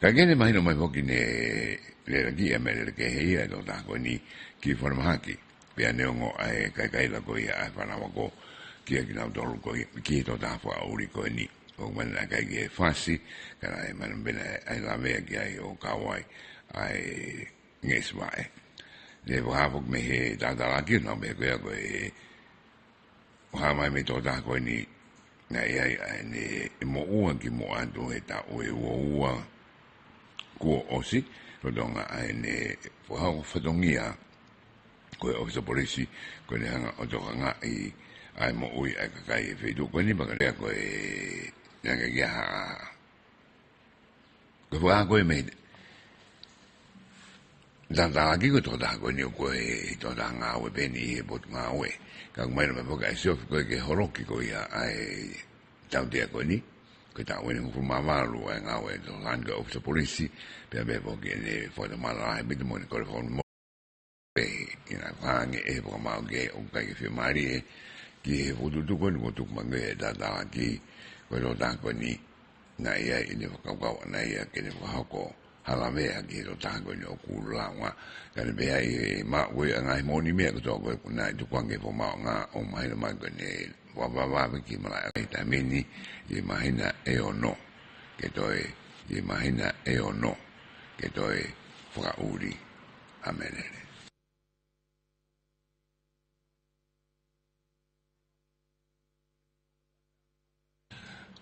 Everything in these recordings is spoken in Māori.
Kagene mahino mai hoki ne le raki e me le ke hei e tota ko ni ki formahaki. Pea neongo ai kai la ko ia ai whana wako kia ki nau tolu ko ki tota fo auri ko ni. O mana kai ke fasi kana e mana bena ai la mea ki ai o kawai ai ngeswae. Le wahapok me he tatalaki no me ko e wahamai me tota ko ni na ai ne mo ua ki mo ando e ta o e ua ko osi lo donga ai ne wahau whatongia ko e ofisa polisi ko ne hanga o toka nga ai mo ui ai kakai e whetu ko ni baka rea ko e nanga kia ko wha ko e me tantalaki ko tota ko ni ko e tota ngā ue peni e botu ngā ue ka kumaina me poka e siofi ko e ke horoki ko ia ai tautia ko ni ko ta wene ko mamalu ai ngā ue to langa ofisa polisi pe me poki ne fo de mala ai bitu mo ni ko fo ina kwange e po ma ge o kai fi mari ki e vudu tu ko no tu mange da ki ko lo da ko ni na ia ni ko ka na ia ke ni ko hala me ki lo ta ko ni o ku la wa ka ni be ai ma we nga mo ni me ko to ko na tu kwange po ma nga o mai no ma ko ni wa ki ma ai ta me ni imagina e o no que to imagina e o no que to fra uri amenere.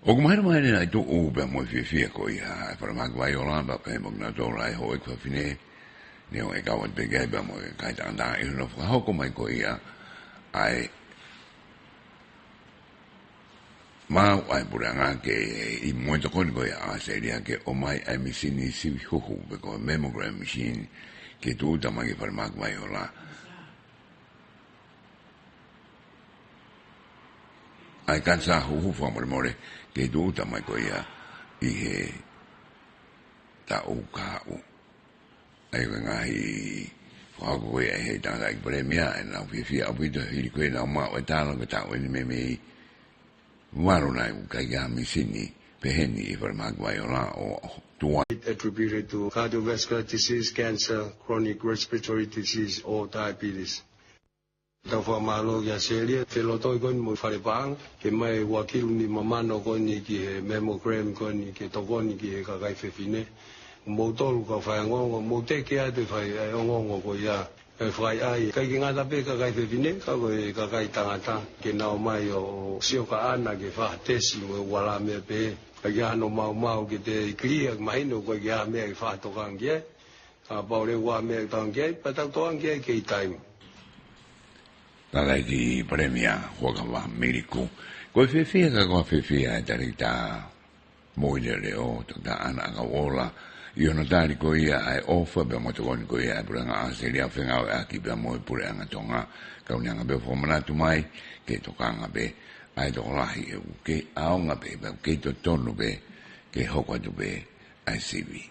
O kuma hera maere ai tō ube mo whiwhia ko ia, para makwai o lamba pe mo na tō rai ho e kwa whine, ne o e kawa te gaiba mo e kai tanda i no whakahoko mai ko ia, ai mau ai puranga ke i mo to kon ko ia a seria ke o mai ai misini si huhu be ko mammogram machine ke tu tamagi para makwai o la. Ai kansa huhu whamore more ke duuta mai ko ia i he ta o ka o. Ai ngahi whako koe ai he tanga i premia e nau whiwhia au pito hiri koe nau mao e tāna ka tau eni me mei waro nai u kai ia misini peheni i wharamagwai o la o tua. Attributed to cardiovascular disease, cancer, chronic respiratory disease or diabetes. Tau whamalo kia seria, te lotoi koni mo wharepang, ke mai wakilu ni mamano koni ki he mammogram koni, ke tokoni ki he kakai whewhine. Mou tolu ka whaengongo, mou te ke ate whai ongongo ko ia. E whai ai, kai ki ngata pe kakai whewhine, ka koe kakai tangata, ke nao mai o sio ka ana ke whaatesi o wala mea pe. Kai ki ano mau ke te klia, mahino koe ki ha mea ki whaatokan kia. Ka paure ua mea ki takan kia, patau tokan kia ke i taimu. Tala ki premia whakawa miriku. Koe whiwhia ka koe whiwhia e tari tā moile leo, ta ana ka wola. I ona tari ko ia ai ofa be mo tokoni ko ia pura nga aseria whengau e aki be mo pura anga tonga. Kaunianga be whomanatu mai, ke tokanga be, ai tokolahi e uke aonga be, ke to tonu be, ke hokwatu be, ai sivi.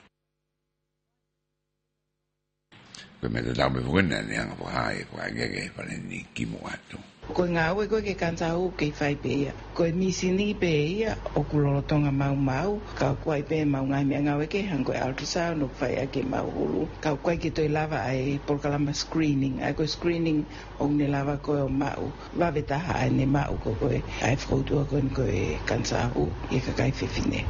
Koe me te tau me whukena ni anga whahai, whakagege whare ni kimo atu. Koe ngā ue koe ke kansa hu kei whai pe ia. Koe misini pe ia o kulorotonga mau, ka koe pe mau ngai mea ngā ue ke hang koe ultrasound o whai a ke mau hulu. Ka koe ki toi lava ai polkalama screening, ai koe screening o ne lava koe o mau. Wawe taha ai ne mau ko koe ai whautua koe kansa hu i ka kai whiwhine.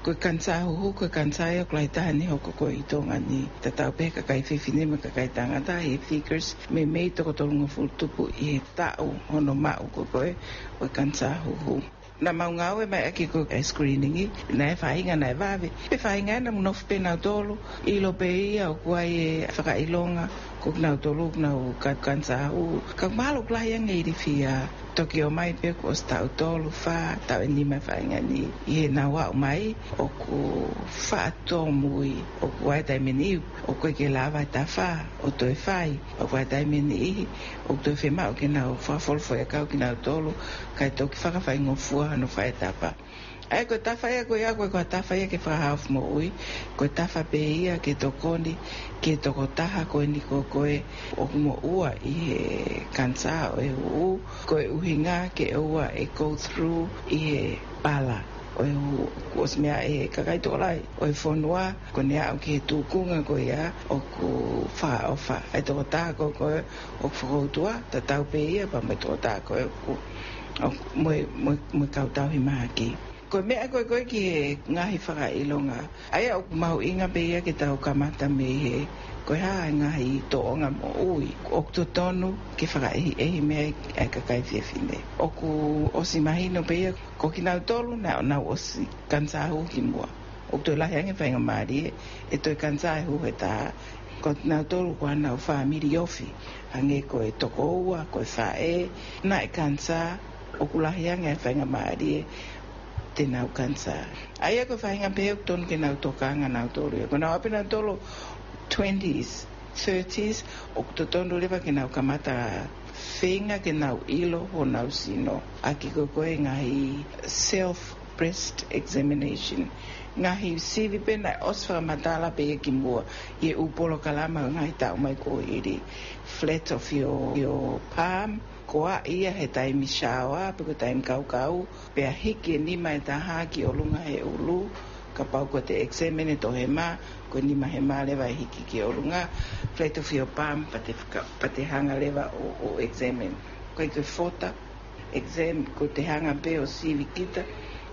Koe kansa hu, koe kansa e o klai taha ni hoko koe i tonga ni tatau pe kakai whiwhine ma kakai tangata he figures me mei toko tolunga fultupu i he tau hono mau koe kansa hu. Na mau ngau e mai aki koe screening i, na e whainga na e wawe. Pe whainga na munofu pe nau tolu, i lo pe ia o kuai e whakailonga, kuk nau tolu nau kansa hu. Ka malo klai anga i rifia. Toki o mai pe ko stau tolu fa tau ni mai whainga ni i he nau au mai o ku wha tomui o ku ai taimeni o koe ke lawa ta wha o toi whai o ku ai taimeni o toi whema o ke nau whafolfo e kau ki nau tolu kai toki whakawhai ngofua no whai tapa. Ai koe tawha ia koe a koe koe tawha ia ke whahawh mo ui, koe tawha pe ia ke tokoni, ke toko taha koe ni koe o mo ua i he kansa o e koe uhinga ke ua e go through i he pala. o se mea e kakai tō lai o whonua ko nea au ki he tūkunga ko ia o ku wha o wha e tō tā ko o whakoutua ta tau pe ia pa mai tō tā ko o mui kautau hi maha ki ko mea koe ki he ngahi whakailonga aia o mau inga pe ia ki tau kamata me he ko ha ngahi toonga mo ui o to tonu ke whakaihi ehi mea e kakai whiawhine o ku osi mahino pe ko ki nau tolu na osi kansahu ki mua o to lahi ange whainga maari e toi kansahu he tā ko nau tolu ko anau whaamiri ofi ange ko e toko ua ko e whae na e kansa o ku lahi ange whainga maari te nau kansa aia ko whainga pe o tonu ke nau tokanga nau tolu ko nau api nau tolu 20s, 30s, o to tondo lewa ke nau kamata whenga ke nau ilo o nau sino. Aki ko koe ngahi self-breast examination. Ngahi sivi pe na oswha matala pe e ki mua. Ie upolo kalama ngahi tau mai ko iri. Flat of your palm. Koa ia he taimi shawa, pe ko taimi kau. Pe a hiki e nima e taha ki o lunga he ulu. Ka pau ko te examine to he ma. Ko nima he ma lewa hiki ki o lunga, flat of your palm, pa te hanga lewa o examine. Ko i te fota, exam, ko te hanga pe o sivi kita,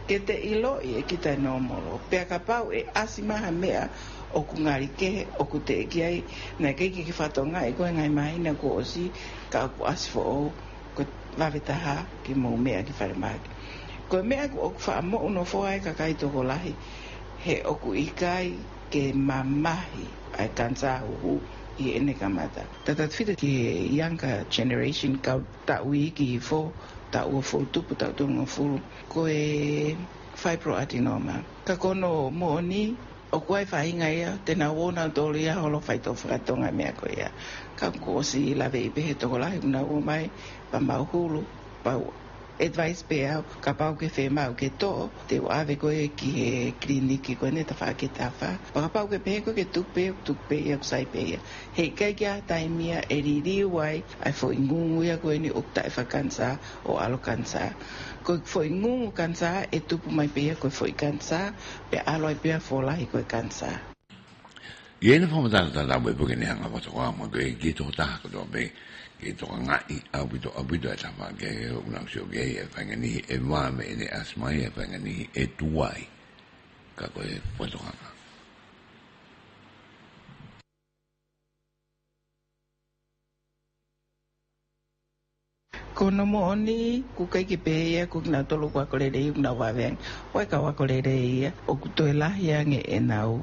ke te ilo i e kita e nomolo. Pea ka pau e asimaha mea o ku ngari kehe, o ku te ekiai, na keiki ki whatonga, e koe ngai mahina ko o si, ka ku asifo o, ko wawetaha ki mou mea ki wharemaki. Ko mea ku o ku wha mo uno foa e ka kai toko lahi, he o ku ikai, ke mamahi ai kansa hu i ene kamata. Tata whita ki younger generation kau tau i ki fo, tau o fo tupu, tau tunga furu, ko e fibroadenoma. Ka kono mooni, o kuai whainga ia, tena wona tōli ia holo whaito whakatonga mea ko ia. Ka kōsi lawe i pehe toko lahi una o mai, pa mau hulu, pa advice pe au ka pau ke fe mau ke to te ave ko ki he kliniki ko ne ta fa ke ta fa pa pau ke pe ko ke tupe ya sai pe he kai kia taimia e riri wai ai fo ingungu ya ko ni ukta fa kansa o alo kansa ko fo ingungu kansa e tupu mai pe ko fo kansa pe alo pe fo la ko kansa Yena fo mata ta we po ke ne anga pa to ma ke ki to ta ko do be ke to nga I abu ta ma ke una sio ke e fangani e ma me ne asma e fangani e tuai ka ko e po to nga kono mooni ku kai ki pe ia ku na tolo kwa ko le dei na wa ven wa ka wa ko le dei o ku to la ya nge e nau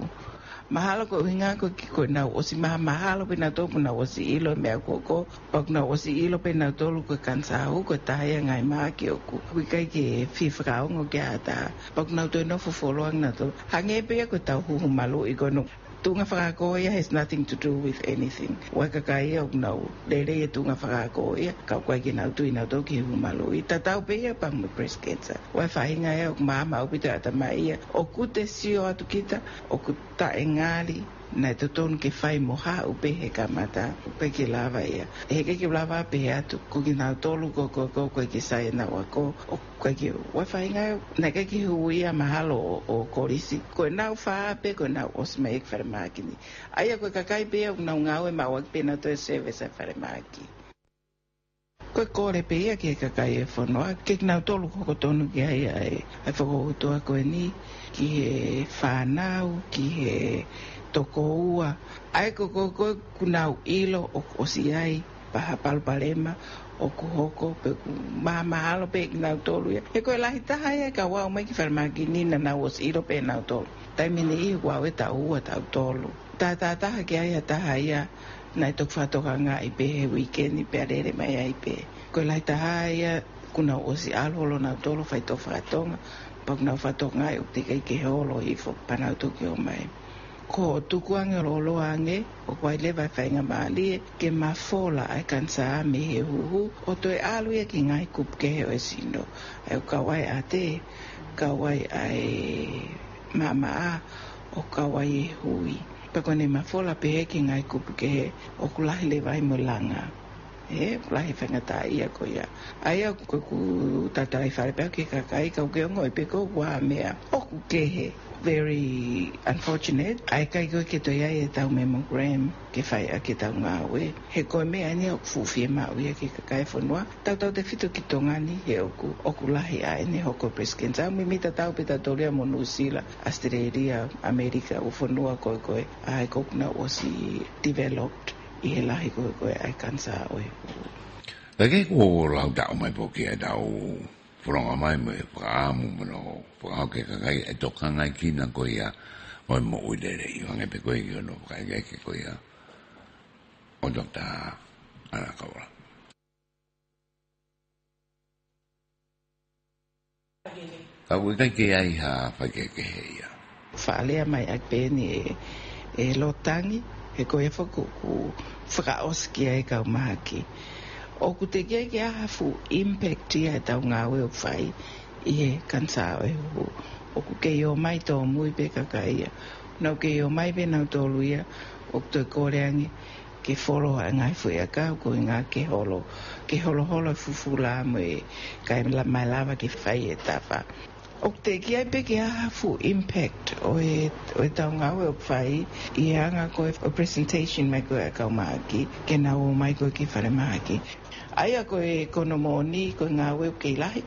mahalo ko hinga ko ki ko na o si mahalo pe na to na o si ilo me ko pak na o si ilo pe na tolo ko kansa u ko ta ya ngai ma ki o ku kai ki fi fra ngo ke ata pak na to no fo folo na to hange pe ko ta hu malu I ko no tunga whakakoia has nothing to do with anything. Waka kai au nau, lere e tunga whakakoia, kau koe ki nau tui nau toki humalu. I tatau pea pa mo breast cancer. Wai whahinga e au mama au pita ata mai ia. O kute sio atu kita, o kuta e ngāli, nai to tonu ke whai moha upe he kamata, upe ke lava ia. E he ke lava pe atu, ko ki nau tolu ko koe ki sai na wako, o koe ki wai whahinga e, nai ke ki huia mahalo o korisi. Koe nau wha pe, koe nau osma ek wharemakini. Aia koe kakai pe au nau ngau e mawak pe na to e service e wharemaki. Koe kore pe ia ki kakai e whanua, ke nau tolu koko tonu ki ai ai whakoutua koe ni, ki he whanau, ki he toko ua. Ai ko kunau ilo o si ai, paha palpalema, o ku hoko, pe ku mahalo pe ki nau tolu ia. E koe lahi taha ia ka wau mai ki wharamaki nina nau o si ilo pe nau tolu. Taimini I wau e tau ua tau tolu. Taha ki ai taha ia, nai tok whatoka ngā I pe he weekend I pe arere mai ai pe. Koe lahi taha ia, kunau o si alholo nau tolu whaito whakatonga, pak nau whatoka ngai ukte kai ke holo I fo panau toki o mai. Ko tukuange rolo ange o kwai lewa whainga maali ke mafola ai kansa me he huhu o toi alu ki ngai kup ke he o sino ai o kawai a te kawai ai mama a o kawai e hui pako ne mafola pe he ki ngai kup ke he o kulahi lewa I mo langa lahi whangata ia ko ia. Aia ko ku tatai wharepea ke kakai kau ke ongo i peko wā mea. Oku kehe. Very unfortunate. Ai kai koe ke toi ai e tau mammogram ke whai a ke tau ngāwe. He koe mea ni oku fuwhia mau ia ke kakai whanua. Tau te whito ki tongani he oku lahi ai ne hoko breast cancer. Mimita tau peta torea mo New Zealand, Australia, America, u whanua koe. Ai kokuna osi developed i he lahi koe ai cancer oe. Lagi ko lau tau mai po ke tau Wharonga mai me whakaamu mano whakao ke kakai e toka ngai kina ko ia o mo uidere i wange pe koe ki ono whakai ke ko ia o Dr. Ana Kaura. Kau kai ke ai ha whakai ke he ia. Whaalea mai ak pēni e lotangi he koe whakuku whakaoski ai kau mahaki. O ku te kia ki ahafu impact ia e tau ngāwe o whai i he kansa o e hu. O ku kei o mai tō mui pe kakaia. Nau kei o mai pe nau tōlu ia o ku toi kōreangi ke whoro a ngai whui a kau ko i ngā ke holo. Ke holo fufu la mo e kai mai lava ke whai e tawha. O te kia pe ki ahafu impact o e tau ngāwe o whai i anga koe o presentation mai koe a kau maaki ke nau o mai koe ki whare maaki. Aia koe kono mōni, koe ngā weu kei lahi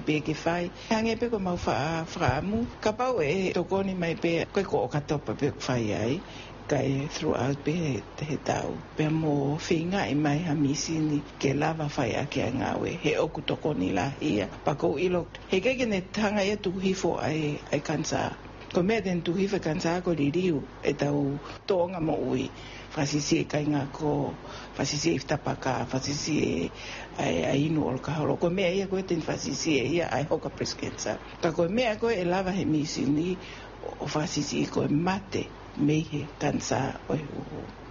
pe ke whai. Hange pe koe mau whaamu. Ka pau e tokoni mai pe, koe ko o katopa pe whai ai. Kai throughout pe he tau. Pe mō whinga i mai ha misini ke lava whai ake a ngā we. He oku tokoni lahi ia. Pako ilo, he keikene tanga ia tuhifo ai kansa. Ko mea ten tuhifa kansa ko ririu e tau tōnga mo ui. Whasisi e kai ngā ko, whasisi e tapaka, whasisi e inu o kahoro. Ko mea ia koe ten whasisi e ia ai hoka breast cancer. Ka koe mea koe e lava he misini o whasisi e koe mate meihe kansa o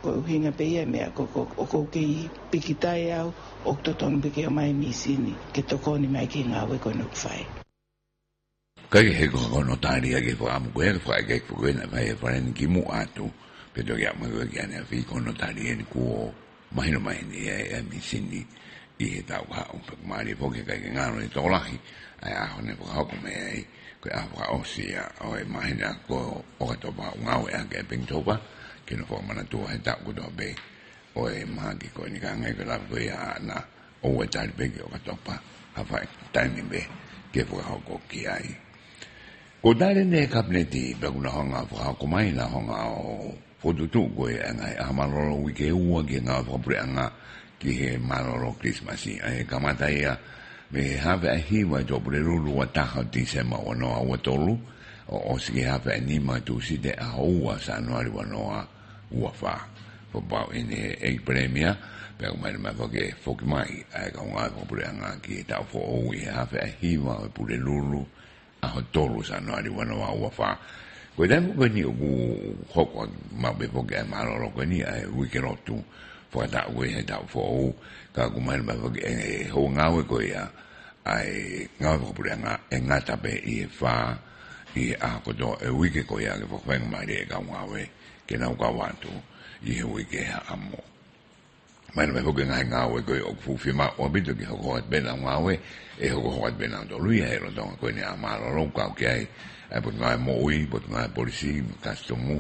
koe uhinga pe ia mea o kou kei pikitai au o totonu peke o mai misini ke tokoni mai ki ngā we koe nuk whai. Kai he kono tāri ake whaamu koe whai kei koe na whai e whareni ki mu atu. Pero ya me voy a ne fi con notari en cuo mahino mahini e misini i he tau ha un pe mari porque kai ngaro ni tolahi ai a hone ko ha ko me ai ko a ha o sia o e mahina ko o ka topa ngau e ke pintopa que no forma na tu he tau ko do be o e magi ko ni kan e la ko ya na o e tal be ko ka topa ha fa time be ke ko ha ko ki ai ko dale ne kapneti be una honga fa ko mai na honga o Fotutu koe angai a maloro wike ua ki ngā whapure ki he maloro Christmasi. Ai kamata ia me hawe a hiwa i tōpure ruru wa taha Disema wa noa ua tolu o sike hawe a nima tu site a ua sa anuari wa noa ua wha. Whapau ine e premia pe au mai mai whake whoki mai ai ka ngā whapure ki tau fo o i hawe a hiwa i pure ruru a ho tolu sa anuari wa noa ua wha. Koe tēmu koe ni o ku hoko mabe poke ai maroro koe ni ai wikirotu whakata koe hei tau whou ka kumaina mai poke e hou ngawe koe ia ai ngawe whakapureanga e ngatape i e wha i a koto e wike koe ia ke whakwenga maari e kau ngawe ke nau kau atu i he wike ha amo. Maina mai poke ngai ngawe koe o kufuwhi ma o bito ki hoko hoat bena ngawe e hoko hoat bena o tolu ia e rotonga koe ni a maroro kau ke ai ai pot ngai moi pot ngai polisi kastomu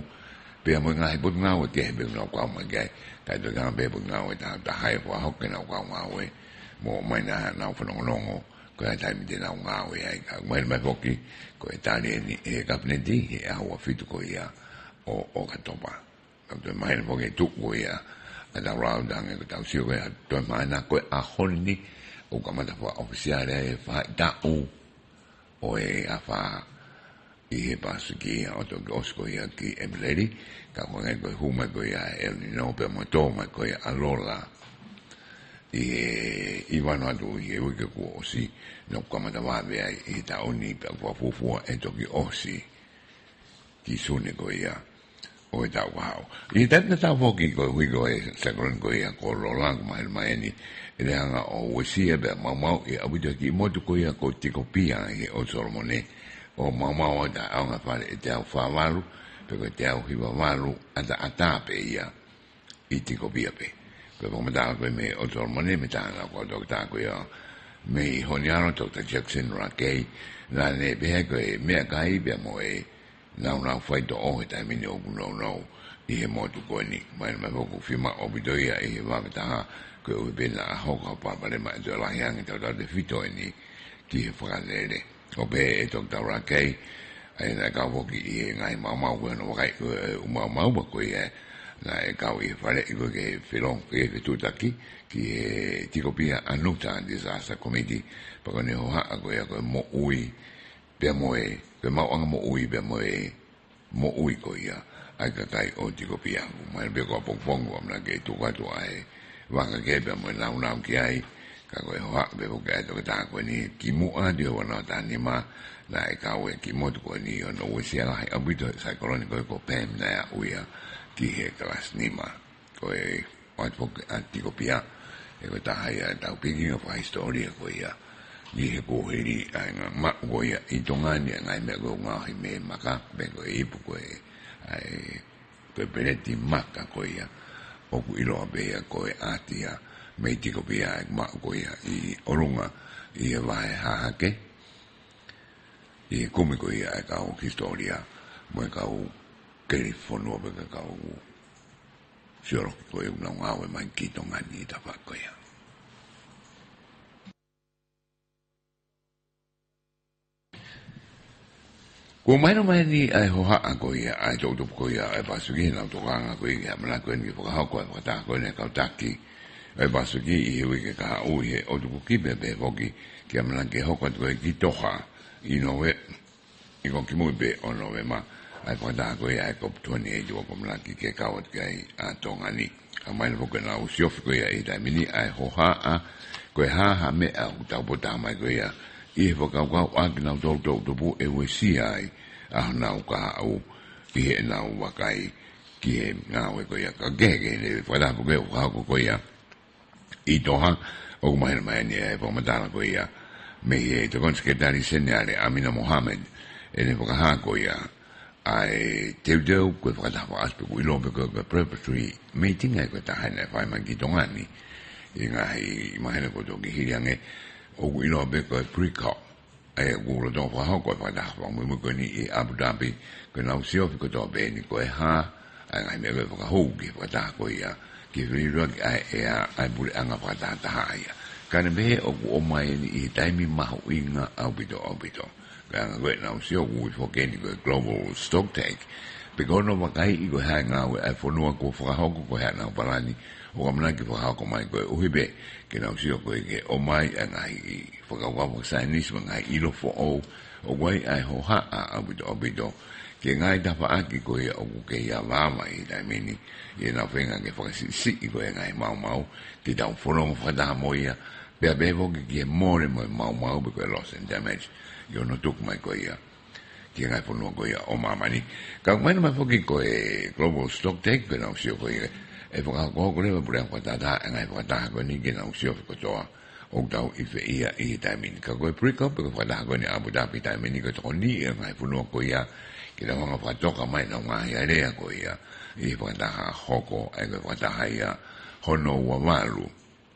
pe mo ngai pot ngai ke be no kwa ma ge kai do ga be pot ngai ta hai po ho ke no kwa ma we mo mai na na fo no no ko ai tai mi de na ngai ai ka mai mai poki ko itali ni e kapneti e a wa fitu ko ia o ka topa ka do mai po ke tu ko ia ada round ang ko tau sio ga do mai na ko a honni o ka ma da fo oficiale fa da o e a fa i he pasu ki a oto osko ia ki emleri ka koe koe huma koe ia el ni no pe moto ma koe alola i wano atu i e wike ku osi no kamata wabe ai i ta oni pe kua fufua e toki osi ki sune koe ia o e tau hao i tata tau foki koe hui koe sakron koe ia ko rolang mahel maeni e le hanga o wesia be mau i abito ki motu koe ia ko tiko pia i o soromone o mamau da anga pare e te au whawaru, pe koe te au hiwa waru, ata pe ia, i tiko pia pe. ko mo da ko me o to mo ne me ta na ko do ta ko ya me honiano Dr. Jackson Rakei la ne be ko me ga I be mo e na fai do o ta mi no no I mo tu ko ni mai ma ko firma o bido ya e va ta ko be la ho ko pa le ma do la yang to de fito ni ki fa le o be Dr. Rakei ai na ka wo ki ngai ma ko no kai ko ma ko ye la e ka I fa le ko ke filon ke tu ta ki ti ko pia anuta disaster committee pa ko ne ho ha ko ya ko mo ui pe mo e pe ma anga mo ui pe mo ui ko ya ai ka kai o ti ko pia ma be ko pong pong ko na ke tu ka tu ai wa ka ke pe mo na ki ai ka ko ho ha be ko ka to ta ko ni ki mu a dio wa na ta ni ma la e ka we ki mo ko ni no we sia la a bito psychological ko pem na u ya ki he klas ni ma ko e wa po ti ko pia e ko ta hai ta pigi of historia ko ya ni he ko heri ai nga ma ko ya I Tonga ni ngai me ko nga hi me maka be ko I pu ko ai ko pereti maka ko ya o ku ilo be ya ko atia me ti ko pia ma ko ya I orunga I vai ha ke I come ko ya ka o historia mo ka o telefono be ka o sure ko e una ngawe man ki Tonga ni ta pa ko ya ko mai no mai ni ai ho ha ko ya ai to ko ya ai ba su gi na to ga ko ya ma ko ni ko ha ko ta ko ne ka ta ki ai ba su gi I we ka o ye o to ki be be ko ki ma ke ho ko ki to ha I no we I ko ki mo be o no we ma ai ko da ko ya ko to ni jo ko ma ki ke ka o ke a Tonga ni a mai no ko na o sio ko ya I da mini ai ho ha a ko ha me a ta bo ta mai ko ya I ho ka wa na do bu e we si ai a na ka o I na wa kai ki na we ko ya ka ge ne fa da bu ko ya I to ha o mai ni e po ma da ko ya me e to kon sekretari segnale Amina Mohammed e ne po ha ko ya ai te do ko fa da fa aspe ko lo be ko preparatory meeting ai ko ta ha ne fa ma ki to ngani I ngai mai ne ko to ki hiange o ilo be ko pre-cop ai go lo do fa ko fa da fa mo ko ni Abu Dhabi ko na usio ko to be ni ko ha ai me ko ho ki fa da ko ya ki ri ro ai bu anga fa da ta ya kan be o mai ni tai mi ma ho inga obito kan go na usio go fo ke ni global stock take pe go no makai I go hanga we ai fo no ko fa ho ko ha na palani o amna ki fa ha ko mai ko o hibe ke na usio ko ke o mai anga I fo ka wa sa ni so ngai I lo fo o wai ai ho ha obito ke ngai da fa aki ko ya o ke ya va mai da mini I na fenga ke fa si ko ngai mau ki da fo no fa da mo ya pe bevo ke more mau be ko loss and damage yo no tuk mai ko ya ki ngai fo no ko ya o mama ni ka mai ma fo ki ko global stock take pe na usio ko e fo ka ko le bu ran ko ta ngai fo ta ko ni ke na usio ko to o da I fe ia I da mini ka ko pre-cop ko fa da ko ni Abu Dhabi da mini ko to ni ngai fo no ko ya ki da nga fa to ka mai na nga ya le ko ya I fo da hoko ai ko fa da ya hono wa malu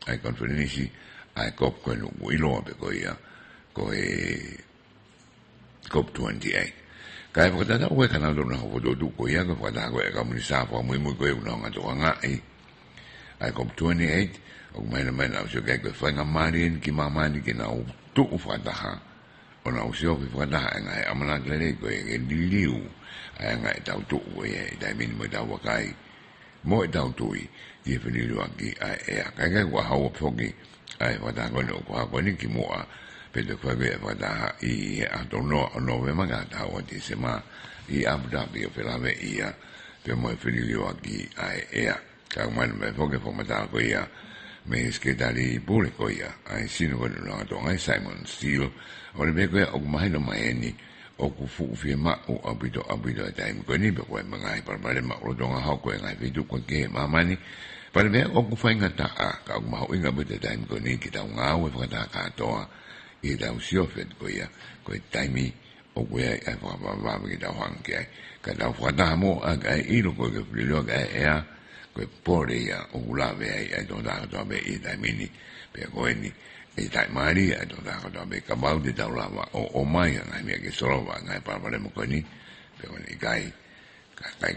ai conferency ai cop ko no I lo be ko ya ko cop 28 kai ko da we kana lo na ho do ko ya ko fa da ko ka mu sa fa mu ko no nga to nga ai cop 28 o mai na so ga ko fa nga marin ki mama ni ki na tu fa da ha o na usio fa da nga amana le ko e liu ai nga ta tu ko ye da min mo da wa kai mo da tu I fe ni lo ki ai ka ga wa ha wo pho ki ai fa da ko no ko ni ki mo a pe de ko ga fa da I a to no ve ma ga da wa ti se ma I Abu Dhabi o fe la ve ia pe mo fe ni lo ki ai ka man me fo ke fo ma da ko ia me sekretari público ya ai sino con no to ai Simon Steele o le be ko o mai no mai ni o ku fu firma o abito dai ko ni be ko mai par bare ma o donga ha ko ngai vidu ko ke mama ni par be o ku fa ngata ka o ma o inga be dai ko ni ki ta nga o fa ta ka to I da usio fet ko ya ko dai mi o ko ai fa ba ki da hang ke ka da fa da mo a ai I lo ko ke lo ga koe pore ia o ulawe ai tō tākatoa me i tai mini pe koe ni i tai maari ai tō tākatoa me ka mau te tau lawa o mai ngai mea ke sorowa ngai parapare mo koe ni pe koe ni kai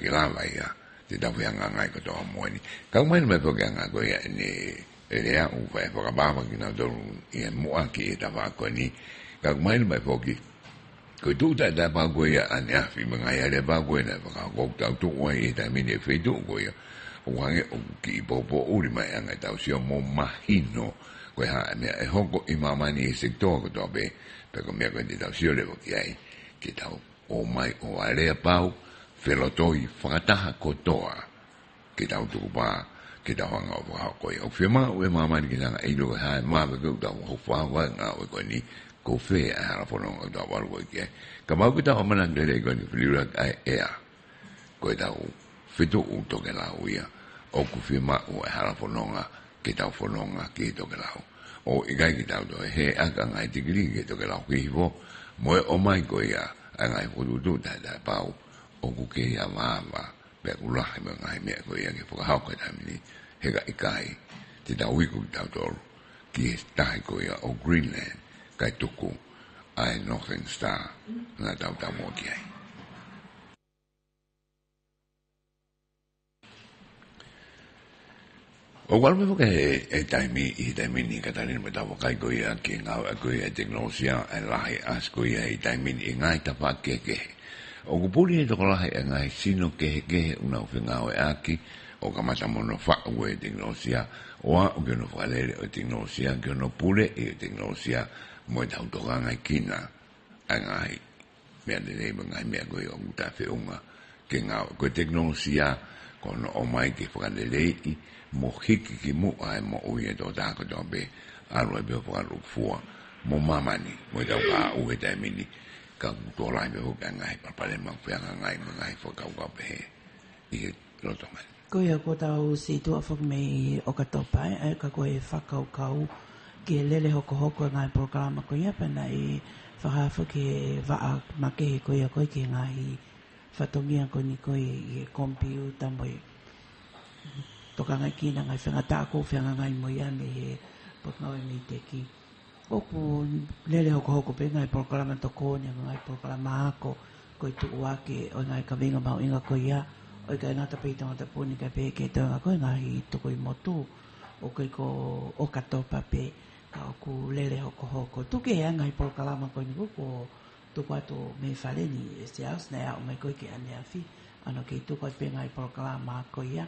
ki lawa ia te tapu ia ngai katoa moe ni kau mai mai poke ngai koe ia ni rea u whae whakabama ki nau toru ia mua ki e tawa koe ni kau mai mai poke koe tūtai tai pā koe ia ane awhi mga ia rea pā koe na whakakok tau tuku ai e tai mini e whaitu koe ia o hange o ki i popo uri mai angai tau sio mo mahino koe ha mea e hoko i mamani e sektoa katoa pe ko mea koe te tau sio lewo ki ai ki tau o mai o area pau whelotoi whakataha kotoa ki tau tuku pā ki tau hanga o whakao koe o whima ue mamani ki tanga eilo koe hae mawe koe tau ho whawa ngā oe koe ni ko whee a hara whanonga tau waru koe ki ai ka mau ki tau amanak lere koe ni whiliurak ai ea koe tau whitu u toke lau ia o ku whima u e hara whanonga ki tau whanonga ki toke lau o ikai ki tau toi he aka ngai tikiri ki toke lau ki hivo moe o mai koe ia a ngai whututu tai tai pau o ku ke ia māma pe ku lahi me ngai mea koe ia ki whakahau koe tamini heka ikai te tau wiku ki tau toru ki e tahi koe ia o Greenland kai tuku ai Northern Star ngā tau tau mō ki ai. O walu me e taimi i taimini ka tani me tau kai ko ia ki ngau a ko ia teknolosia e lahi as ko ia i taimini i ngai tapa ke. O kupuri e toko lahi e ngai sino ke una uwhingau e aki o kamata mono whau e teknolosia o a o kiono whalere o teknolosia kiono pure i teknolosia mo e tau toka ngai kina a ngai mea de leiba ngai mea ko i o nguta whiunga ke ngau ko teknolosia kono o mai ki whakalelei mo hiki ki mu ai mo ui e tō tāko tō be aru e beo whakaru fua mo mamani mo i tau ka ue tai mini ka tō lai me huka ngai papare mau whianga ngai ma ngai whakau kau pe he i roto mai. Koe ko tau si tua whak mei o katopai ai ka koe whakau kau ki lele hoko hoko ngai programa koe ia pena i whakawha ke waa make koe koe ki ngai whatongia koe ni koe i kompiuta mo i toka ngai kina ngai whenga tāko whenga ngai mo ia me he pakau e mi te ki. Oku lele hoko hoko pe ngai programa toko ni ngai programa ako koe tu uake o ngai ka venga mau inga koe ia o kai ngata peita ngata puni kai pe ke tau koe ngai toko i motu o koe ko o katopa pe ka oku lele hoko hoko. Tuke hea ngai programa koe ni kuko tuku atu me whare ni e se aus nei au mai koe ke ane awhi ano kei tuku ai pe ngai programa koe ia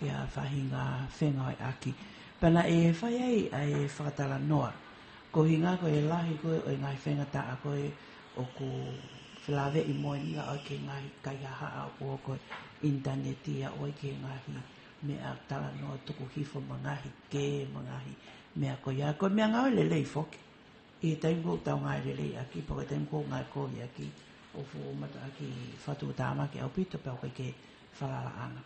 ia whahinga whenga ai aki. Pana e whai ai whakatala noa. Ko hinga koe e lahi koe o ngai whenga taa koe o ku whilawe i moe niga o ke ngai kai haa o koe interneti a o ke ngahi mea tala noa tuku hifo mangahi ke mangahi mea koe ia. Koe mea ngau lelei whoke. I taimko tau ngai lelei aki po ke taimko ngai koe aki o fu mata aki whatu tāma ke au pito peo koe ke whalala anga.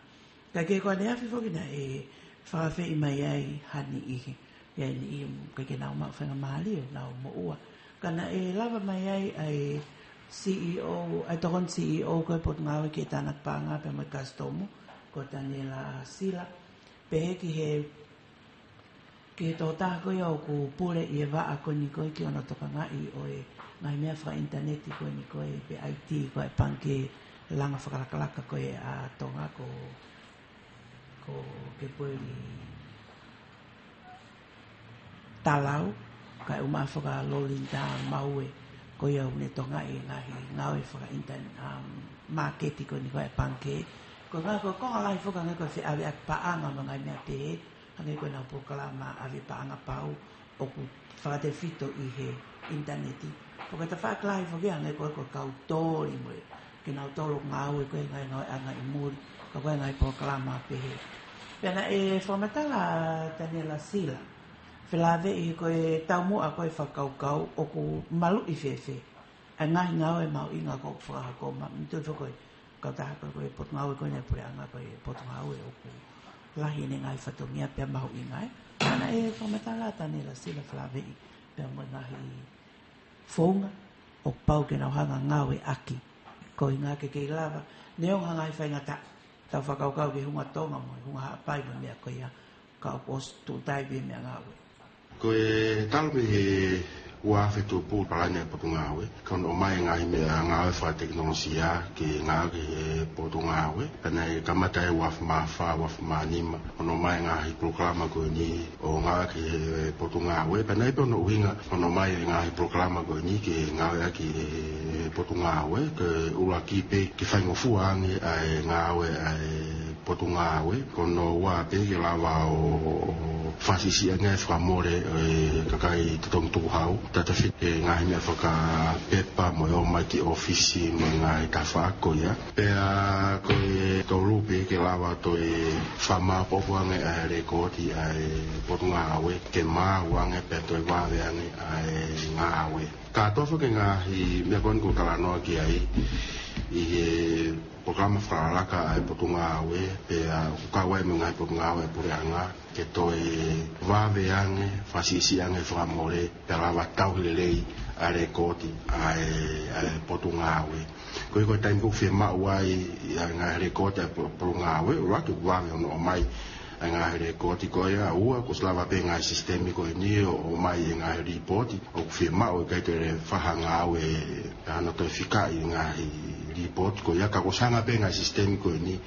Ka ke koe nea whiwhoki na e whakawhi i mai ai hani ihi. Ia ni i ke nau mau whenga mahali o nau mo ua. Kana e lava mai ai ai CEO, ai tohon CEO koe pot ngawe ke tānak pānga pe mai kastomu. Ko tani la sila. Pe heki he ke tō tā koe au ku pule i e waa koe ni koe ki ono toka ngai o e ngai mea whaka interneti koe ni koe pe IT koe panke langa whakalakalaka koe a Tonga ko ke poeri talau kai uma whaka lolinta maue ko ia une tonga e ngawe whaka marketi ko ni koe panke ko ngā ko konga lai whaka ngai koe whi awe ak paanga ma ngai mea te hangai koe nau pokalama awe paanga pau o ku whakate fito i he interneti ko kata whaklai whaki hangai koe koe kau tori moe ke nau tolo ngawe koe ngai anga i muri ka koe ngai pokalama pehe. Pena e whamatala tani la sila. Whilawe i koe tau mua koe whakaukau o ku malu i whewhe. A ngahi ngau e mau inga ko whakahako ma. Mitu koe kautaha koe pot ngau e koe ne pure anga koe pot ngau e o ku lahi ne ngai whatomia pia mahu ingai. Pena e whamatala tani la sila whilawe i pia mo ngahi whonga o pau ke nau hanga ngau e aki. Ko i ngā ke kei lava. Neong hangai whainga ta. tau whakaukau ke hunga tonga mo, hunga hapai mo mea koia, kau pos tūtai be mea ngawe. Ko e talme he ua whetu pū palane potu ngawe, kon o mai ngahi mea ngawe wha teknolosia ke ngawe ke potu ngawe, pena e kamata e waf mawha, waf manima, kon o mai ngahi proklama ko ni o ngawe ke potu ngawe, pena e pono uhinga, kon o mai ngahi proklama ko ni ke ngawe ki potu ngawe, ke ula kipe ki whaingofu ange ai ngawe ai potu ngawe, kon o ua pe ke lava o fasisi ange whamore kakai tutong tuhau, tata fit ngahi mea whaka pepa mo o mai ki ofisi mo ngai tawhako ia. Pea koe tau rupe ke lawa toi whama popo ange ai rekodi ai potu ngawe, ke maa wange pe toi wawe ange ai ngawe. Ka tofa ke ngahi mea kon ko kalanoa ki ai i he programa whalalaka ai potu ngawe, pea kukawai me ngai potu ngawe pure anga, ke toi wawe ange, fasisi ange whamore, pea lawa tau lelei a rekodi ai potu ngawe. Koe koe taim kuk whia mau ai ngai rekodi ai potu ngawe, uraki wawe ono o mai ai ngai rekodi koe a ua, kus lawa pe ngai sistemi koe ni o mai ngai ripoti, o whia mau kai toi re whaha ngawe, ana toi whika i ngai ripoti koe ia, ka kosanga pe ngai sistemi koe ni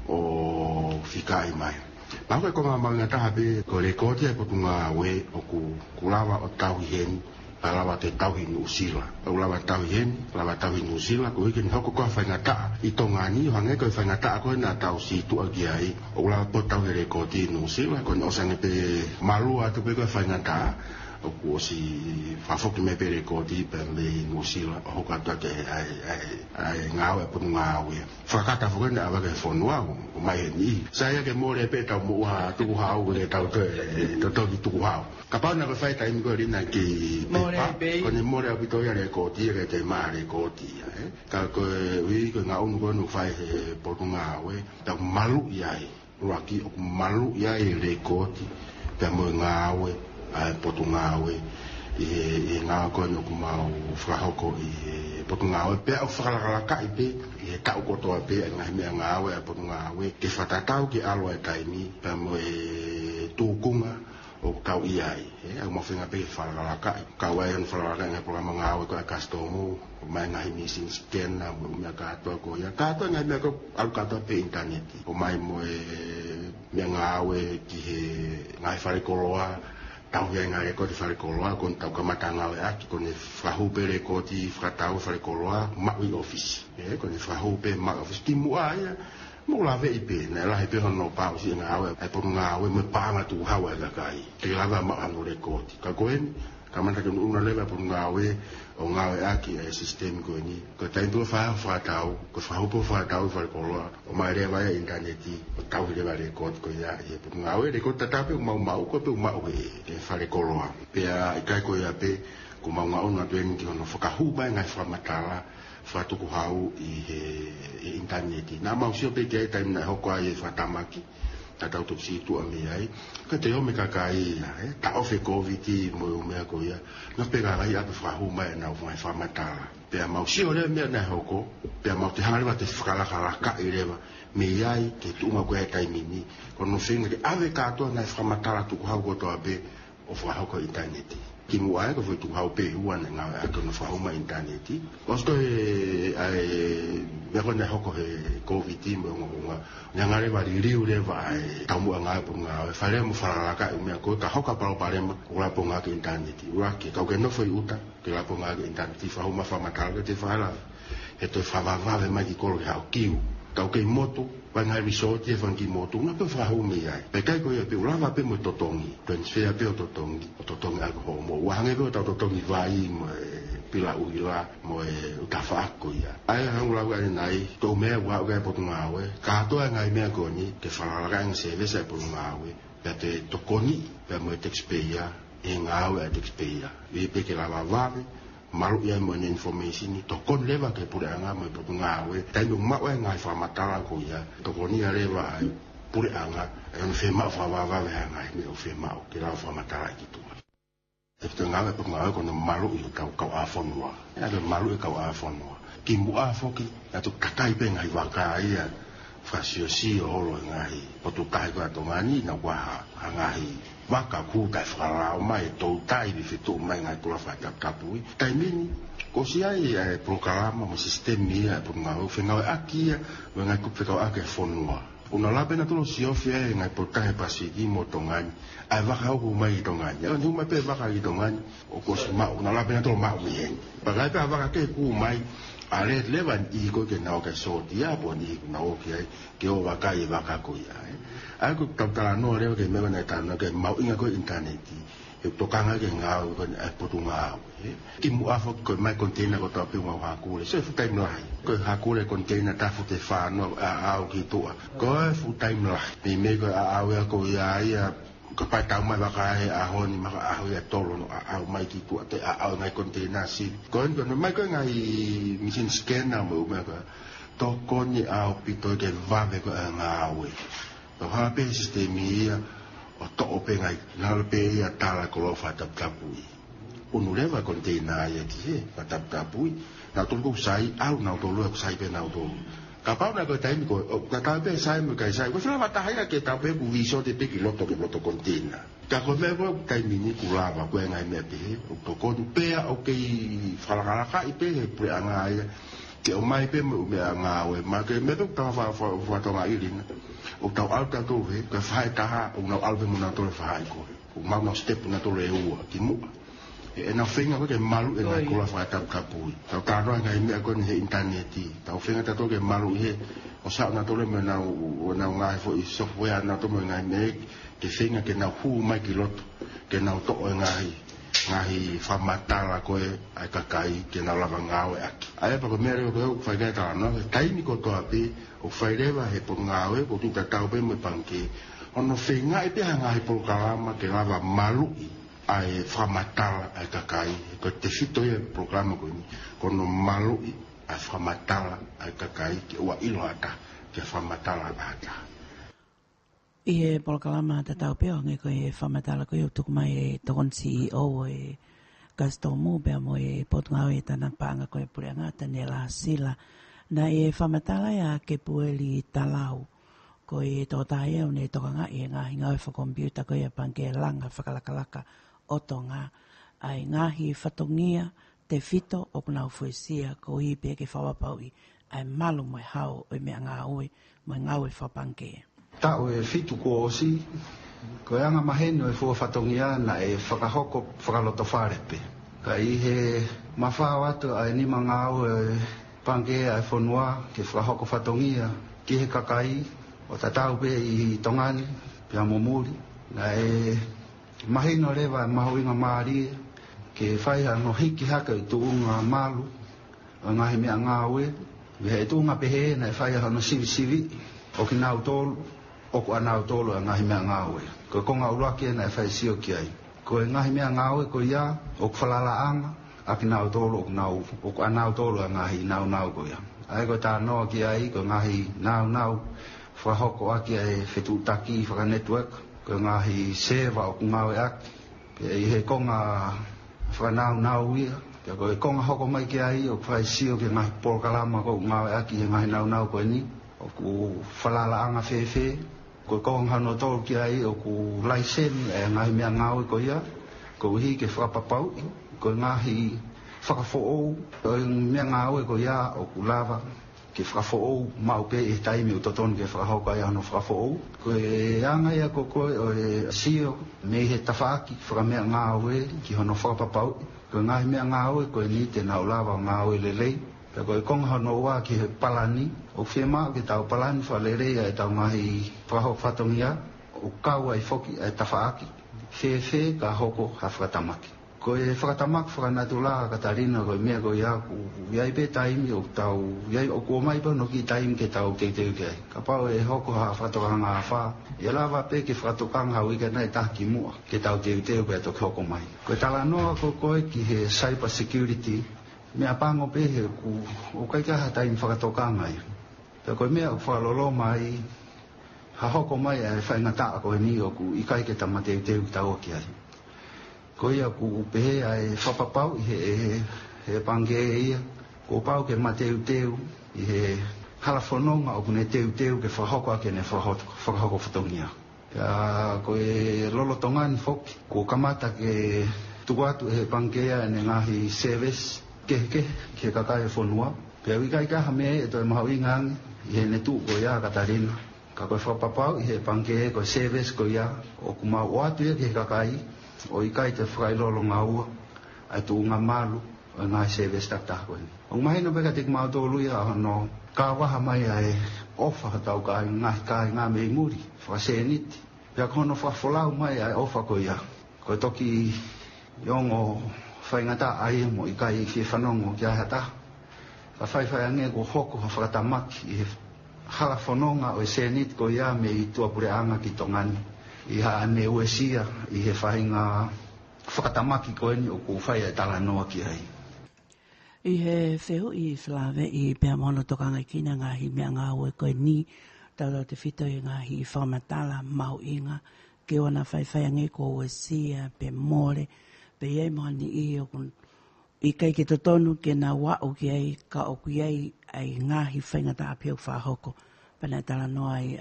o whika i mai. Mako e konga mau ngataha pe ko rekodi ai potu ngawe o ku lawa o tauhi heni, lawa te tauhi nusila. O lawa tauhi heni, lawa tauhi nusila, ko hiki ni hoko koa whaingataa. I tonga ni, hange koe whaingataa koe na tau si tu agi ai. O lawa po tauhi rekodi nusila, ko ni osange pe malua tu pe koe whaingataa. O ku osi whafoki me pe rekodi pe le nusila. O hoka take ai ngawe potu ngawe. Whakata whukene awa ke whonua o mai heni. Saya ke more pe tau mua tuku hau le tau toki tuku hau. Ka pauna ka whai taimi koe rina ki pepa. Kone more a pitoia rekodi e te maa rekodi. Ka koe ui koe ngā unu koe nu whai he potu ngawe. Tau malu iai. Ruaki o malu iai rekodi. Pea moe ngawe. Ai potu ngawe i ngā koe no ku mau whakahoko i potu ngawe pea o whakalakalaka i pe i tau kotoa pe ngahi mea ngawe ai potu ngawe ke whatatau ki aloa e taimi pea mo e tūkunga o kau iai au mawhinga pe whakalakalaka kau ai an whakalakalaka ngai programa ngawe ko e kastomu mai ngahi missing scan na mo mea katoa ko ia katoa ngai mea ko alu katoa pe interneti o mai mo e mea ngawe ki he ngai wharekoloa tau ia ngā rekodi wharekoloa, kon tau kamatanga o aki, kon e whahupe rekodi whakatau wharekoloa, maui office. Kon e whahupe maui office, ki mua ia, mo lawe i pe, na lahe pe hono pāo si ngā awe, ai poru ngā awe, me pānga tu hawa e kakai, te lawa maano rekodi. Ka koen, kamata kenu una lewa poru ngā awe, o ngā awe aki e sistemi koe ni, ko taimtua whakatau, ko whahupe whakatau wharekoloa, o mai rewa e interneti, o tau rewa rekodi koe ia, e poru ngā awe, rekodi tatape u mau, ko pe u mau e wharekoloa. Pea i kai koe ia pe, ko mau ngā una tueni ki hono whakahuba e ngai whamatala, whatuku hau i interneti. Nā mau sio pe kia e taimi nai hoko ai e whatamaki, ta tau tuku si tu a mea ai, ka te ome kakai ia, ta ofe COVID mo o mea ko ia, nga pe kakai ape whahuma e nau whai whamatala. Pea mau sio rea mea nai hoko, pea mau te hangariwa te whakalakalaka i rewa, me iai ke tuunga koe e taimini, kono whenga ke ave katoa nai whamatala tuku hau kotoa pe o whahoko interneti. Ki mua e ko whi tuku hau pe uane ngā e atono whahuma interneti. Osto mea koe nai hoko he COVID mo ngonga, ngare wari riu rewa e taumua ngā e po ngā e wharea mo whararaka e mea koe ka hoka paro parema o lapo ngā ke interneti. Uraki, kau ke nofo i uta, ke lapo ngā ke interneti, whahuma whamatala te whahala. He toi whawawave mai ki kolo ke hau kiu. Kau kei motu, vai ngai resort e whanki motu, nga pe whahume iai. Pe kai koe pe ulawa pe mo totongi, transfer pe o totongi alkohol mo. Wahange pe o tau totongi vai mo e pila uila, mo e utafa ako ia. Ai hangulau ai nai, tau mea wau kai potu ngawe, katoa ngai mea koni, ke whalalaka ang service ai potu ngawe, pe te tokoni, pe mo e taxpayer, e ngawe a taxpayer. Vi pe ke lawa wame, malu ia mo ne information ni tokon lewa ke pure anga mo potu ngawe taimi mau e ngai whamatala ko ia tokoni a lewa ai pure anga e no whema whawawa ngai me o whema o ke rau whamatala ki tua e te ngawe potu ngawe kono malu i kau awhonua e ake malu i kau awhonua ki mua foki atu kakai pe ngai waka ia whasiosio holo ngahi potu kai kua tongani na waha ngahi waka ku kai whakarao mai tau tai vi fitu mai ngai kula whaitapui taimini ko siai e proklama mo sistemi e po ngau whenau akia ngai kupekau ake fonua una lape na tolo siofia e ngai potahe pasiki mo tongani ai waka au mai tongani e numa pe waka i tongani o ko sima una lape na tolo mau ien pagai pe waka ke ku mai ale levan i ko ke nao ke so dia po ni nao ke o waka i waka ko ia ai ko tala no le ke me na tana ke mau inga ko interneti e tokanga ke ngau ko e potunga ki mu afo ko mai container ko tape wa hakule se fu time lai ko hakule container ta fu te fa no a ki to ko fu time lai me ko a ko ia ko pa ta mai baka a honi ma a ya tolo no a mai ki tu te a ngai container si ko no mai ko ngai machine scanner mo ma ko to ko ni a pito ke va me ko ngawe to ha pe sistemi o to pe ngai na pe ya tala ko lo fa tap tapui unu leva container ya ki fa tap tapui na to ko sai au na to lo sai pe na to kapau na ko time ko ka ka pe sai mo kai sai ko fa ta haira ke ta pe bu viso de pe kiloto ke loto container ka ko me ko time ni ku lava ko ngai me pe to ko pe o ke fala ka i pe pre anga ya ke o mai pe mo me anga we ma ke me to ta fa to ngai lina o ta alta to ve ka fa ta ha o na albe mo na to fa ko o ma no step na to le u ki mu e na fenga ko ke malu e na ko la fa ta kapui ta no ngai me ko ni interneti ta fenga ta to ke malu he o sa na to le me na o na ngai fo i software na to me ngai me ke fenga ke na hu mai ki lot ke na to ngai fa matala ko e ai kakai ke na lava ngau aki ai pa ko me re ko fa ga ta no tai ni ko to api o fa leva he po ngau ko tu ta tau pe me panke ono fenga e pe ngai po kalama ke lava malu ai famatala ai kakai ko te fito e programa ko no malu ai famatala ai kakai ke wa iloata ke famatala ata e polkalama te tau peo nge ko e famatala ko tu mai to kon CEO e gastomu be mo e potngau e tana panga ko e purenga tane la sila na e famatala ya ke pueli talau ko e to tae ne to nga e nga hinga fo computer ko e panke langa fakalakalaka o tonga ai ngahi fatongia te fito o kuna ufuesia ko i pe ke whawapaui ai malu mai hao o me ngā oi mai ngā oi whapanke. Ta o e fitu ko osi ko e anga maheno e fua fatongia na e whakahoko whakaloto wharepe. Ka i he mawhao atu ai nima ngā oi panke ai whanua ke whakahoko fatongia ki he kakai o tatau pe i tongani pia momuri na e mahino lewa mahoinga maari ke whaiha no hiki haka i tuunga malu o ngahi mea ngāwe we he tuunga pehe na e whaiha no sivi o ki nau tolu o ku anau tolu a ngahi mea ngāwe ko konga uruaki na e whai sio ki ai ko e ngahi mea ngāwe ko ia o ku whalalaanga a ki nau tolu o ku anau tolu a ngahi nau ko ia ai ko tā noa ki ai ko ngahi nau whahoko aki ai whetu taki whaka network ko ngahi seva o ngawe ak i he konga whanau ia ko e konga hoko mai ki ai o whai sio ki ngahi polkalama ko ngawe ak i ngahi nau ko ni o ku whalalaanga whewhe ko konga hano tolu ki ai o ku laisen e ngahi mea ngawe ko ia ko hi ke whakapapau ko ngahi whakafo'ou o mea ngawe ko ia o ku lava ke whakafo'ou mau pe e taimi o toton ke whakahauka ai ano whakafo'ou ko e anga ia ko koe o e sio me he tawhaaki whakamea ngāwe ki hono whakapapau ko ngahi mea ngāwe ko e ni te nau lawa ngāwe lelei ko e konga hono wā ki he palani o whiema ke tau palani whalelei e tau ngahi whakahok whatongia o kau ai whoki e tawhaaki whewhe ka hoko ha whakatamaki ko e whakatamaki whakanatula katarina ko e mea ko ia ku iai pe taimi o tau iai o kua mai pa no ki taimi ke tau teiteu ke ai ka pao e hoko ha whatokanga a wha e lawa pe ke whatokanga hau ika nai tahki mua ke tau teiteu ke ato hoko mai ko e tala noa ko koe ki he cyber security mea pango pe he ku o kaikaha taimi whakatokanga ai pe ko e mea whalolo mai ha hoko mai e whaingata ko e ni o ku ikai ke tama teiteu ki tau ki ai ko ia ku pehe ai whapapau i he pange ia ko pau ke mateu teu i he halafononga o kune teu ke whahoko ake ne whahoko whatongia. Ko e lolo tongani foki, ko kamata ke tuatu he pankea ne ngahi service ke kakai whonua. Pea wika ika hame e toi mahau ingangi, i he ne tu ko ia katarina. Ka koe whapapau i he pankea ko service ko ia, o kuma watu ia ke kakai, o ikai te whakailolo ngaua, ai tu unga malu, o ngahi service takta koe. O mahino peka te kumau tōlu ia hono, ka waha mai ai ofa hatau ka ngā mei muri, whaseniti. Pea kono whafolau mai ai ofa ko ia. Koe toki iongo whaingata ai mo i kai ki whanongo ki ai hata. Ka whaiwhai ange ko hoko ha whakatamaki i he hala whanonga o e seniti ko ia me i tuapure anga ki tongani. I ha ane uesia i he whainga whakatamaki ko eni o ko whai ai tala noa ki ai. I he wheo i whlawe i pia mono tokanga i kina ngahi mea ngā ue koe ni tau te whito i ngahi whamatala mau inga ke ona whaiwhai ange ko ue sia pe more pe iei mohani i o kun i kai ke totonu ke nā wao ki ai ka oku iei ai ngahi whaingata a piau whahoko pana tala noa i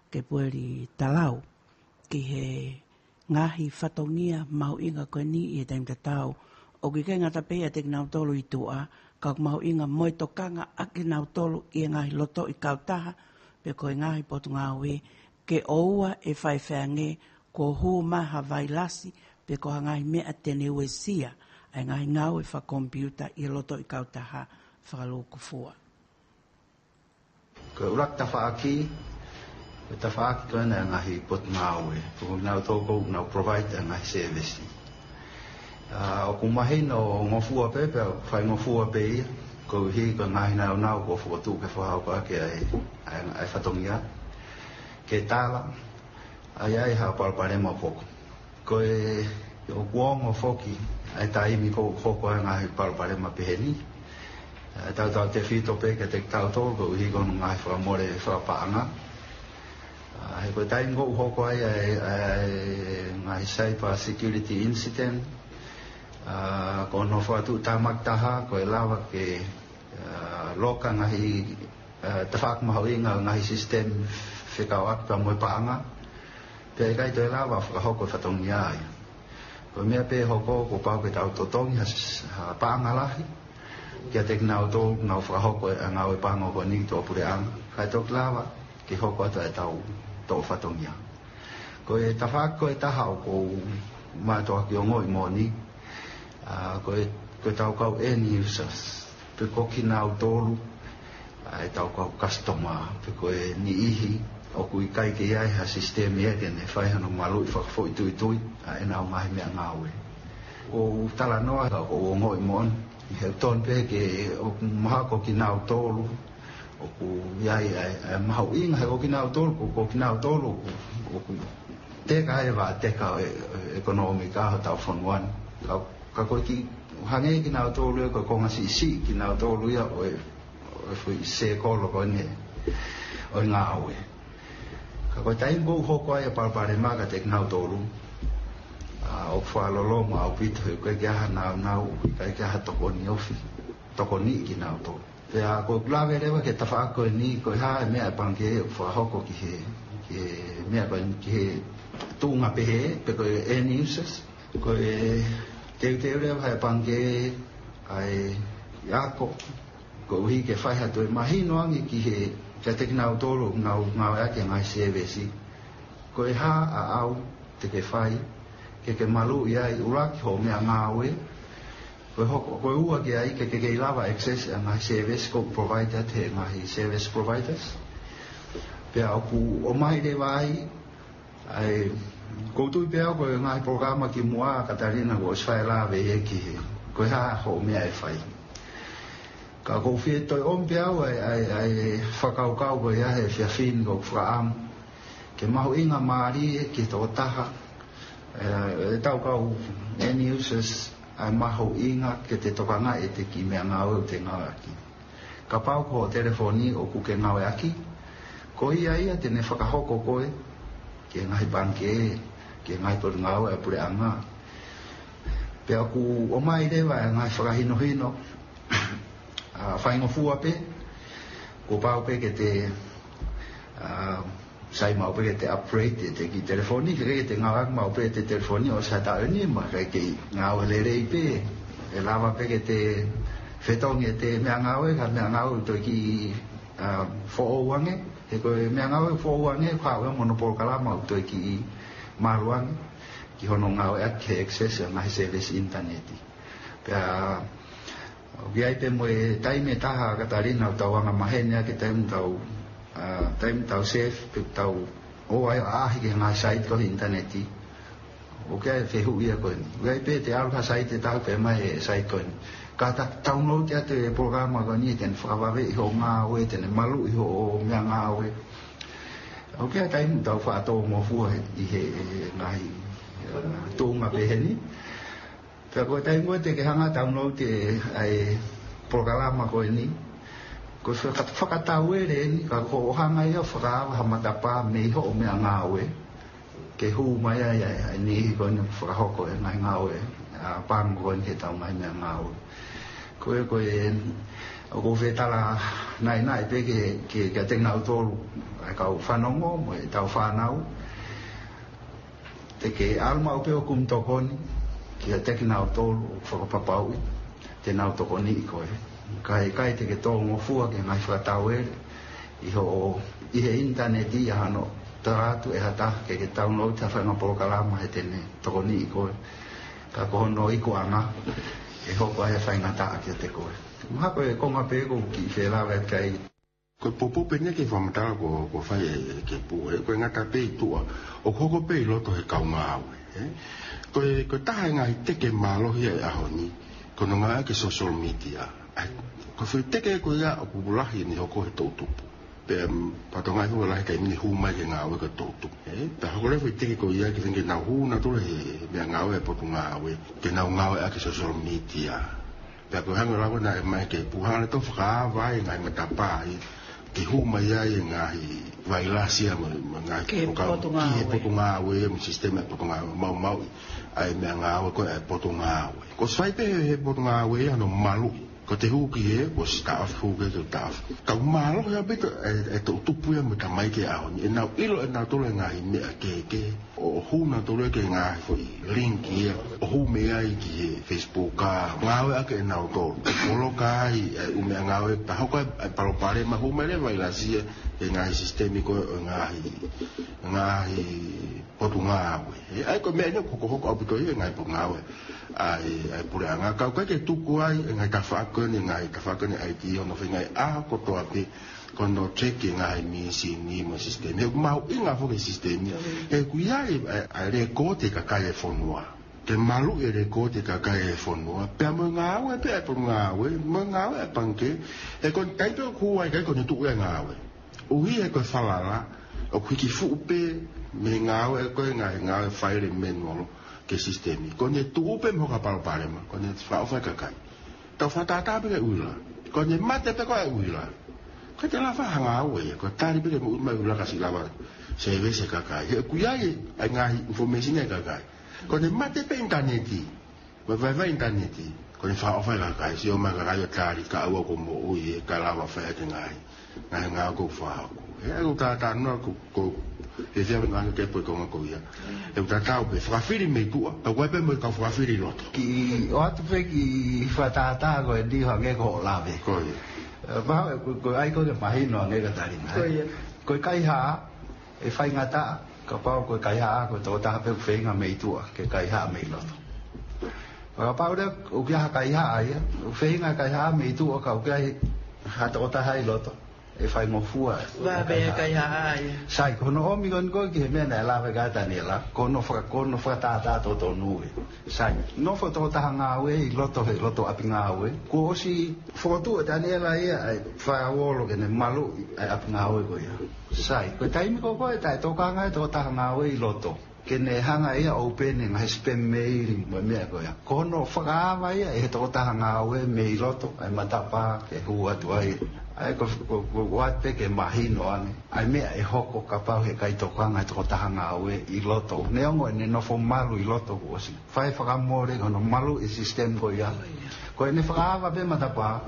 ke pueri talau ki he ngahi whatongia mau inga koe ni i e taimta tau o ki kai ngata pea te kinau tolu i tua, ka mau inga moi tokanga a kinau tolu i ngahi loto i kautaha, pe koe ngahi potu ngāwe, ke oua e whaiwhange ko hu maha vailasi, pe ko ngahi mea tene uesia, ai ngahi ngāwe wha kompiuta i loto i kautaha whakaloko fua. Ko urak ta whaaki, ta whaaki koe na ngahi potu ngāwe, ko ngau tōko ngau provide ngahi service. O kumahina o ngofua pepe, whai ngofua pe ia, ko hi ko ngahi nau ko whuatu ke whahau ko ake ai whatongia. Ke tala, ai hao palparema poko. Ko e o kuongo foki, ai taimi ko hoko ai ngahi palparema peheni. Tau te whito peke te tau tō, ko hi ko ngahi whamore whapaanga. He ko taimi ko hoko ai ngahi cyber security incident, ko no whatu tamak taha ko e lawa ke loka ngahi tawhak mahau inga ngahi system whikau akpa moe paanga pe kai to e lawa whakahoko whatongia ai ko mea pe hoko ko pau ke tau totongi ha paanga lahi kia te kinau tō ngau whakahoko e ngau e paanga ko ni tō pure anga kai tok lawa ke hoko ata e tau tō whatongia ko e tawhak ko e taha o ko mātoa ki o ngoi mō ni ko tau kau end users, pe ko ki nau tolu, ai tau kau customer, pe ko e ni ihi, o kui kai ke iai ha sistemi e kene, whai hano malu i whakafo i tui, ai nau ngahi mea ngāwe. O tala noa, o ngoi mon, i heu ton pe ke o maha ko ki nau tolu, o ku iai mahau inga, he ko ki nau tolu, ko ki nau tolu, o ku teka e wā teka ekonomika ho tau whanuan, ka koe ki hange ki nau tōlu e koe konga si ki nau tōlu ia o e fui se kolo koe ne o i ngā aue. Ka koe taim kou hoko ai a palpare maka te ki nau tōlu o whalolonga au pito e koe ki aha nau kai ki aha tokoni ofi tokoni ki nau tōlu. Pea koe klawe rewa ke tawha koe ni koe haa e mea e panke e whahoko ki he mea koe ki he tūnga pehe pe koe e users koe Teu reo hai pange ai yako ko uhi ke whai hatu e mahino angi ki he kia te kinau tōru ngau ake ngai sevesi ko e hā a au te ke whai ke malu i ai uraki ho mea ngāwe ko ua ke ai ke ilawa access a ngai service ko provider te ngai service providers pea o mai rewa ai ko tui pea ko ngai programa ki mua Katarina ko swai la ve ki ko ha ho mea e fai ka ko fie toi on pea ai whakau kau ko ia he fia fin ko whaam ke mahu inga maari ki tō taha tau kau any users ai mahu inga ke te tokanga e te ki mea ngau te ngau aki ka pau ko telefoni o ku ke ngau aki ko ia tene whakahoko koe ke ngai banke ke ngai por ngau e pure anga pe aku o mai rewa ngai whakahino hino a whaingo fua pe ko pau pe ke te sai mau pe ke te upgrade te ki telefoni ke te ngawak mau pe te telefoni o sa ta ni ma ke ngaw le re pe e lava pe ke te fetong te me ngawe ka me ngaw to ki fo wange e ko me ngawe fo wange kwa we monopol kala mau to ki maruang ki hono ngaw ke access na service internet pa Viai pe mo taime taha Katarina tawanga mahenya ke taim tau safe pe tau o ai ke nga site ko interneti o ke fe hu ia ko viai pe te alfa site ta pe mai site ko ka ta download ya te programa ko ni ten fa va ve ho nga we ten malu ho nga nga we o ke taim tau fa to mo fu i he ngai Tonga Vake ni Pero ko tayo mo te ke hanga download te ai programa ko ni ko whakataue re ni ka ko hanga ia whakawa hamatapa me ho me ngawe ke hu mai ai ni ko ni whakahoko e ngai ngawe pang ko ni tau mai me ngawe ko o vetala nai pe ke te ngau tolu ai ka whanongo mo e tau whanau te ke alma o pe o kum tokoni Kia teki nao tolu whakapapau te nao toko ni i koe. Kai te ke tō ngofua ke ngai whakatau ere. I he internet i hano taratu e hata ke download ta whanga polokalama he tene toko ni i koe. Ka kohono i koanga e hoko ai whainga taa kia te koe. Maha koe konga pēko ki whelawe kai. Ko popo pene ke whamatara ko whai ke pū. Koe ngata pēi tua. O koko pēi loto he kaunga awe. Ko taha ngai teke malohi e aho ni kono ngai ke social media ko fui teke ko ia o pulahi ni hoko he tautupu pe patongai hua lahi kai mini huma ke ngāwe ka tautupu ta hoko le fui teke ko ia ke finge nau huna tole he mea ngāwe e potu ngāwe ke nau ngāwe a ke social media pe ko hango lawa na e mai ke puhana to whakaawai ngai matapai ke huma ia e ngahi vailasia ngai ke potu ngāwe mo sistema potu ngāwe mau ai mea ngāwe ko e potu ngāwe. Ko swaipe he potu ngāwe ano malu. Ko te huki he, ko staff huke to staff. Ka malo hea beto e to tupu ya me ka mai ke aho ni. E nau ilo e nau tole ngahi mea ke. O huna tole ke ngahi fo i linki e. O hu mea i ki he Facebook ka. Ngāwe ake e nau tole. E polo ka i umea ngāwe. Pa hoko e palopare ma hu mele vai la sia. E ngahi sistemiko e ngahi potu ngāwe. Ai ko mea ni hoko apito i e ngahi potu ngāwe. Ai pure anga ka ke tuku ai ngai ka whakone ai ti ono whingai ko toa pe kono cheki ngai mi si ni mo sistemi mau inga fo ke sistemi e kuia ai rekote ka kai fonua te malu e rekote ka kai fonua pe mo ngawe pe po ngawe mo ngawe panke e kon tai pe ku ai ka kon tu ngawe o hi e ko falala o ki fu pe me ngawe ko ngai faile menolo ke sistemi kon e tu pe mo ka pare ma kon e fa ka kai tau whatata peke ula. Ko ne mate pe koe ula. Ko te lawa hanga awe, ko tari peke mo mai ula kasi lawa sewe se kakai. He kuiai ai ngahi information e kakai. Ko ne mate pe interneti. Ko vai interneti. Ko ne whaofa kakai. Si o mai kakai o tari ka aua ko mo ui e ka lawa whae te ngahi. Ngahi ngā ko whahako. He au tātā nua ko e whia nganga ke poe konga ko ia. E uta tau pe whakawhiri mei tua, ka waipe mo ka whakawhiri loto. Ki o atu pe ki whatata ko e diha nge ko lawe. Ko ia. Maha ko ai ko ke mahino nge ka tarina. Ko ia. Ko kai haa, e whai ngata, ka pau ko kai haa ko tō taha pe whenga mei tua, ke kai haa mei loto. Ka pau re, o kia kai haa ia, whenga kai haa mei tua ka o kia hata o taha i loto. E whai ngofua. Wa bea kai haa ia. Sai, kono omi kon koe ki he mea nei lawe kai tanela, kono whakatata tō tō nui. Sai, no whakatota ngā ue i loto api ngā ue. Ko osi whakatu e tanela ia, ai whai awolo ke ne malu ai api ngā ue ko ia. Sai, koe taimi ko koe tai tō kāngai tō taha ngā ue i loto. Ke ne hanga ia open ngai spam mail mo mea ko ia. Kono whakaawa ia e tō taha ngā ue me i loto, ai matapa e hua tu ai. Ai ko wat pe ke mahino ane ai mea e hoko ka pau he kai tokanga to tahanga awe i loto neongo ne no fo malu i loto ko si fai whakamore kono malu i system ko ia ko ne whakawa pe matapa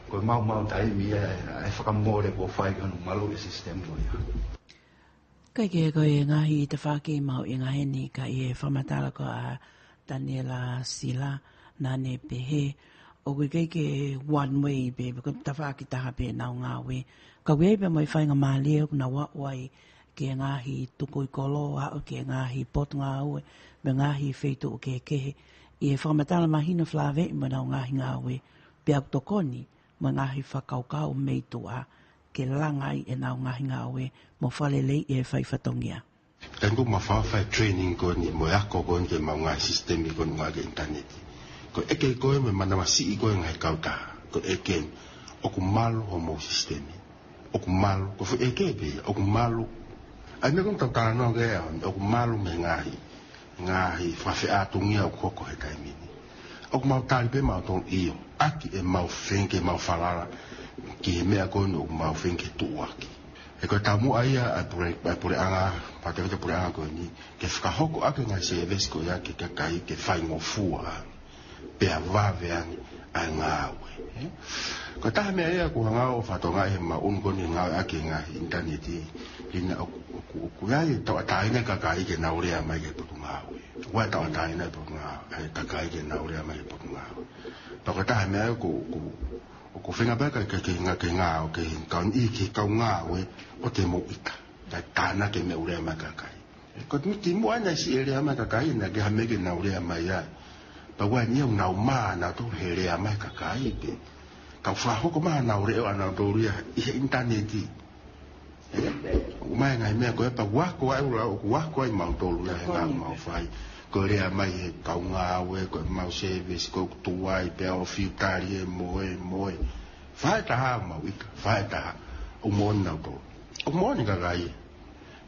ko mau tai mi ai whakamore ko whai kanu malu e sistem ko ia. Kai ke koe ngahi te whake mau i ngahe ni ka i e whamatala ko a Daniela Sila nā ne pehe o koe kei ke one way pe ko te whake taha pe nau ngā we ka wei pe mai whainga mālia kuna wai ke ngahi tuku i kolo au ke ngahi pot ngā ue me ngahi wheitu o ke kehe i e whamatala mahina whlawe i mo nau ngahi ngā we pe au tokoni mo ngahi whakaukau meitu a ke langai e nau ngahi ngā ue mo whalelei e whai whatongia. Tengo mawhawhai training ko ni mo ako ko ke mau ngai sistemi ko ngā ke internet. Ko eke ko me mana masi ko ngai kauta. Ko eke o ku malu o mo sistemi. O ku malu ko eke be o ku malu. Ai me ko tata no ge o ku malu me ngahi whawhi atungia o koko he taimini. O ku mau tali pe mau tong iyo. Aki e mau whenke mau whalala. Ki he mea ko no mau whenke tuaki. E koe tamu aia ai pure anga, patewete pure anga koe ni, ke whakahoko ake ngai se eves ko ia ke kakai ke whai ngofua, pea waweani ai ngāwe. Koe taha mea ea kua ngāo whatonga e ma unko ni ngāwe ake ngai interneti, ina oku iai tau ataina kakai ke naurea mai ke putu ngāwe. Wai tau ataina kakai ke naurea mai ke putu ngāwe. Koe taha mea ea o ko whenga baka ke ngā o ke kaun i ke kau ngā oe o te mo ika. Tai tāna ke me urea mai kakai. Ko ti mo ana si e rea mai kakai na ke hameke na urea mai ai. Pa wai ni au nau maa na tō he rea mai kakai ke. Kau whahoko maa na urea ana tōria i he interneti. O mai ngai mea ko e pa wako ai ura o wako ai mau tōru na he ngā mau whai. Ko rea mai he kau ngā oe, ko mau service, ko tuai, pea o whiutari e moe. Whae taha mau ika, whae taha, o mōni nau tō. O mōni ka gai,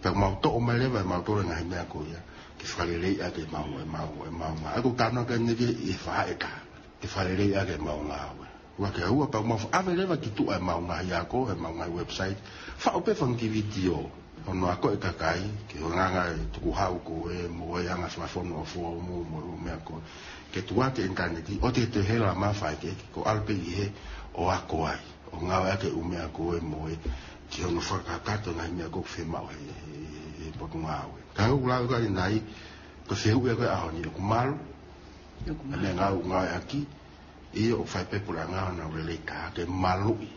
pea mau tō o mai lewa e mau tōre ngahi mea ko ia, ke whalelei a ke mau ngā. Ako tāna ka neke i whae taha, ke whalelei a ke mau ngā oe. Ua ke hua, pea mau whawe lewa ki tua e mau ngā iako, e mau ngā website, whao pe whangi video, ono ako e kakai, ke o nganga e tuku hau ko e mo e anga whafono o fua mo mea ko. Ke tua te interneti, o te hela mawhai ke, ko alpe i he o ako ai. O ngawe ake umea ko e mo e, ki ono whakakato ngai mea ko whemau he potu ngawe. Ka hau lau ka inai, ko whehu e koe aho ni oku malu, me ngawe aki, i o whai pepura ngā na urelei taha, ke malui.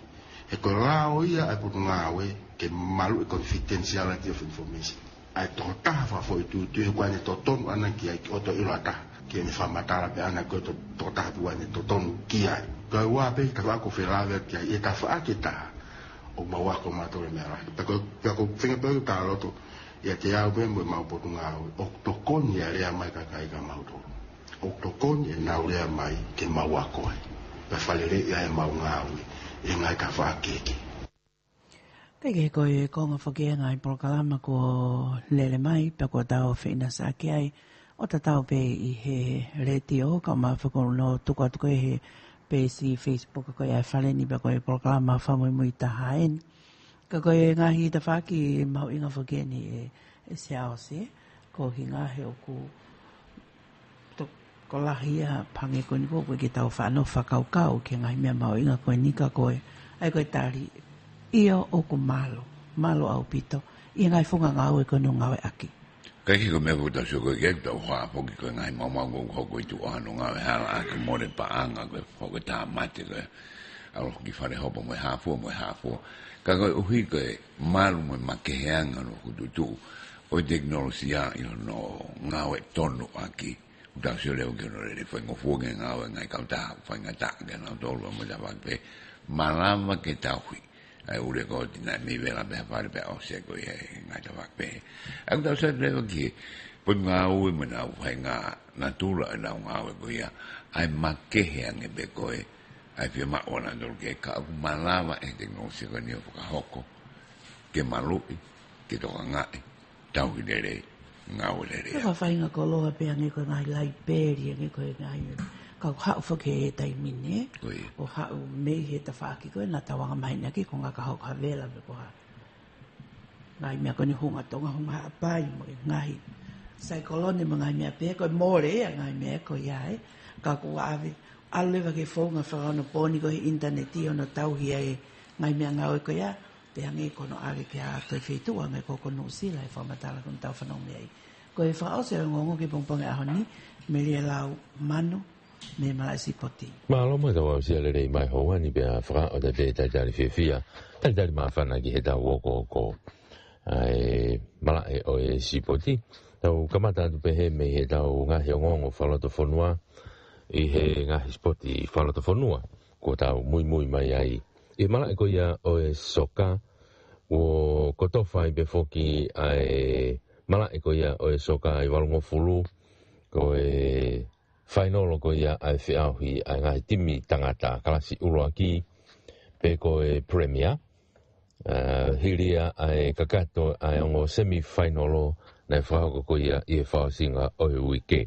E koe lao ia ai potu ngawe, ke malu e confidentiality of information. Ai tō taha whafo i tū kua ne tō tonu ana ki ai ki oto ilo taha. Ki ne whamatara pe ana koe tō taha pua ne tō tonu ki ai. Koe wā pe ka wako whelawe ki ai, e ta whaake taha o mawako matore mea rahi. Pea ko whenga pēu tā roto, ia te au me mo mau potu ngā oi. O tō koni a rea mai kakai ka mau tōru. O tō koni e nau rea mai ke mawako ai. Pea whalere ia e mau ngā oi, e ngai ka whaakeke. Kei koe konga whakea ngai prokalama ko lele mai, pa ko tau whina sa ke ai, o ta tau pe i he retio, ka ma whakonu no tuka tuka i he pe si Facebook koe ai whaleni pa koe prokalama whamui mui taha en. Ka koe ngahi ta whaki mau inga whakea ni e seao se, ko hi ngahe o ku ko lahia pange koe ni koe ki tau whano whakaukau ke ngahi mea mau inga koe nika koe, ai koe tari ia o ku malo au pito, ia ngai whunga ngau e kono ngau e aki. Kai ki ko me puta su koe kek tau whaa poki koe ngai mau ko i tu ano ngau e hala ake more pa anga koe whoko tā mate koe, alo ki whare hopo mo hafua. Ka koe uhi koe malu mo makeheanga no kututu, o teknolosia ino no ngau e tonu aki. Uta su leo ke no re whaingo fuonge ngau e ngai kau tā, whainga tā ke nau tolu mo ta wakpe, malama ke tauhi. Ai ure ko tina ni vela be pare be o se ko ye nga ta vak pe au ta se le ki po nga u me na nga natura na nga ko ya ai makke he ang be ko ai pe ma ona do ke ka malama e de no se ko ni ka hoko ke malu ke to nga tau dere nga u dere ka fa nga ko lo pe ang ko ngai lai peri ang ko ngai ka hau whake tai mine, o hau mei he ta whaki koe, nā tawanga mai naki, ko ngā ka hau ka vela me koha. Ngai mea koe ni hunga tonga, hunga hapai mo i ngahi. Sai kolone mo ngai mea pē, koe more ea ngai mea koe iai, ka ko awe ale wa ke fonga fa no poni ko internet i ono tau hi ai ngai mea ngau ko ya pe ange kono ave ke a to fe tu ngai ko kono sila e fa matala kon tau fa no mei ko e fa o se ngongo ke pong a honi me le lau mano me mala si poti ma lo mo do si le rei mai ho ani be a fra o de be ta ja fi fia ta ja ma fa na ki he da wo ko ai mala e o e si poti tau kamata tu pe he me he tau nga he ngongo fa lo to fonua i he nga spoti fa lo to fonua ko tau muy mai ai i mala e ko ia o e soka o kotofa i be foki ai mala e ko ia o e soka i walongo fulu ko e final ko ia ai fiahi ai nga timi tangata kalasi uruaki pe ko e premier hiria ai kakato ai ngo semi final na fa ko ia e fa singa o e wike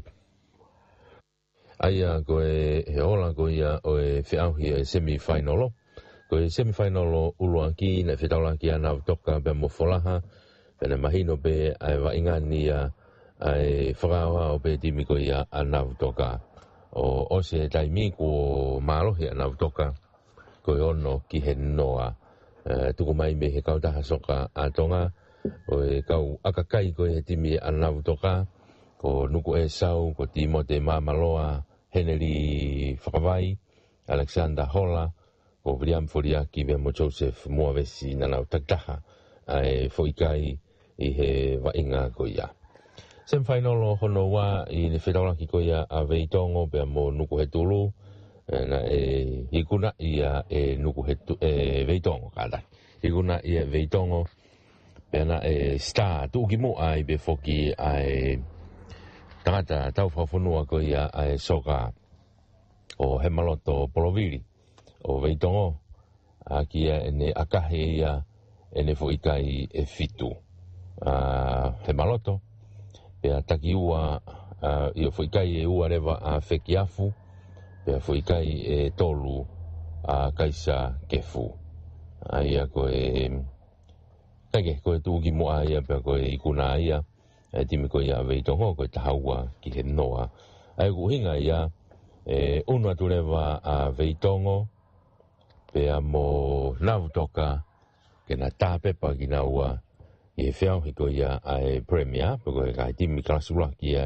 ai ko e he ola ko ia o e fiahi semi final ko e semi final uruaki na fitaula ki ana toka be mo folaha pena mahino be ai wa ingania ai whakawa o pe timi ko ia anau toka o se taimi ko malohi anau toka ko ono ki he noa tuku mai me he kau taha soka a Tonga o e kau akakai ko he timi anau toka ko nuku e sau ko Timote Mamaloa Henry Whakawai Alexander Hola ko William Foriaki ve mo Joseph Muavesi nanau taktaha ai foikai i he wainga ko ia sem final hono wa i le fetaula ki ko ia a veitongo pe mo nuku he tulu na e hikuna ia e nuku he veitongo kada hikuna ia veitongo pe na e star tu ki mo ai be foki ai tangata tau whafonua ko ia ai soka o he maloto poloviri o veitongo a kia ene akahe ia ene foikai e fitu he maloto pe ataki ua i foi kai e ua rewa a fekiafu pe foi kai e tolu a kaisa kefu ai ko e kage ko tu ki mo ai pe ko i kuna ia e timi ko ia ve tongo ko ta hawa ki he noa ai ku hinga ia e una tu rewa a ve tongo pe amo nau toka ke na tape pa ki na ua e whiau hiko ia ai premier pako e kai timi klasula ki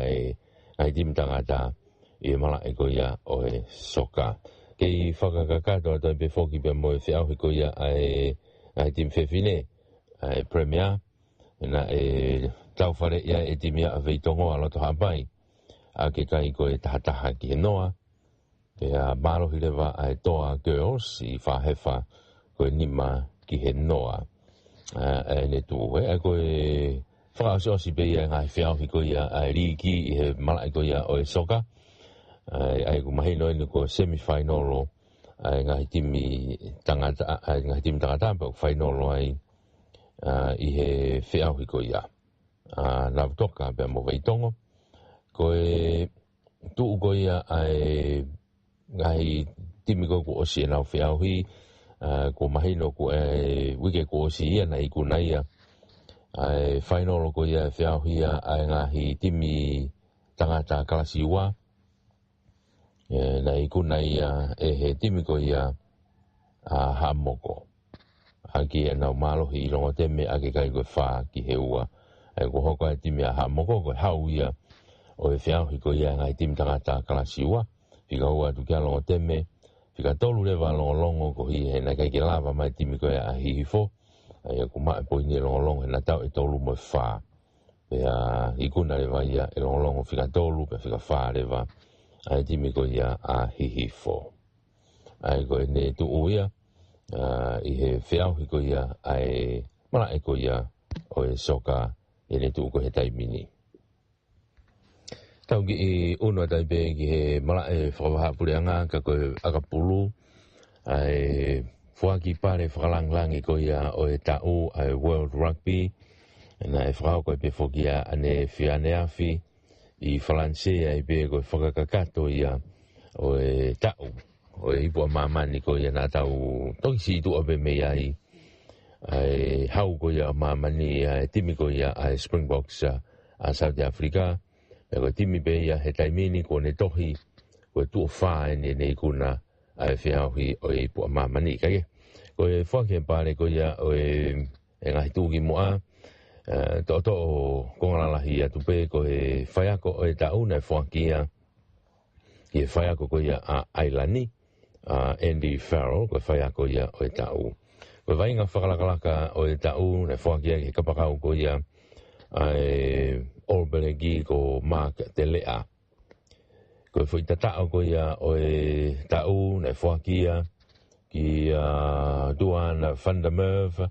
ai timi tangata e mala e ko ia o e soka ke i whakakakato ato e pe foki pe mo e whiau hiko ia ai timi whewhine ai premier na e tau whare ia e timi a veitongo aloto hapai a ke kai ko e tahataha ki he noa pe a maro hirewa ai toa girls i whahefa ko e nima ki he noa ne tu e ko e whakasio si pe ia ngai whiau hi ko ia ai riki i he mala ko ia o e soka ai ko mahino e ko semi-final ai ngai timi tangata pa final ai i he whiau hi ko ia na toka pe mo veitongo ko e tu ko ia ai ngai timi ko o si na whiau hi ko mahino ko e wike ko si ia na iku na ia ai final ko ia whiau hia ai ngahi timi tangata kalasiwa na iku na ia e he timi ko ia a hamoko aki e na malohi i longa teme ake kai ko wha ki he ua ai ko hoko e timi a hamoko ko hau ia o e whiau hi ko ia ngahi timi tangata kalasiwa whika ua tu kia longa teme whika tolu lewa longo ko hi he na kai ke lava mai timi ko a hihifo ai ko mai po ni longo na tau e tolu mo fa pe a ikuna lewa ia e longo whika tolu pe whika fa lewa ai timi ko ia a hihifo ai ko ne tu uia i he whiau hi ko ia ai mala e ko ia o e soka e ne tu ko he taimini tau ki i uno tai pe ki he mala e whakawaha pureanga ka koe akapulu ai fuaki pare whakalanglang i ko ia o e tau ai World Rugby na e whakao koe pe whokia ane whiane awhi i Whalansea ai pe koe whakakakato ia o e tau o e ipua mamani ko ia na tau toki si tu abe mei ai hau ko ia mamani timi ko ia ai Springboks a South Africa e ko timi be ia he taimini ko ne tohi ko tu fa ni kuna ai fia hui oi po mamani kai ko fa ke pare ko ya oi ngai tu ki mo a to ko la hi tu pe ko fa ko oi ta una fa kia ki fa ko ya ailani Andy Farrell ko fa ko ya oi ta u ko vai nga whakalaka o e tau ne whakia ki kapakau ko ia ai Olberegi ko Mark te lea. Ko fwoi tatao ko ia o e tau ne whakia ki Duan van der Merwe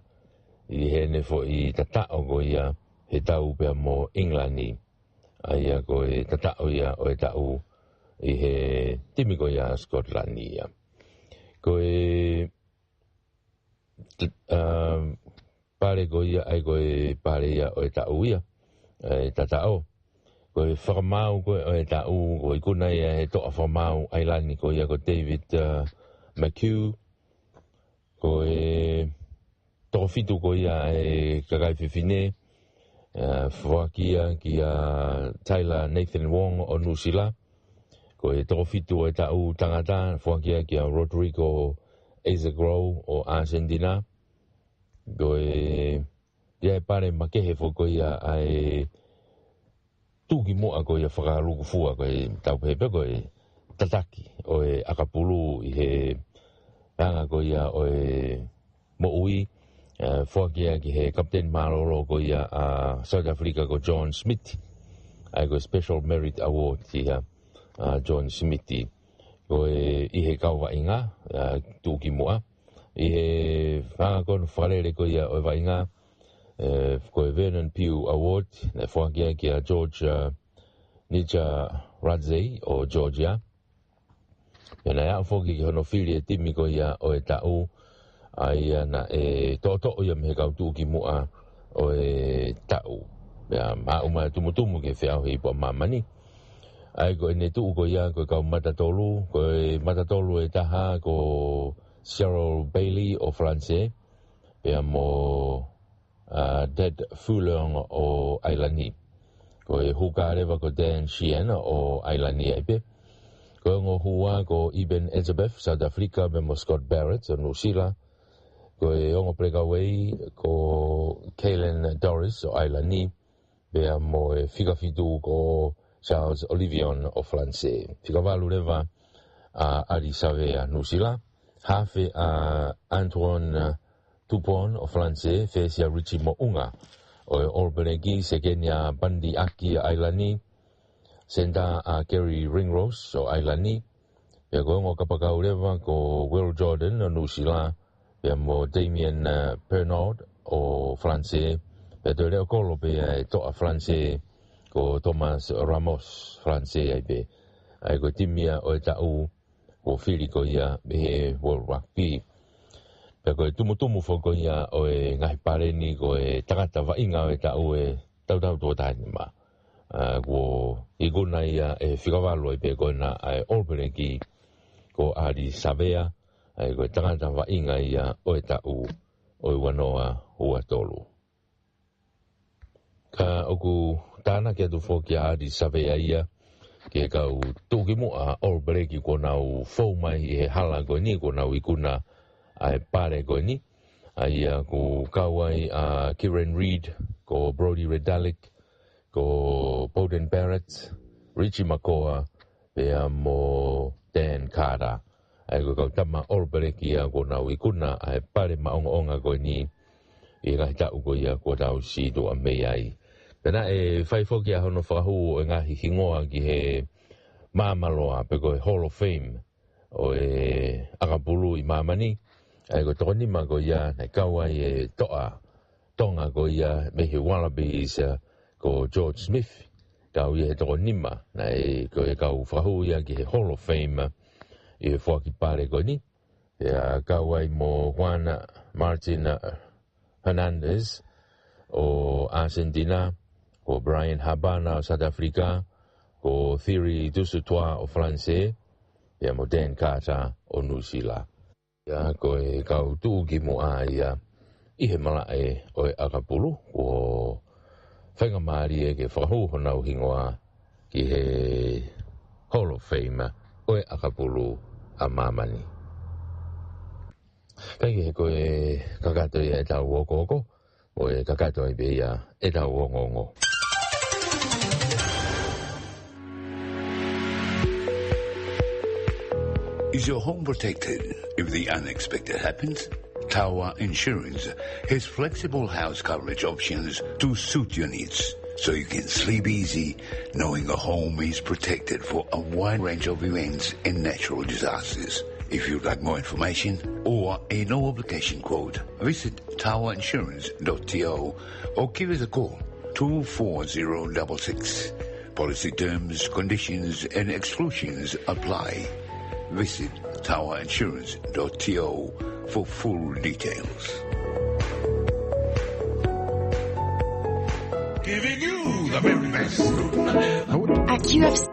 i he ne fwoi tatao ko ia he tau pia mo Englandi. Aia ko e tatao ia o e tau i he timi ko ia Scotland ia. Ko e pare ko ia ai ko pare ia o tau ia tatao ko whakamau ko o tau ko ikuna ia he toa whamau ailani ko ia ko David McHugh ko toko fitu ko ia kakai whiwhine whakia ki Taylor Nathan Wong o Nusila ko toko fitu o tau tangata whakia ki Rodrigo Azagrow o Argentina ko ia pare makehe foko ia ai tuki moa ko ia whakaluku fua ko tau pepe ko tataki o akapulu i he hanga ko ia o mo ui whakia ki he Captain Maroro ko ia South Africa ko John Smith ai ko Special Merit Award ia John Smith ko i he kaua inga tuki moa i he whanga kon wharere ko ia o wainga ko Vernon Pugh Award na whakia ki George Nija Radzei o Georgia pena ia whoki ki hono whiri timi ko ia o tau ai na toto ia me kau tuki moa o tau ia mauma tumutumu ke whiau hi po mamani ai ko ene tu ko ia ko kau matatolu taha ko Cheryl Bailey o France pea mo Dead Fulong o Ailani ko huka rewa ko Dan Sheehan o Ailani aipe ko ngo hua ko Ibn Elizabeth South Africa pea mo Scott Barrett o New Zealand ko ongo Breakaway ko Kaylin Doris o Ailani pea mo Figafitu ko Charles Olivion o France. Whikawālu rewa Ari Savea New Zealand. Hafe Antoine Tupon o France. Fesia Richie Mounga o Olberegi Sekenia Bandi Aki Ailani. Senda Kerry Ringrose o Ailani. Pea ko ngo kapakau rewa ko Will Jordan o New Zealand. Pea mo Damien Pernod o France. Pea to reo kolo pea toa France ko Thomas Ramos France aipe ai ko timia o tau ko fili ko ia me World Rugby pe ko tumu fo ko ia o ngai pareni ko tagata va inga o tau tau to tani ma ko iguna ia figavalo pe ko na ai Olberegi ko Ari Savea ai ko tagata va inga ia o tau o wanoa o tolu ka oku tana ke tu foki Ari Savea ia ke kau tuki mua Olberegi ko nau fau mai he hala ko ni ko nau ikuna ai pare ko ni ai ko kawai Kieran Reid ko Brody Redalick ko Bowden Barrett Richie Makoa pe mo Dan Carter ai ko kau tama Olberegi ko nau ikuna ai pare maonga ko ni i ngai tau ko ia ko tau si do amei ai pena fai foki a hono whahu o ngahi hingoa ki he mamaloa pe ko Hall of Fame o akapulu i mamani ai ko toko nima ko ia nei kaua toa tonga ko ia me he Wallabies ko George Smith kau ia toko nima nei ko kau whahu ia ki he Hall of Fame i he whaki pare ko ni ia kaua mo Juan Martin Hernandez o Argentina ko Brian Habana o South Africa, ko Thierry Dussutois o France, ia mo Dan Carter o New Zealand. Ia ko kau tuki mo ia i he mala o akapulu, ko whaingamari ke whakahuho nau hingoa ki he Hall of Fame oe akapulu a mamani. Pegi he koe kakato e tau wokoko, oe kakato e beia e tau wongongo. Is your home protected if the unexpected happens? Tower Insurance has flexible house coverage options to suit your needs, so you can sleep easy knowing a home is protected for a wide range of events and natural disasters. If you'd like more information or a no-obligation quote, visit towerinsurance.to or give us a call, 24066. Policy terms, conditions and exclusions apply. Visit towerinsurance.to for full details. Giving you the very best. At QFC.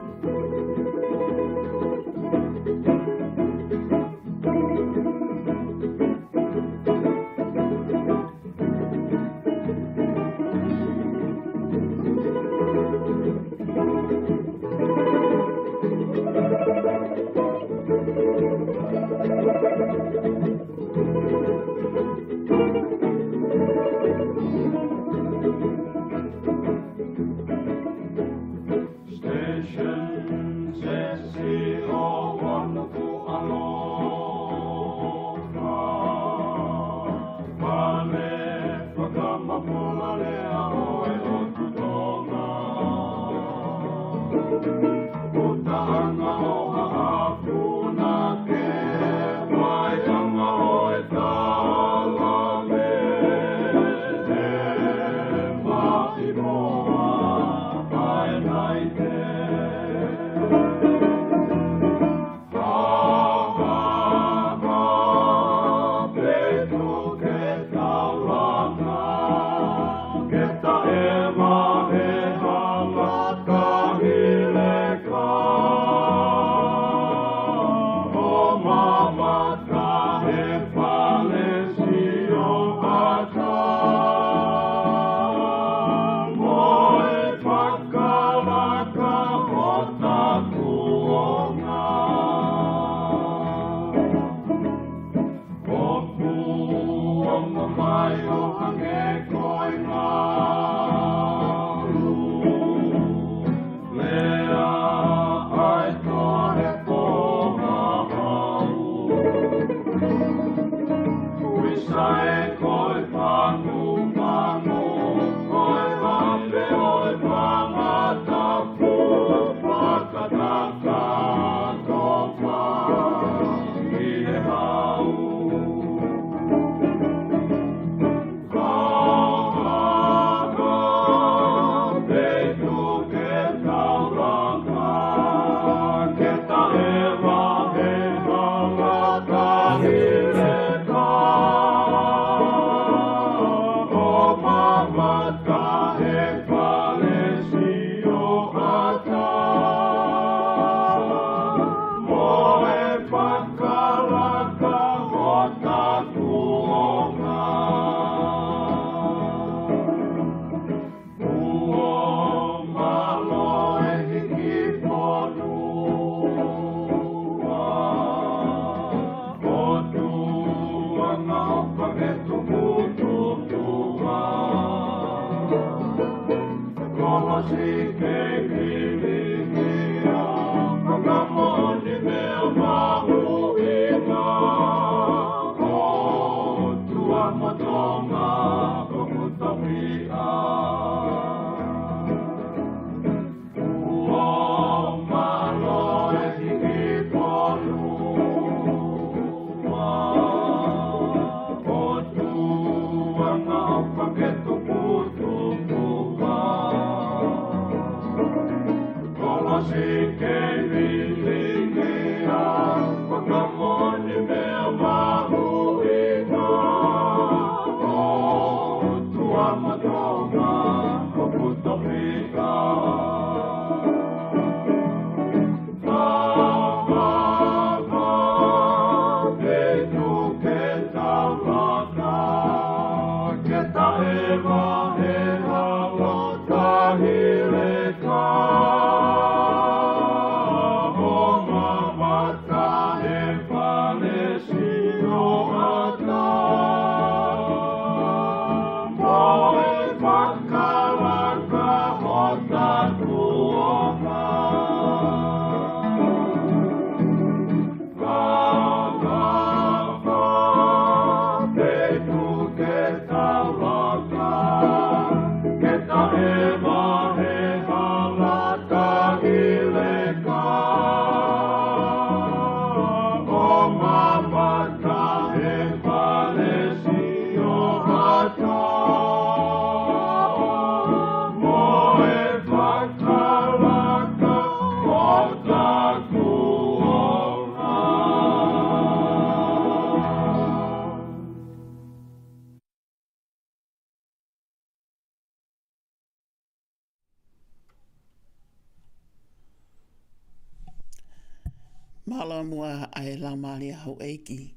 Mahalo mua ai laumali hau eiki.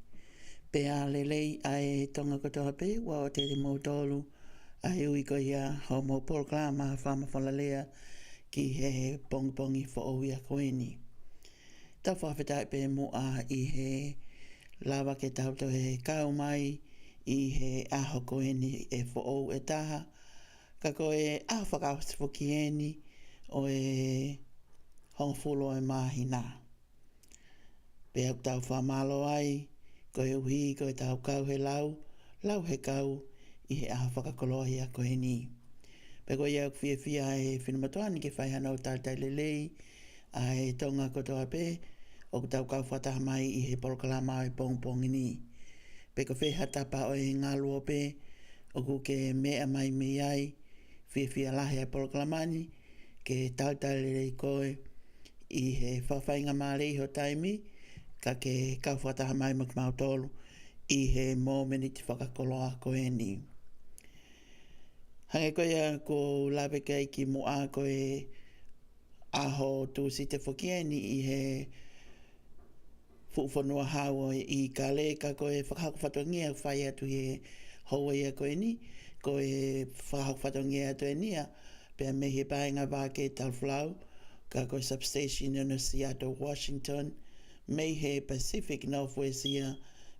Pea lelei ai tonga kotoa pe, wa o te mo tolu. Ai ui ko ia ho mo proklama whama whalalea ki he pongi fo o ia koeni. Tau whawhetai pe mo a i he lawa ke tau to he kau mai i he aho koeni e fo o e taha. Ka ko e aho whakawhati whakieni o e hongfulo e mahina. Pea tau whamalo ai, ko e uhi, ko e tau kau he lau he kau i he aha whakakolohi a koe ni. Pea ko iau whia e whinamatoani ke whai hana o tātai lelei, a e tonga kotoa pe, o tau kau whataha mai i he polokalama o e pongpongi ni. Pea ko whi hatapa o e ngā lua pe, o ku ke mea mai me ai, whia lahi a polokalamani, ke tātai lelei koe, i he whawhainga maare ho taimi, ka ke kau whataha mai mak mautolu i he mōmeni te whakakoloa koe ni. Hange koe ko lawe kei ki mo a koe aho tūsi te whakieni i he whuwhanua hawa i ka le ka koe whakahako whatongia whai atu he hoa ia koe ni, koe whakahako whatongia atu e nia, pia me he paenga Vake Tali Folau, ka koe substation in Seattle, Washington, mei he Pacific Northwest ia,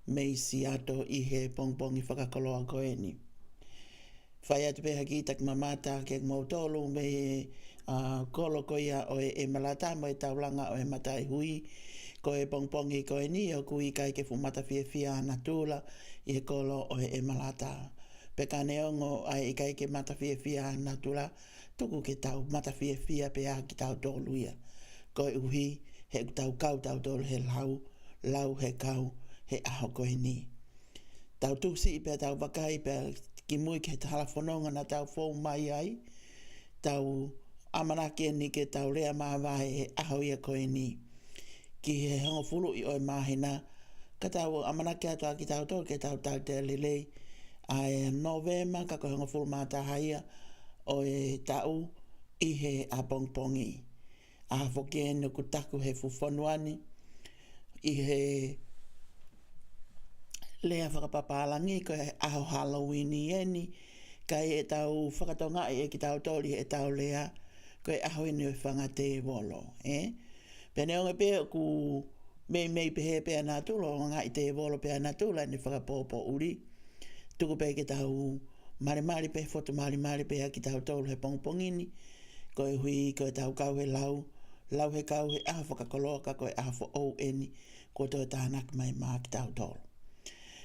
mei Seattle i he pongpongi whakakoloa koe ni. Whai atu peha ki tak mamata ke mautolu, mei he kolo koia o e malata mo e taulanga o e matai hui, ko e pongpongi koe ni, o kui kai ke fumata fia ana tūla i he kolo o e malata. Peka neongo ai i kai ke mata fia ana tūla, tuku ke tau mata fia pea ki tau tolu ia. Ko e uhi, he tau kau tau tolu he lau he kau, he aho koe ni. Tau tūsi i pia tau wakai pia ki mui ke te halafononga na tau fōu mai ai, tau amanaki ni ke tau rea māwahe he aho ia koe ni. Ki he hongo fulu i oi mahina, ka tau amanaki atua ki tau tolu ke tau te lelei, a e Novema ka koe hongo fulu mātahaia o e tau i he apongpongi. A whoke no kutaku he fuwhanuani, i he lea whakapapalangi, ko he aho Halloween i eni, ka e tau whakatonga e ki tau toli e tau lea, ko e aho eni o whanga te wolo. Pene onge pe ku mei pehe pea nā tula, o ngā i te wolo pea nā tula, ni whakapopo uri, tuku pe ki tau mari pe, foto mari pe ki tau tolu he pongpongini, ko e hui, ko e tau kau he lau he kau he aho whakakoloa ka ko e aho o eni, ko toi tānak mai mā ki tau tolu.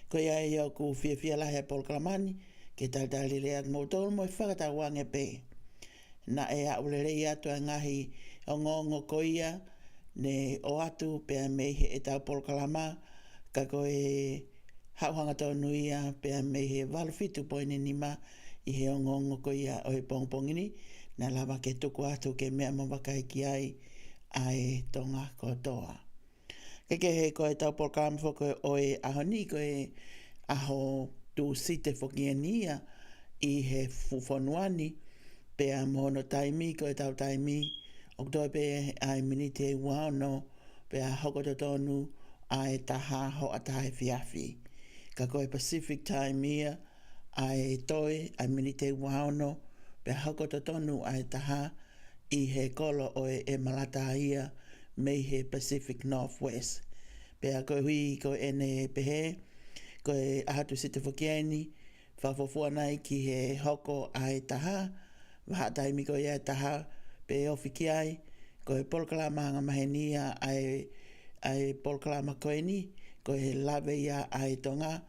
Ko ia e au ku whia lahi a polokalamani, ke tau leak mō tolu mo e whakatau wange pe. Na e a urerei atu a ngahi o ngongo ko ia, ne o atu pea mei he e tau polokalama, ka ko e hauhanga tonu ia, pea mei he walwhitu poine nima, i he o ngongo ko ia o he pongpongini, na lawa ke tuku atu ke mea mawakai ki ai tonga kotoa. Keke he koe tau polokalama whoko o e aho ni, ko e aho tu site whokienia i he fuwhanuani, pea mohono taimi, ko e tau taimi, o toi pe ai minite wano, pea hoko to tonu ai taha ho atahe fiafi. Ka koe Pacific time ia, ai toi, ai minite wano, pea hoko to tonu ai taha i he kolo o e malata ia, mei he Pacific Northwest. Pea koe hui ko ene pehe, koe ahatu site whakieni, whawhofua nei ki he hoko ai taha, waha taimi ko ia taha, pe ofi ki ai, koe polokalama anga mahenia ai polokalama koe ni, koe lawe ia ai tonga,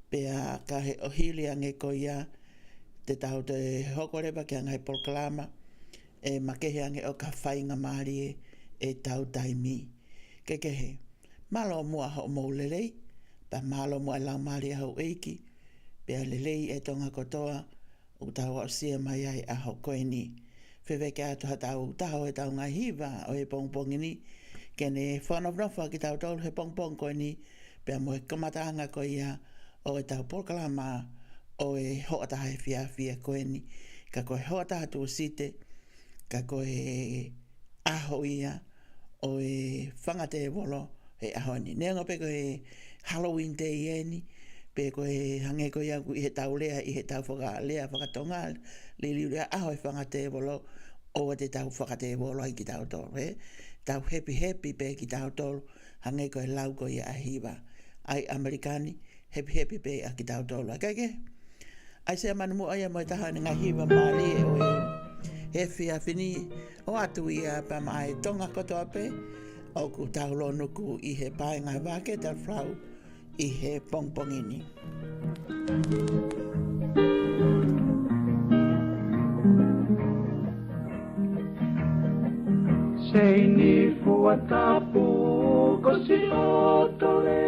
pea ka he ohili ange ko ia, te tau te hoko rewa ki anga he polokalama, e makehe ange o ka whainga maari e tau taimi. Kekehe, malo mua ho mou lelei, pa malo mua lau maari hau eiki, pea lelei e tonga kotoa, o tau o sia mai ai aho koe ni. Wheweke atu hatau taho e tau ngai hiwa o he pongpongi ni, kene whanawnofa ki tau tolu he pongpong koe ni, pea mo he kamatanga koe ia o e tau polokalama o e hoataha e koe ni, ka koe hoataha tu site, ka koe aho ia o e whangate e wolo he ahoni. Nenga pe ko e Halloween Day eni, pe ko e hange ko ia i he tau lea, i he tau lea whakatonga, le liurea aho e whangate e wolo, o te tau whakate e wolo ai ki tau tolu, he? Tau happy pe ki tau tolu, hange ko e lau ko ia ahiwa. Ai Amerikani, happy pe a ki tau tolu. Ai ke? Ai se manu mo ai mo taha ni ngahiwa mali e o e he fia fini o atu ia pa mai Tonga kotoa pe o ku tau lono ku i he paenga Vake Tali Folau i he pongpongini. Sei ni fuatapu ko si otole,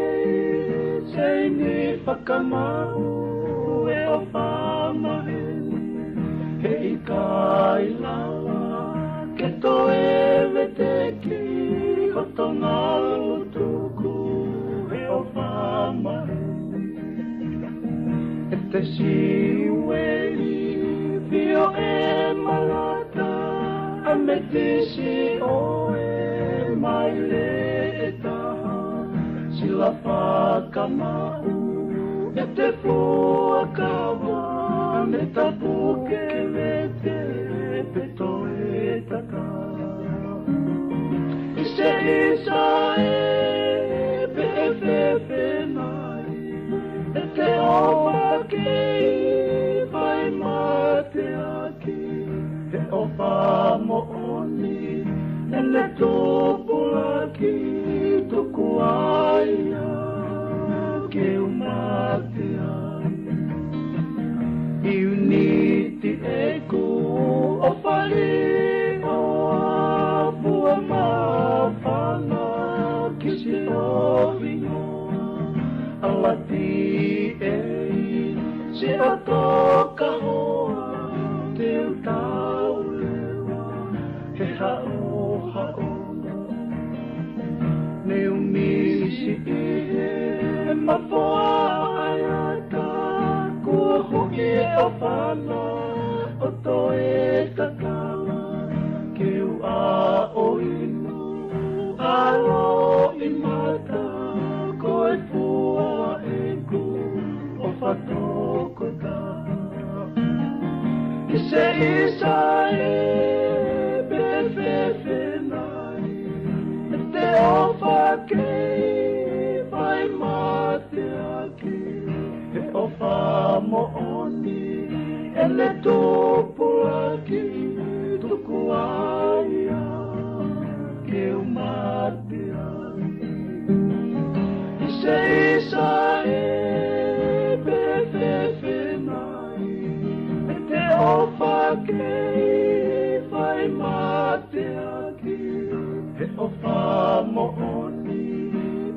sei ni whakamau e o whamaheni, he i kai lawa, ke to e veteki, o tonga lutuku e o whamaheni. E te siweli, fio e malata, a me tisi o e mai le e taha, sila whakamau, e te fua kawa, me tapu ke vete, peto e taka. I se isa e pe e fefe nai, e te owa ke i vai mate aki, e owa mo oni, e le tupulaki tuku aia, ke umate ai. I uniti e ku o whali o apua mawhana, kisi o vingoa, alati e se o toka hoa, te utau lewa, he hao. Ne umisi e mafoa ayata, kua hoki e o whana, o to e tatala, ke u a o inu, alo i mata, ko e fua e ku, o whatoko ta. I se isa e befefe nai, e te ofa kei, vai mate aki, e ofa mo oni, e le tupu aki, tuku aia, ke umate aki. I se isa e befefe nai, e te ofa kei, vai mate aki, e ofa mo oni,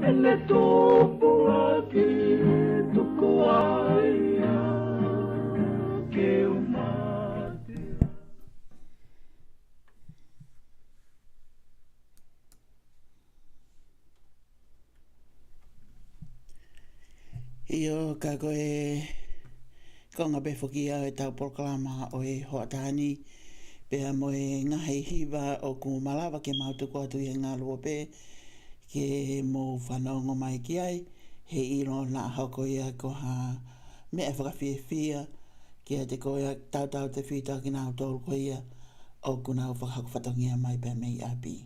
e le tupu aki, tuku aia, ke umate. Io ka koe konga be fokia e tau proklama o e hoatani pea mo e ngahi hiwa o ku malawa ke mautuku atu i ngā lua pe ke mo whanongo mai ki ai he ilo na hoko ia ko ha mea whakawhiawhia ki a te koea tau te whita ki nā tōru ko ia o ku nā whakakwhatongia mai pea mei api.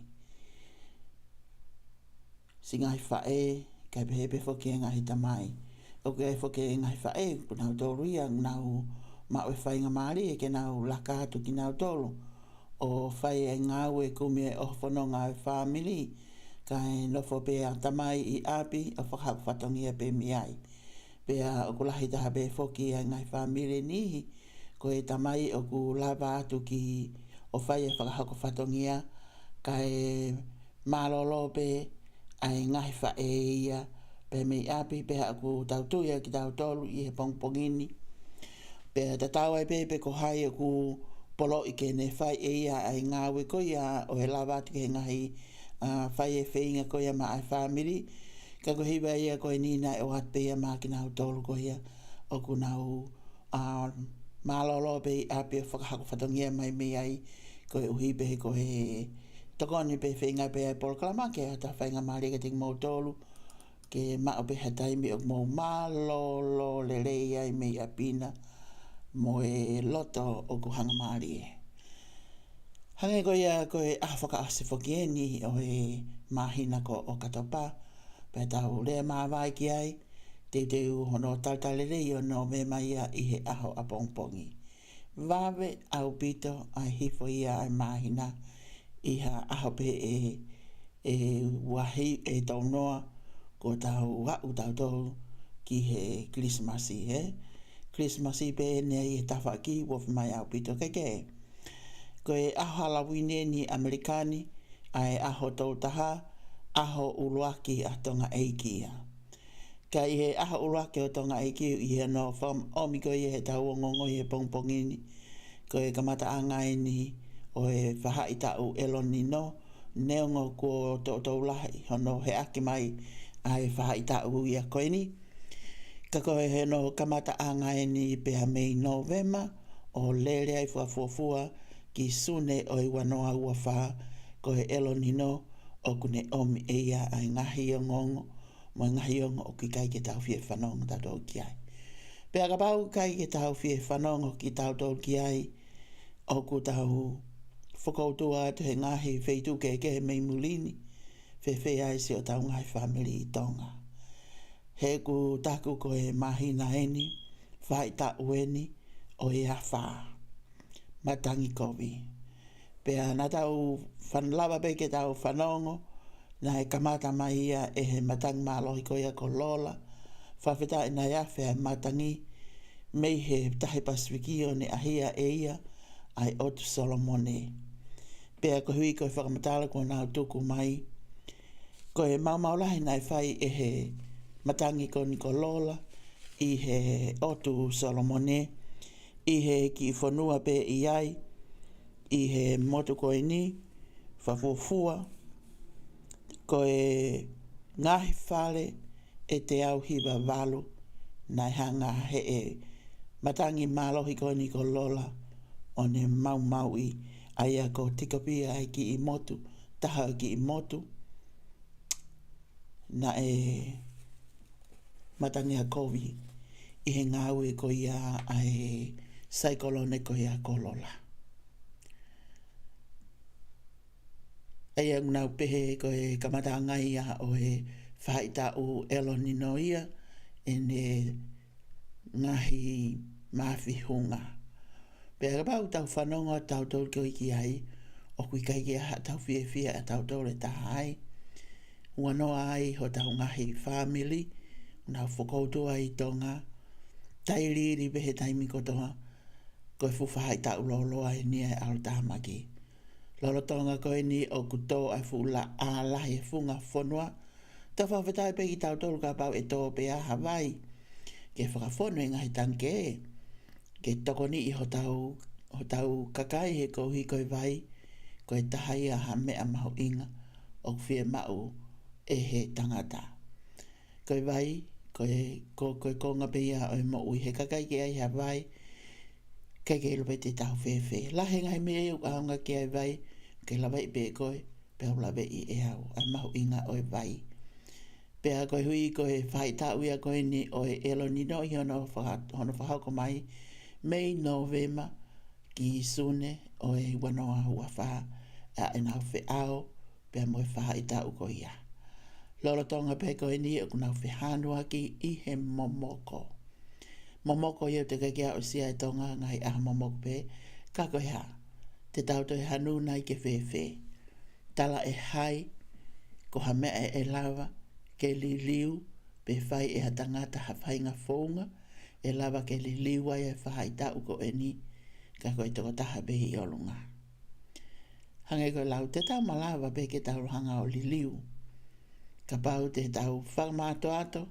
Si ngahi whae kai pehepe whoki e ngahi tamai. O ke whoki e ngahi whae ku nā tōru ia nāu mau e whainga maari e ke nāu laka atu ki nā tōru. O whai e ngāu e kumi e o whanonga e whamili kai nofo pe a tamai i api o whakakwhatongia pe mi ai. Pea o ku lahi taha pe whoki e ngai whamili nihi ko e tamai o ku lava atu ki o whai e whakakwhatongia kai malolo pe ai ngai whae ia pe mi api pe a ku tautuia ki tautolu i he pongpongini. Pea ta tau ai pe ko hai o ku polo i ke ne whai e ia ai ngāwe ko ia o he lava atu ke ngahi whai e whainga ko ia ma ai whamiri. Ka ko hiwa ia ko e nina e o atpe ia ma ki nau tolu ko ia o ku nau malolo pe i api o whakahako whatongia mai me ai ko e uhipe ko he Tokoni pe whenga pe ai polkalama ke hata whainga maari ke ting mautolu ke mao pe hatai mi o mo malo le rei ai me a pina mo e loto o kuhanga maari e. Hange koe a whakaase whakieni o e mahina ko o katopa pe tau rea mawai ki ai te hono tautale rei o no me mai ia i he aho a pongpongi. Wawe au pito ai hifo ia ai mahina iha aho pe e wahi e tau noa ko tau wau tau tau ki he Christmasi he. Christmasi pe ne i tafa ki wof mai au pito keke. Ko e aho Halloween ni Amerikani ai aho tau taha aho uluaki a Tonga Eikia. Ka i he aho uluaki o Tonga Eikia i he no wham omi ko i he tau ngongo i he pongpongini ko e kamata angai ni o e whaha i tau eloni no neongo ko tau lahi hono he aki mai ai whaha i tau i a koeni. Ka koe he no kamata angai ni pea mei Novema o lere ai fuafua ki sune o i wanoa ua wha ko he eloni no o kune omi e ia ai ngahi o ngongo mo ngahi o o ki kai ke tau fie whanongo tau ki ai. Pea ka pau kai ke tau fie whanongo ki tau ki ai o ku tau whakautua atu he ngahi wheitu ke mei mulini whewhe ai se o tau ngai family i Tonga. He ku taku ko e mahina eni, whai ta ueni o e a wha. Matangi kovi. Pea na tau whanlawa pe ke tau whanongo, na he kamata mai ia e he matangi malohi ko ia ko lola, whawheta ina ia whea matangi, mei he tahe pasifiki o ne ahia e ia, ai otu Solomone. Pea ko hui ko e whakamatala ko nao tuku mai, ko e maumaulahi nai whai e he matangi ko Niko Lola, i he otu Solomone, i he ki whanua pe i ai, i he motu ko e ni, whafuafua, ko e ngahi whale e te au hiwa walu, nai hanga he e matangi malohi ko Niko Lola, o ne mau i aia ko tikapia ai ki i motu, taha ki i motu, na e matangi a kovi i he ngau e ko ia ai saikolone ko ia kolola. Aia ngunau pehe ko e kamatanga ia o e whaita o eloni no ia e ne ngahi mawhi hunga. Pea pau tau whanonga tau tau ki ai o kui kai ki a tau fia a tau tau le taha ai. Wanoa ai ho tau ngahi family, nau whakautua i Tonga, tairiri pehe taimi kotoa, koe fuwhahai tau loloa e ni ai arotamaki. Lolo Tonga koe ni o kuto ai fula a lahi e funga whanua, ta whawhetai pe ki tau tolu ka pau e tō pe a Hawaii, ke whakawhonu e ngahi tanke e, ke toko ni i ho tau kakai he kohi koe vai, koe tahai a ha mea maho inga, o whia mau e he tangata. Koe vai, koe konga pe ia o e mo ui he kakai ke ai Hawaii, kei ke ilupe te tau whewhe. Lahe ngai mea u aunga ke ai vai, ke lawe i pe koe, pe au lawe i e au, ai maho inga o e vai. Pea koe hui koe whai tau ia koe ni o e elo ni no i hono whahauko mai, mei Novema ki sune o e wanoa hua wha a e nau whe ao, pea mo e whai tau ko ia. Lolo Tonga pe koe ni o kunau whe hanua ki i he momoko. Momoko iau te kakea o sia e Tonga ngai a momoko pe, ka koe ha, te tau to e hanu nai ke whewhe. Tala e hai, ko ha mea e lawa, ke li liu, pe whai e ha tangata ha whainga whaunga, e lawa ke li liu ai e whai tau ko e ni, ka koe toko taha behi i olunga. Hange koe lau te tau malawa pe ke tau hanga o li liu, ka pau te tau whakamato ato,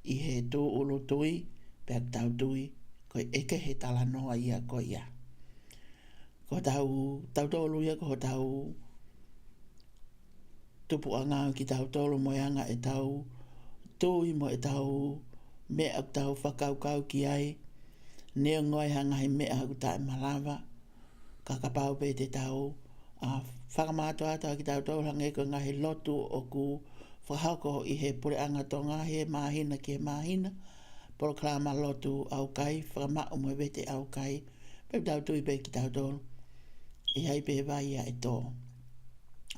i he tū ulu tui, pe tau tui, koe eke he tala noa ia ko ia. Ko tau tolu ia ko tau tupu anga ki tau tolu mo anga e tau tui mo e tau mea tau whakaukau ki ai, neo ngoi hanga he mea ku tae malawa, ka kapau pe te tau whakamato ata ki tau tau hange ko ngahi lotu o ku whahako i he pure anga tonga he mahina ki he mahina. Polo klama lotu au kai, whakamao mo vete au kai. Pep tau tui pe ki tau tolu. I hai pe vai a e tō.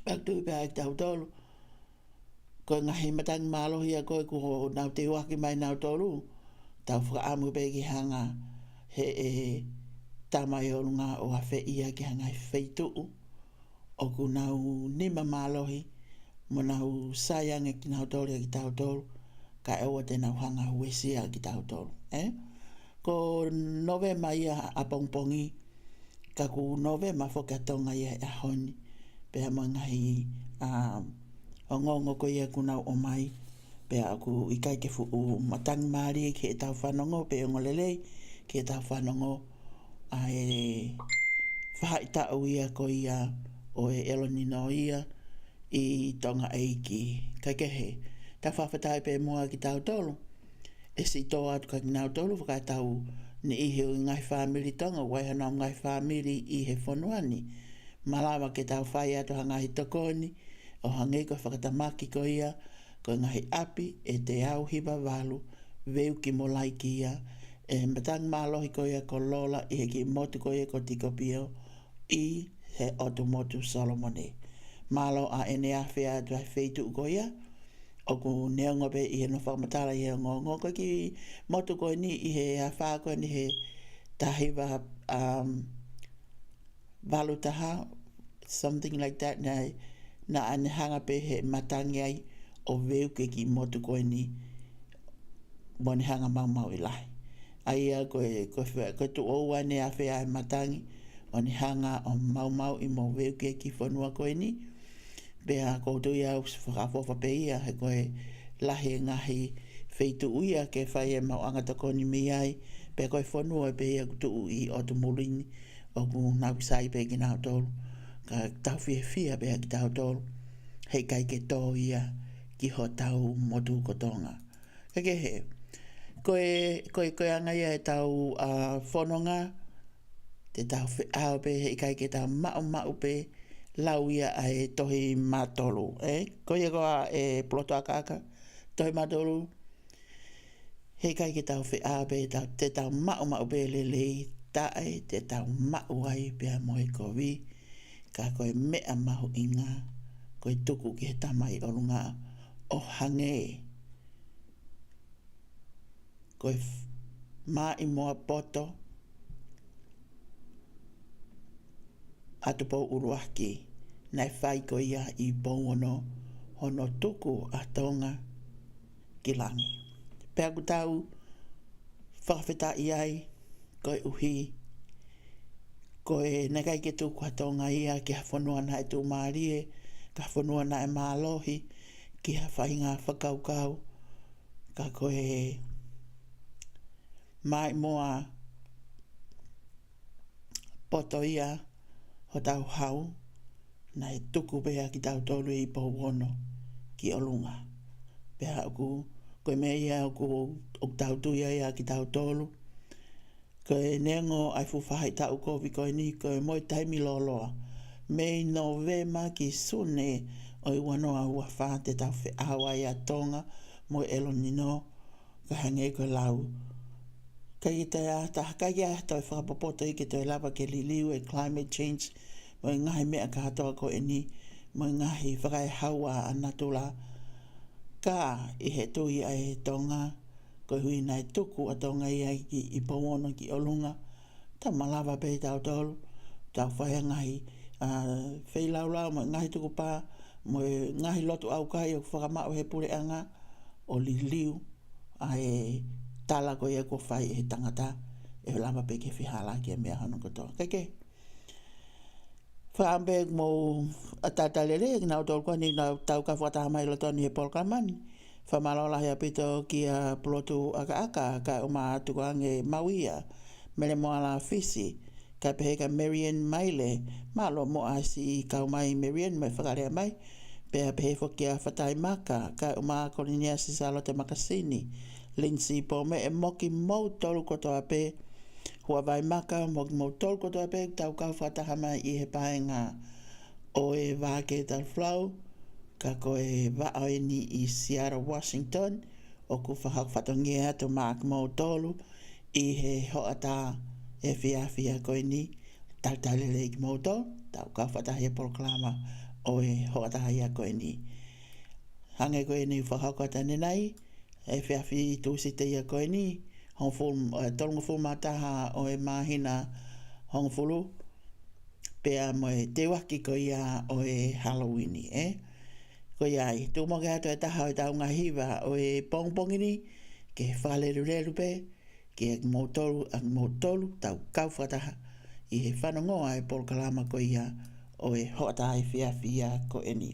Pep tui pe a ki tau tolu. Ko ngahi matangi malohi a koe ko nau te waki mai nau tolu. Tau whakaamu pe ki hanga he e tamai o runga o a whe ia ki hanga he wheituu. O ku nau nima malohi. Mo nau sayange ki nau tolu ki tau tolu. Ka ewa te nau hanga huesia ki tau tolu. Ko novema ia a pongpongi. Ka ku novema whakatonga ia a honi. Pea mo ngahi o ngongo ko ia ku nau o mai. Pea aku i kai ke fu matangi maari ki e tau whanongo. Pea ngolelei ki e tau whanongo. A e whaita o ia ko ia o e elonino ia i tonga eiki. Kai ke he. Ta whawhatai pe mua ki tau tolu. E si tō atu ka ki nau tolu whakai tau ni ihe o ngai whamiri tonga. Wai hana o ngai whamiri i he whonuani. Malawa ke tau whai atu hangahi tokoni. O hangei ko whakatamaki ko ia. Ko ngahi api e te au hiba walu. Veu ki molai ki ia. E matang malohi ko ia ko lola. I he ki motu ko ia ko tiko pio. I he otu motu Solomone. Malo a ene a whea atu a wheitu ko ia. O ku neongo pe i he no whakamatala i he ngongo ko ki motu ko ni i he a wha ko ni he tahiwa walu taha, something like that, na ane hanga pe he matangi ai o veu ke ki motu ko ni mo ni hanga mau i lai. Ai a ko tu o ane a whea e matangi o ni hanga o mau i mo veu ke ki whanua ko ni. Pea koutou ia whakafofa pe ia he koe lahi ngahi wheitu uia ke whai e mau angata koni mi ai. Pea koe whanua pe ia kutu i otu mulini o ku nausai pe ki nau tolu. Ka tau fia pe ki tau tolu. Hei kai ke tō ia ki ho tau motu kotonga. Kake he. Koe anga ia e tau whanonga. Te tau whiao pe hei kai ke tau mau pe. Lau ia ai tohi matolu. Ko ia koa e ploto akaka. Tohi matolu. Hei kai ki tau whea pe te tau mau pe lelei. Tae te tau mau ai pia moe ko vi. Ka koe mea mahu inga. Koe tuku ki he tamai o runga. O hange. Koe mai moa poto. Atupou uruaki. Nai whai ko ia i bongono hono tuku a Tonga ki langi. Pea ku tau whakawhita i ai koe uhi. Koe nekai ke tuku a Tonga ia ki ha whanua na e tu maarie. Ka whanua na e maalohi. Ki ha whainga whakaukau. Ka koe mai moa poto ia ho tau hau. Na e tuku pea ki tau tolu i pauono ki olunga. Pea aku, koe mea ia aku o tau tuia ia ki tau tolu. Koe nengo ai fuwhahai tau kovi koe ni koe moi taimi loloa. Mei novema ki sune o i wanoa ua wha te tau whiawa ia Tonga moi elonino ka hange koe lau. Kai te ata, kai ia toi whakapopoto i ke toi lava ke liliu e climate change. Mo ngahi mea ka hatoa ko e ni. Mo ngahi whakai haua anatula. Ka i he tui ai Tonga. Ko hui nai tuku a Tonga i pauono ki olunga. Ta malawa pe tau tolu. Tau whai ngahi whailau mo ngahi tuku pā. Mo ngahi lotu au kai o whakamau he pure anga. O li liu. Ai tala ko ia ko whai e tangata. E lama pe ke whihala ki a mea hano kotoa. Keke. Whaambe mo atatalele, nau tolu kwa ni nau tau ka whata mai loto ni he polkamani. Whamalola hea pito ki a plotu aka ka uma atu kwa nge mawia. Mele moala fisi. Ka peheka Marian Maile. Malo mo asi ka umai Marian mai whakarea mai. Pea pehefo ki a whatai maka. Ka uma kolinia si salote makasini. Lindsay po me e moki mau tolu kotoa pe. Hua vai maka, moki mau tolu kotoa pe, tau kau whatahama i he paenga o e Vake Tali Folau, ka koe wao e ni I Seattle, Washington, o ku whakawhatongia to Mark Mautolu, I he hoata e whiawhia koe ni, taltalele I Mautolu, tau ka whatahi proklama o e hoata ia koe ni. Hange koe ni whakawhata nenai, e whiawhi I tūsi te ia koe ni, tolunga fumataha o e mahina hongfulu, pea mo e te waki ko ia o e Halloween ko ia I tu mo ke ato e taha o taunga hiwa o e pongpongini ke whaleru pe ke motolu tau kauwhataha I he whanongoa e polkalama ko ia o e hoata e whiawhia ko e ni.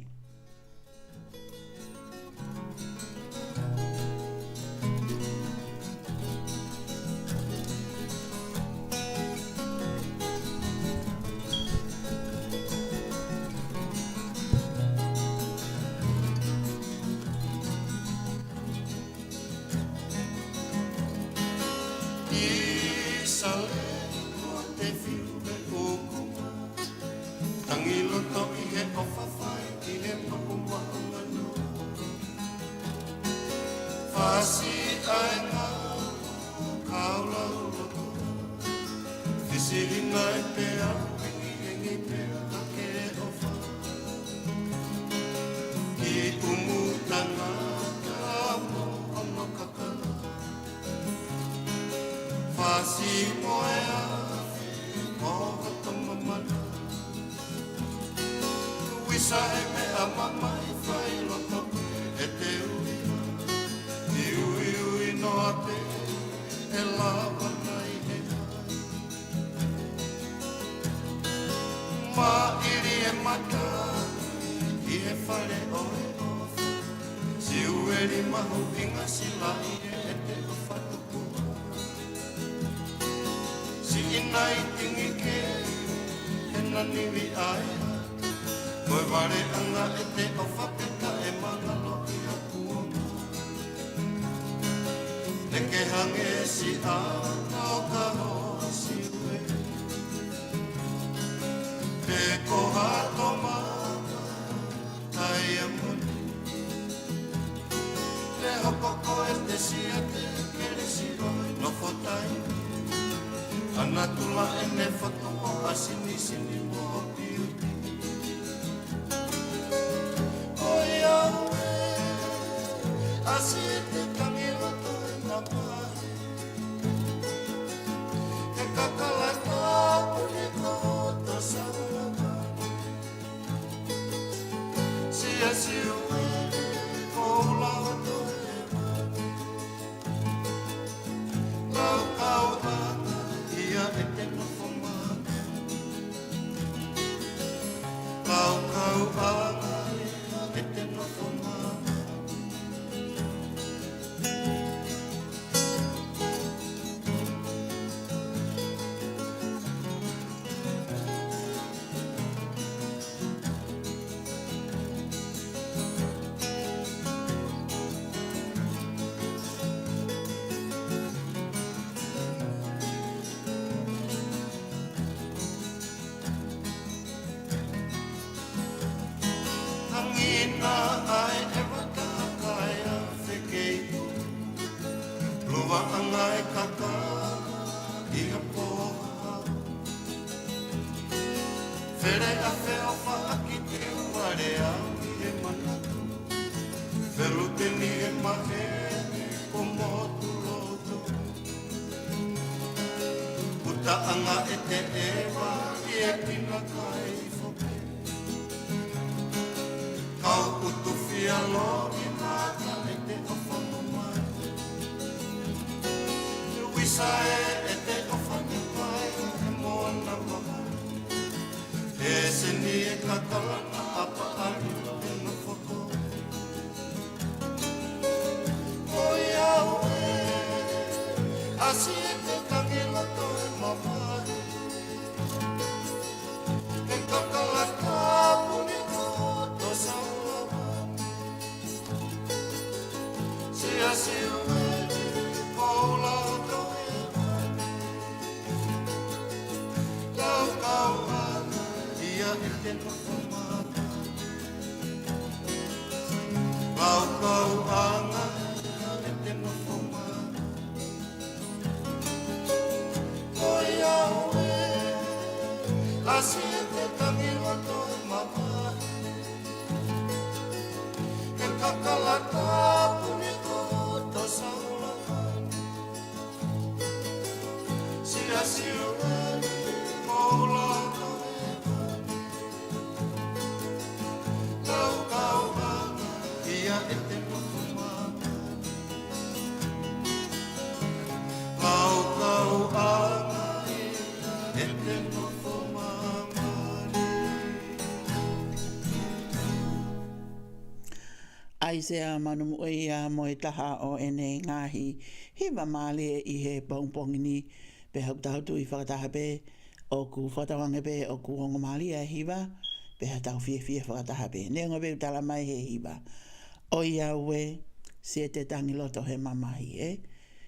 Ai sea manu ia mo e taha o ene ngahi hiwa male I he pongpongi ni pe hau tau tu I whakataha pe o ku whatawange pe o ku hongo mali a hiwa pe hau tau fie whakataha pe nengo pe utala mai he hiwa o ia ue se te tangi loto he mamahi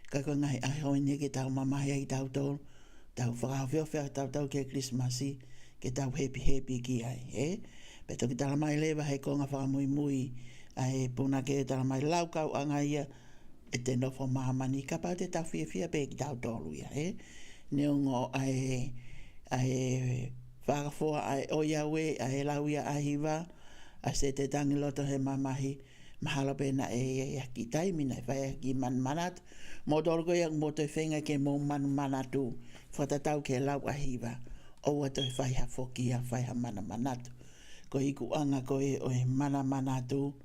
ka koe ngahi ai hoi ne ke tau mamahi ai tau tol tau whakawhio tau ke Christmasi ke tau happy ki ai pe toki tala mai lewa he konga whakamui mui ai puna ke tala mai lau kau anga ia e te nofo mahamani ka pau te tau fia pe ki tau tolu ia neongo ai whakafua ai o iawe ai lau ia ahiwa a se te tangi loto he mamahi mahalo pena e ki taimina e whai ki manat mo dorgo ia mo te whenga ke mo manatu whatatau ke lau ahiwa o ato e whai ha foki a whai ha manatu ko iku anga ko e o e manatu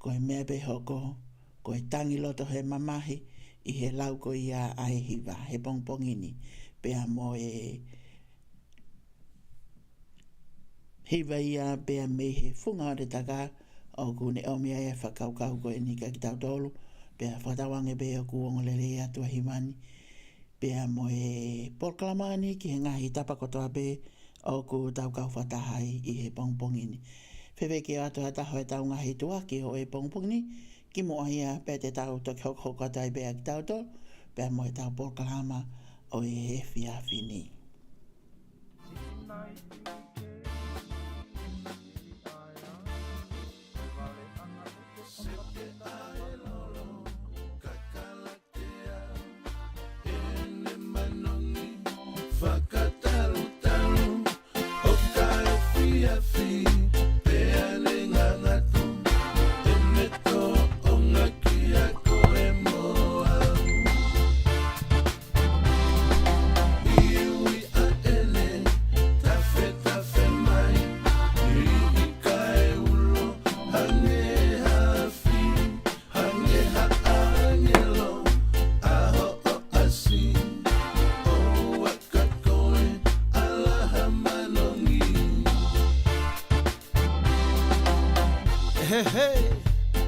ko e mea pe hoko, ko e tangi loto he mamahi, I he lau ko ia ai hiwa, he pongpongini, pea mo e hiwa ia pea me he funga o te taka, o kune o mea e whakaukau ko e nika ki tau tolu, pea whatawange pea ku ongolele atua himani, pea mo e porklamani ki he ngahi tapa kotoa pe, o ku tau kau whatahai I he pongpongini. Whewe ke ato hata hoi tau ngahi tuaki o e pongpongini, ki mo ia pe te tau toki hoko tai pea ki tau tol, pea mo e tau porkalama o e he whiawhini.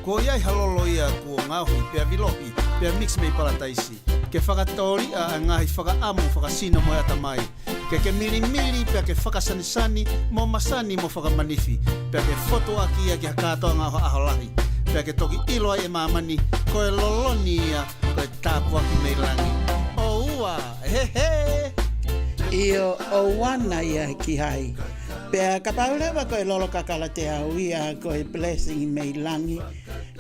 Ko iai halolo ia ko ngahui pea vilopi, pea mix mei palataisi. Ke whakatori a ngahi whakaamu whakasino mo ata mai. Ke miri pea ke whakasanisani mo masani mo whakamanifi. Pea ke foto aki ia ki hakatoa ngā aholahi. Pea ke toki ilo ai e mamani, ko e loloni ia, ko e tāpu aki mei langi. O ua, Io o wana ia ki hai. Pea ka paulewa ko e lolo kakala te au ia ko e blessing mei langi.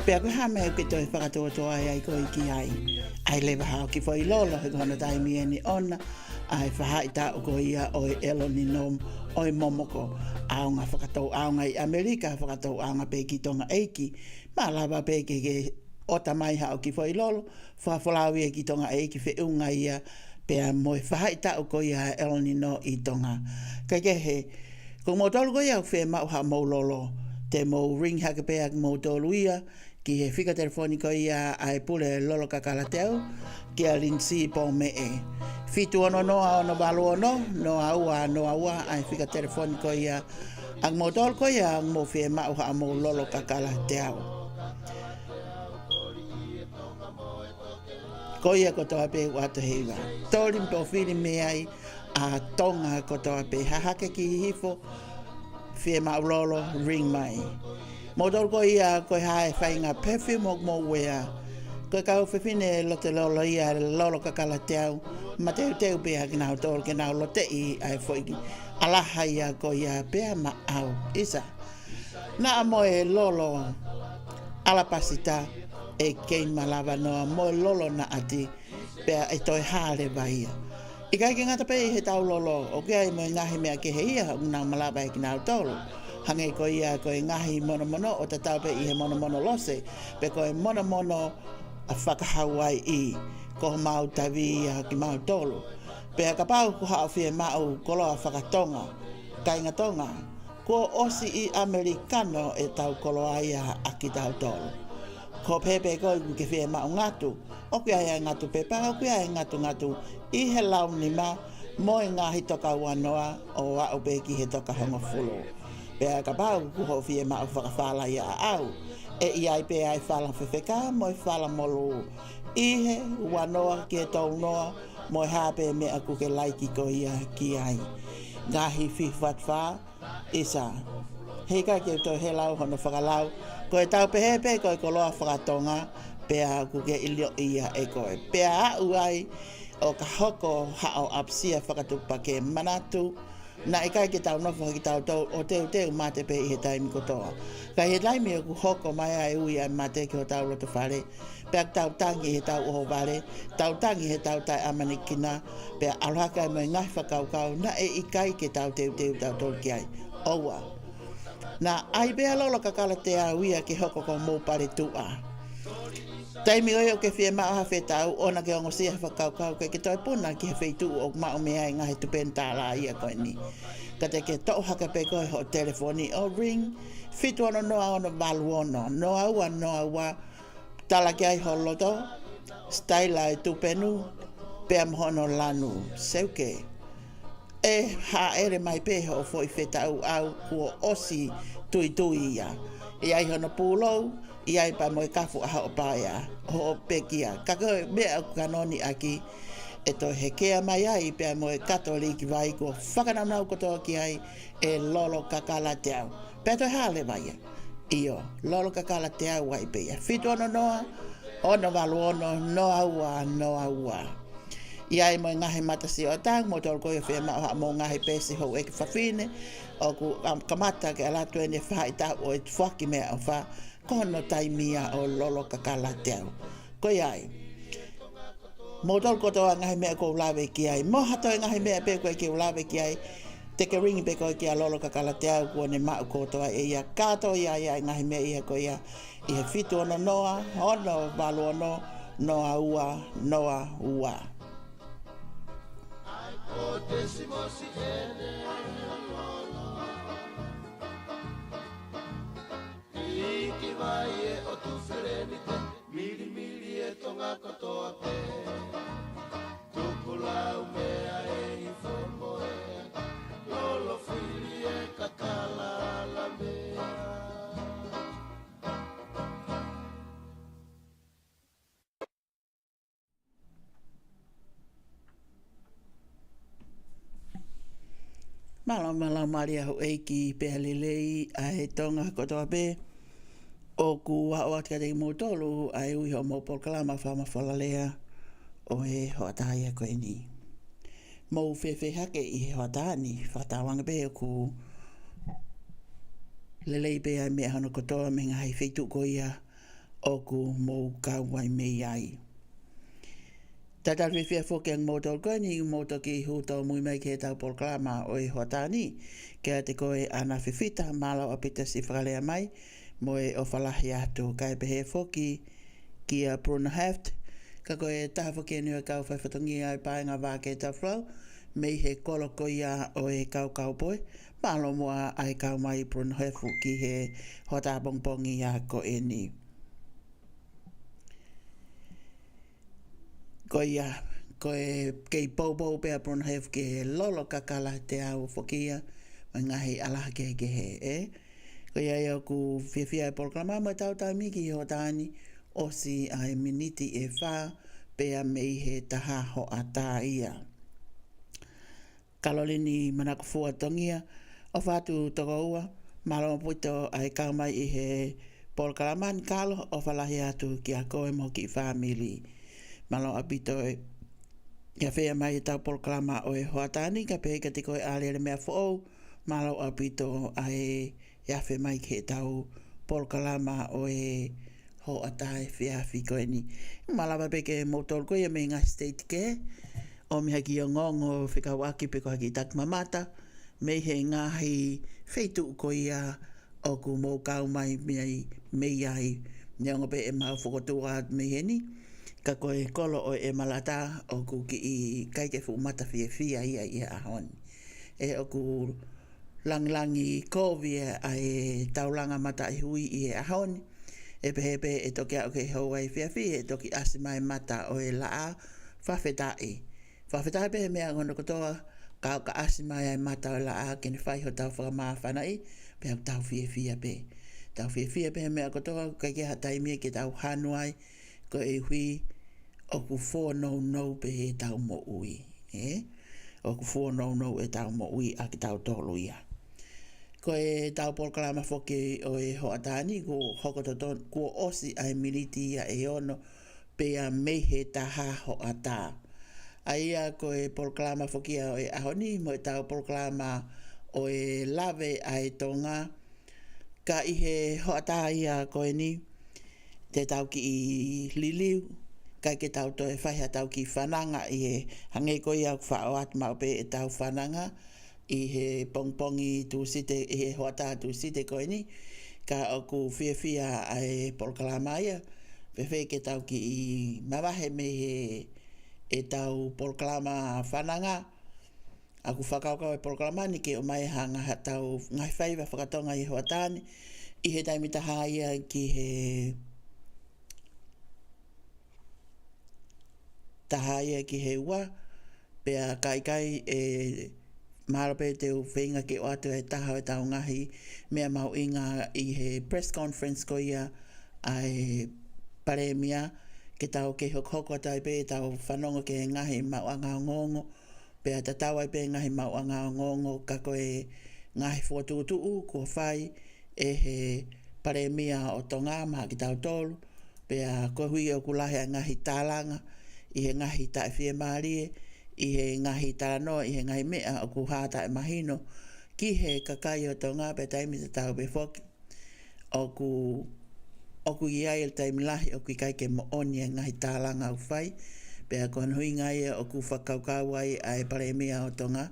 Pea ko hame ke toi whakatoa ai ko I ki ai. Ai lewa hao ki fo I lolo he kona taimi eni ona. Ai whahai ta o ko ia o e eloni nom o e momoko. Aonga whakatou aonga I Amerika whakatou aonga pe ki tonga eiki. Ma lava pe ke ota mai hao ki fo I lolo. Whafolau ia ki tonga eiki whi unga ia. Pea mo e whahai ta o ko ia eloni no I tonga. Kai ke he. Ko mo tolu ko ia whe mau ha mau lolo. Te mo ring haka pea mo tolu ia. Ki he whika telefoniko ia ai pule lolo kakala teo. Ki a linsi po me e. Fitu ono noa ono balu ono. Noa ua ai whika telefoniko ia. Ang mo tolu ko ia ang mo whe mau ha mau lolo kakala teo. Ko ia ko toa pe watu heiwa. Torim po whiri me ai. A tonga ko toa pe hahake ki hifo fie maulolo ring mai. Modol ko ia ko hae whainga perfume mo wea. Ko kau whiwhine lo te lolo ia lolo kakala teau. Ma teu pe haki nao tol ke nao lo te I ai whoiki. alaha ia ko ia pea ma au isa. Na mo e lolo ala pasita e kei malava noa mo lolo na ati pea e toi hale vai. I kai ki ngata pe he tau lolo o kia i mo ngahi mea ke he ia una malava e ki nau tolu. Hange ko ia ko e ngahi mono mono o te tau pe i he mono mono lose pe ko e mono mono a whakahawai i ko mau tavi ia ki mau tolu. Pea ka pau ku hao fie mau koloa whakatonga kai ngatonga ko osi i Amerikano e tau koloa ia a ki tau tolu. Ko pepe ko i ke fie mau ngatu o kia ia ngatu pepa o kia ia ngatu i he lau ni ma mo e ngahi toka wanoa o wao pe ki he toka hongo fulu. Pea ka pau ku hao fie mau whakawhala ia au e iai pe ai whala whewheka mo i whala molu i he wanoa ki e tau noa mo e hape me aku ke laiki ko ia ki ai. Ngahi whiwhatwha isa. Heka ke to he lau hono whakalau ko e tau pehepe ko e koloa whakatonga pea aku ke ilio ia e koe. Pea au ai o ka hoko hao apsia whakatupa ke manatu na e kai ke tau nofo ki tau tau o teu mate pe i he taimi kotoa. Ka he taimi o ku hoko mai ai ui ai mate ki o tau roto whare. Pea tau tangi he tau oho vare, tau tangi he tau tai amanikina, pea alohaka e moi ngai whakaukau na e i kai ke tau teu tau tolu ki ai. Oua. Na ai bea lolo kakala te auia ke hoko ko mou pare tua. Taimi oi o ke fie maa hawhe tau, ona ke ongo sia whakaukau ke toi puna ki he wheitu o mao mea i ngahi tupen tāla ia koe ni. Ka te ke tau haka pe koe ho telefoni o ring, fitu ono noa ono valu ono, noa ua, tala ki ai holoto, staila e tupenu, pea mhono lanu, seuke. E ha ere mai peho o foi feta au kua osi tui ia. I ai hono pūlou, i ai pa moe kafu aha o paia, ho pekia. Kako mea kanoni aki, e to he kea mai ai pea moe katoliki vai kua whakanamnau kotoa ki ai e lolo kakala te au. Pea toi hale vai iyo, lolo kakala te au wai pea. Fitu ono noa, ono walu ono, noa ua. Iai mo ngahi matasi o tang, mo tol koe whea mao mo ngahi pesi hou eke whawhine, o ku kamata ke alatu ene whaita o e whaki mea o wha, kono taimia o lolo kakala te au. Ko iai, mo tol kotoa ngahi mea ko ulawe ki ai, mo hato e ngahi mea pe koe ki ulawe ki ai, te ke ringi pe koe ki a lolo kakala te au kua ne mau kotoa e ia kato ia ngahi mea ia ko ia i he fitu ono noa, ono walu ono, noa ua. O decimo si ene Iki vai e o tu ferenite Mili e tonga kotoa pe Tukula umea e informo e Lolo fili e kakala la mea Malo maria ho eiki pehalelei a he tonga kotoa pe. O ku wa tika te motolu ai ui ho mo polkalama whama whalalea o he hoataia koe ni. Mo whewhe hake i he hoataani whatawanga pe o ku lelei pe ai mea hano kotoa me ngai wheitu ko ia o ku mo kauwai mei ai. Tata whiwhia whoke ang motol koe ni moto ki huto mui mai ke tau polklama o i hoatani. Kia te koe ana whiwhita malo apita si whakalea mai mo e o whalahi atu. Kai pehe whoki ki a Bruna Heft. Ka koe taha whoke nui kau whaiwhatongi ai paenga Vake Tali Folau. Mei he koloko ia o e kau poe. Malo mua ai kau mai Bruna Heft ki he hota pongpongi ia ko e ni. Ko ia, ko e kei pou pea Bruna Heft ke he lolo kakala te au whokia, mai ngahi alaha ke he, Ko ia ia ku whiawhia e polklama mo tau miki ho tāni, osi ai miniti e whā, pea mei he taha ho a tā ia. Kalolini manako fua tongia, o whātu toko ua, malo puito ai kaumai i he polkalaman kalo, o whalahi atu ki a koe mo ki whamili. Malo apito Ia whea mai tau polkalama o e hoatani, ka pehe ka tiko e ale le mea fo'ou, malo apito a e whe mai ke tau polkalama o e hoatai whea whiko e ni. Malawa peke motol ko ia me ngā state ke, o mi haki o ngongo whikawaki peko haki tak mamata, me he ngahi wheitu ko ia o ku mō kau mai mei ai, neongo pe e mau whokotua me he ni, ka koe kolo o e malata o ku ki i kaike fu mata fia ia ahoni. E o ku langlangi kovia a e taulanga mata i hui i e ahoni. E pehepe e toki au ke hauai fia e toki asimai mata o e laa whawhetai. Whawhetai pehe mea ngono kotoa ka asimai ai mata o laa kene whaiho tau whakamawhanai pe au tau fia pe. Tau fia pehe mea kotoa kaike hatai mea ke tau hanuai ko e hui o ku whōnou pe he tau mo ui. O ku whōnou e tau mo ui a ki tau tolu ia. Ko e tau polkalama whoki o e hoatani ko hokototon kua osi ai militi ia e ono pe a mehe taha hoata. Aia ko e polkalama whoki o e ahoni mo e tau polkalama o e lave ai Tonga ka ihe hoata ia ko e ni te tau ki i liliu kai ke tau to e whaiha tau ki whananga i he hange ko i au whao atu mau pe e tau whananga i he pongpongi tu site i he hoata tu site ko ni ka o ku fia ai polkalama ia pe ke tau ki i mawahe me he e tau polkalama whananga aku whakaukau e polkalama ni ke o mai hanga tau ngai whaiwa whakatonga i hoatani i he taimitaha ia ki he tahaia ki he ua, pea kai e maharape te whenga ke o atu e taha e tau ngahi, mea mau inga i he press conference ko ia ai paremia, ke tau ke hoko tai pe tau whanongo ke ngahi mau anga ngongo, pea ta tau ai pe ngahi mau anga ngongo, kako e ngahi fuatuutuu kua whai e he paremia o Tonga maha ki tau tolu, pea ko hui o kulahe ngahi tālanga, i he ngahi tae whie maarie, i he ngahi taranoa, i he ngahi mea o ku hāta e mahino, ki he kakai o Tonga pe taimi te tau pe whoki, o ku iai el taimi lahi o ku kai ke mooni e ngahi tālanga u whai, pe a kohan hui ngai o ku whakaukau ai ai paremia o Tonga,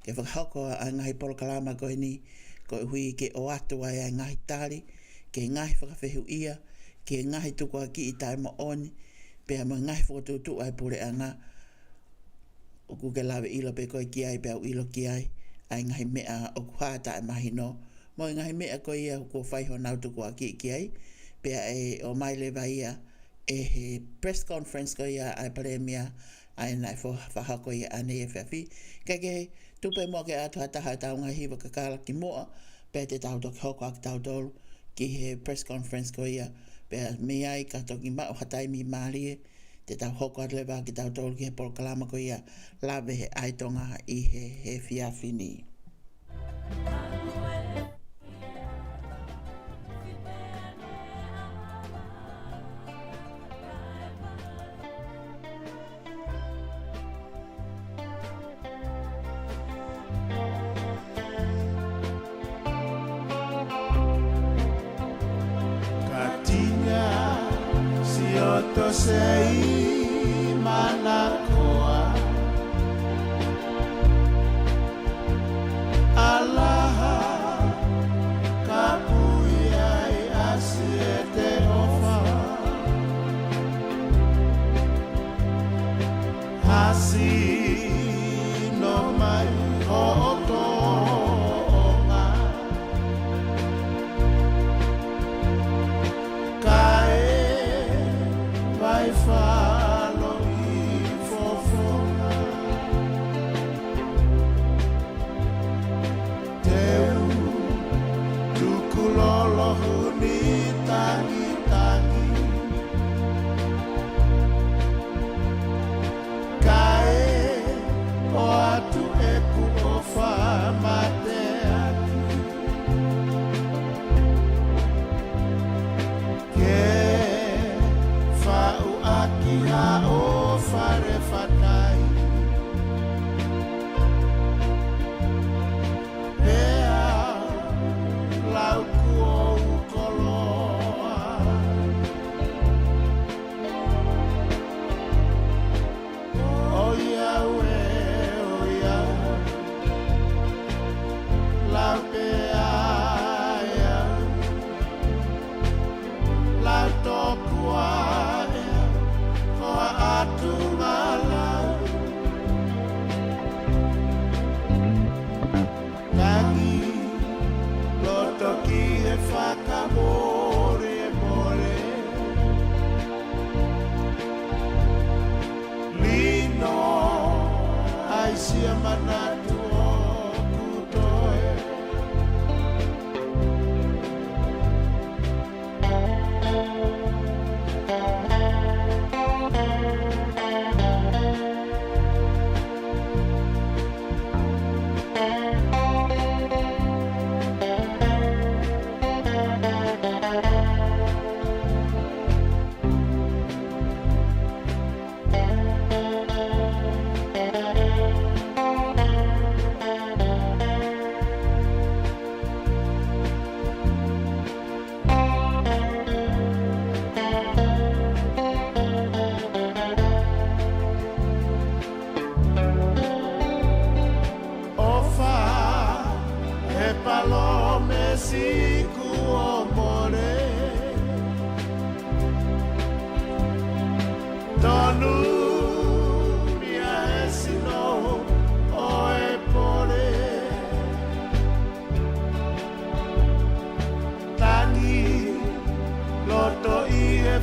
ke whakahoko a ngahi polkalama koe ni, ko hui ke o atu ai a ngahi tali, ke ngahi whakawhehu ia, ke ngahi tukua ki i tae mooni, pea mo ngai fotutu ai pure anga o ku ke lawe ilo pe koe ki ai pe au ilo ki ai ai ngai mea o ku hata e mahino mo ngai mea koe ia ko whaiho nau tuku a ki ai pea e o mai le ia e he press conference koe ia ai paremia ai nai whaha koe ia ane e whiawhi ke tupe mo ke atu hataha tau ngai hiwa kakala ki moa pea te tau toki hoko ak tau tolu ki he press conference koe ia pea me ai ka toki mao hatai mi maarie te tau hoko atlewa ki tau tolu ki he polkalama ko ia lawe he aitonga i he whiawhini. Sei manakoa Alaha kapuiai asiete ofa Hasi no mai hotonga Vai falo i fofona Teu tukulolo huni tangi Kae o atu eku o whamate Aki ha o fare fatai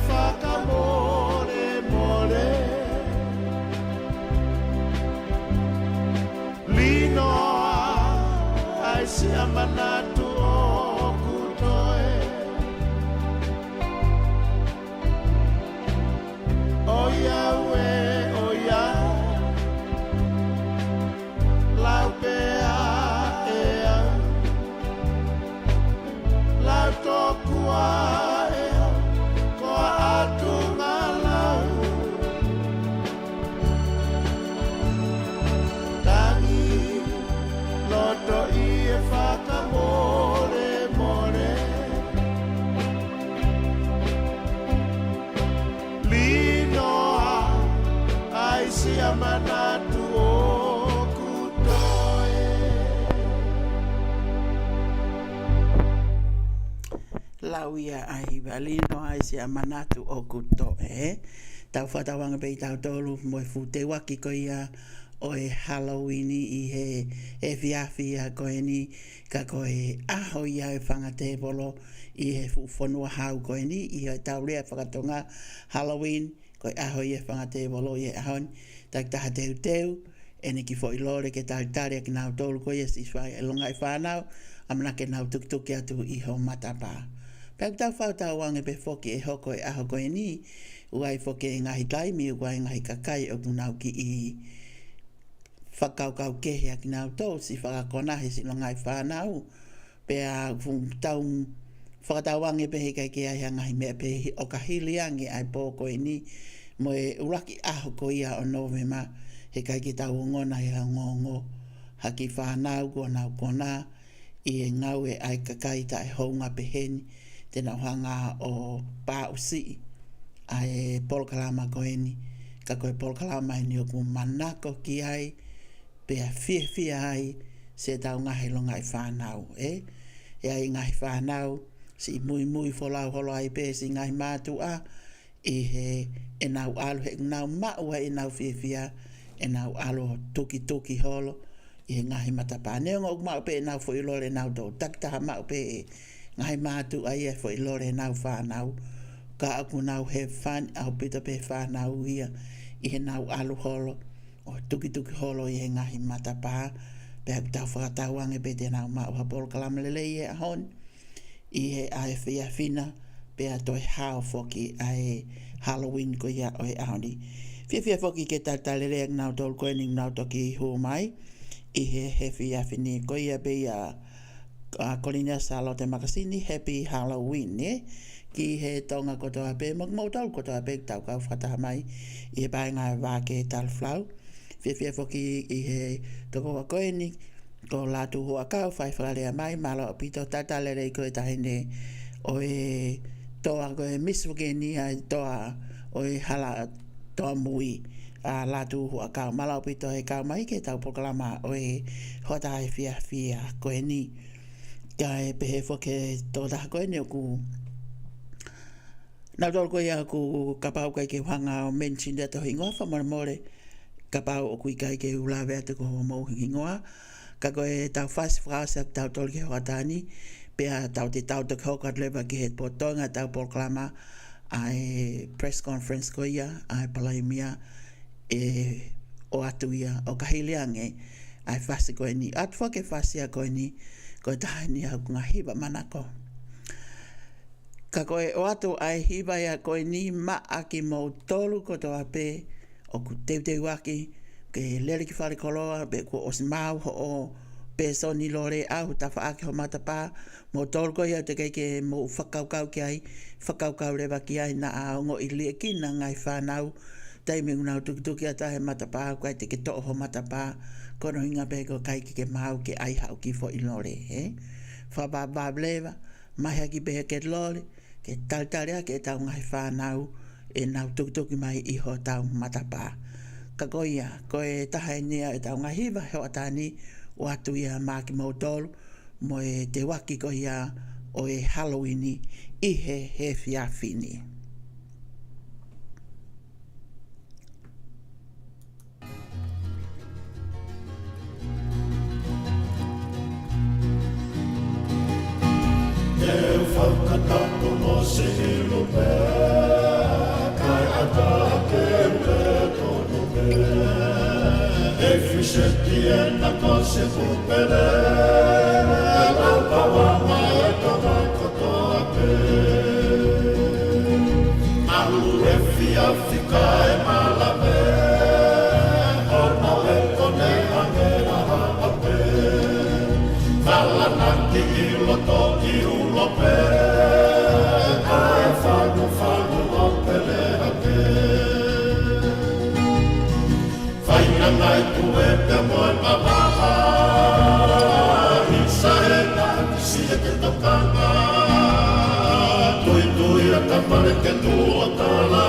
whakamore more Linoa ai si amanatu o kutoe O Yahweh, O Yah Lau pea ea Lau tokua ea Koa atunga lau Tangi Loto i e whakamore more Linoa ai si amanatu o kutoe Lauia ai valino ai se amanatu o kutoe tau whatawanga pei tau tolu mo e fute waki ko ia o e Halloween i he fiafia koe ni ka koe aho ia e whangate polo i he whanua hau koe ni i he tau rea whakatonga Halloween koe aho ia e whangate polo i he ahon tak taha teu teu ene ki fo i lore ke tari ki nau tolu koe si swai e longa i whanau amana ke nau tuktuki atu i ho matapa Pau tau whautau wange pe foki e hoko e aho koe ni uai foki e ngahi taimi uai ngahi kakai o kunau ki i whakaukau kehea ki nau tau si whakakonahe si longai whanau pe a tau whakatau wange pe heka ki ai ngahi mea pe o ka hiliangi ai pō koe ni mo e uraki aho ko ia o novema he kai ki tau ngona i a ngongo haki whanau kona kona i e ngau e ai kakai ta e hounga pe heni tena hanga o pa usi ai polkalama koeni ka koe polkalama ni o ku manako ki ai pe a fie ai se tau ngahi longa i whanau e ai ngahi whanau si mui folau holo ai pe si ngahi mātua i he e nau alu he nau maua e nau fie e nau alu tuki holo i he ngahi matapa neonga u mau pe e nau fo i lore nau tau taktaha mau pe e ngai mātu ai e fo i lore nau whanau ka aku nau he whan au pita pe whanau ia i he nau alu holo o tuki holo i he ngahi matapa pe aku tau whakatau ange pe te nau mau hapolo kalamalele i e ahon i he ae whia whina pe a toi hao foki ai Halloween ko ia o e ahoni whia foki ke talere ak nau tol koe ning nau toki hu mai i he whia whini ko ia pe ia Kolina Salote Makasini Happy Halloween ki he tonga kotoa pe magmautau kotoa pe tau kau whataha mai i he pai ngā Vake Tali Folau whia foki i he toko wa koe ni ko lātu hua kau whai whalarea mai malo o pito tatalere i koe tahine o e toa koe miswake ni ai toa o e hala toa mui a lātu hua kau malo o pito he kau mai ke tau pokalama o e hotahe whia koe ni kai pehe foke tō taha koe ni o ku nau tōru koe a ku kapau kai ke whanga o mention dea tohi ngoa whamarmore kapau o kui kai ke ulawe atu ko mou hingoa ka koe tau whasi whakasa tau tōru ke hoatani pea tau te tau te hokat lewa ki he potonga tau polklama ai press conference ko ia ai palaimia e o atu ia o kahiliange ai whasi koe ni atu whake whasi a koe ni ko taha ni au ngā hiwa manako. Ka koe o atu ai hiwa ia koe ni maa ki mou tolu ko toa pe o ku teu waki ke lere ki whare koloa pe ko os mau ho o pe so ni lore au ta whaake ho matapa mo tolu ko ia te keike mo whakaukau ki ai whakaukau rewa ki ai na aongo i lia ki na ngai whanau taimi unau tuki a tahe matapa au kai te ke to'o ho matapa kono hinga pe ko kai ki ke mau ke ai hau ki fo i lore whababablewa mahi ki pe ke lore ke taltarea ke tau ngai whanau e nau tuki mai i ho tau matapa ka koia koe taha nia e tau ngai hiwa heo atani o atu ia maki mau tolu mo e te waki ko ia o e Halloween i he whiawhini. Te whakatapo mo se hilo pē se tiena con se pupele la pawama e toka kotoa pe malu e fia fika e malame ono e kone angera hape fala nanti iloto i ulope ae fagu fagu opele hake faina ngai kue pe moe mawaha isa e naki si e te tokanga tui tui a tamare ke tua tala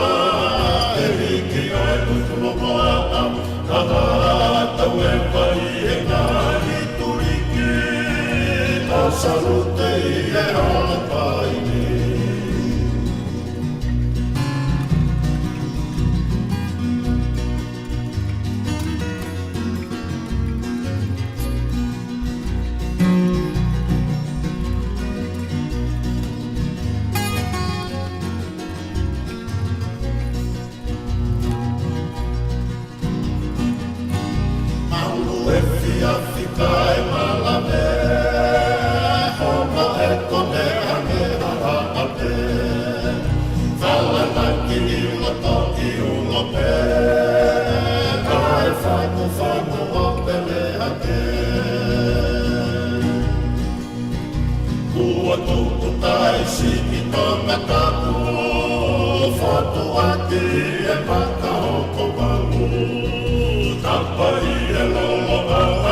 e riki o e kukulo moa am kaha tau e pai e ngari turiki o salute i e ala pai ni Fikai malame, homo e kone ane harape. Fala naki i loto i ulope, kai famu famu opele hake. Kua tuku tai siki tonga tapu, fotu aki e maka hoko wangu. Tapai e lolo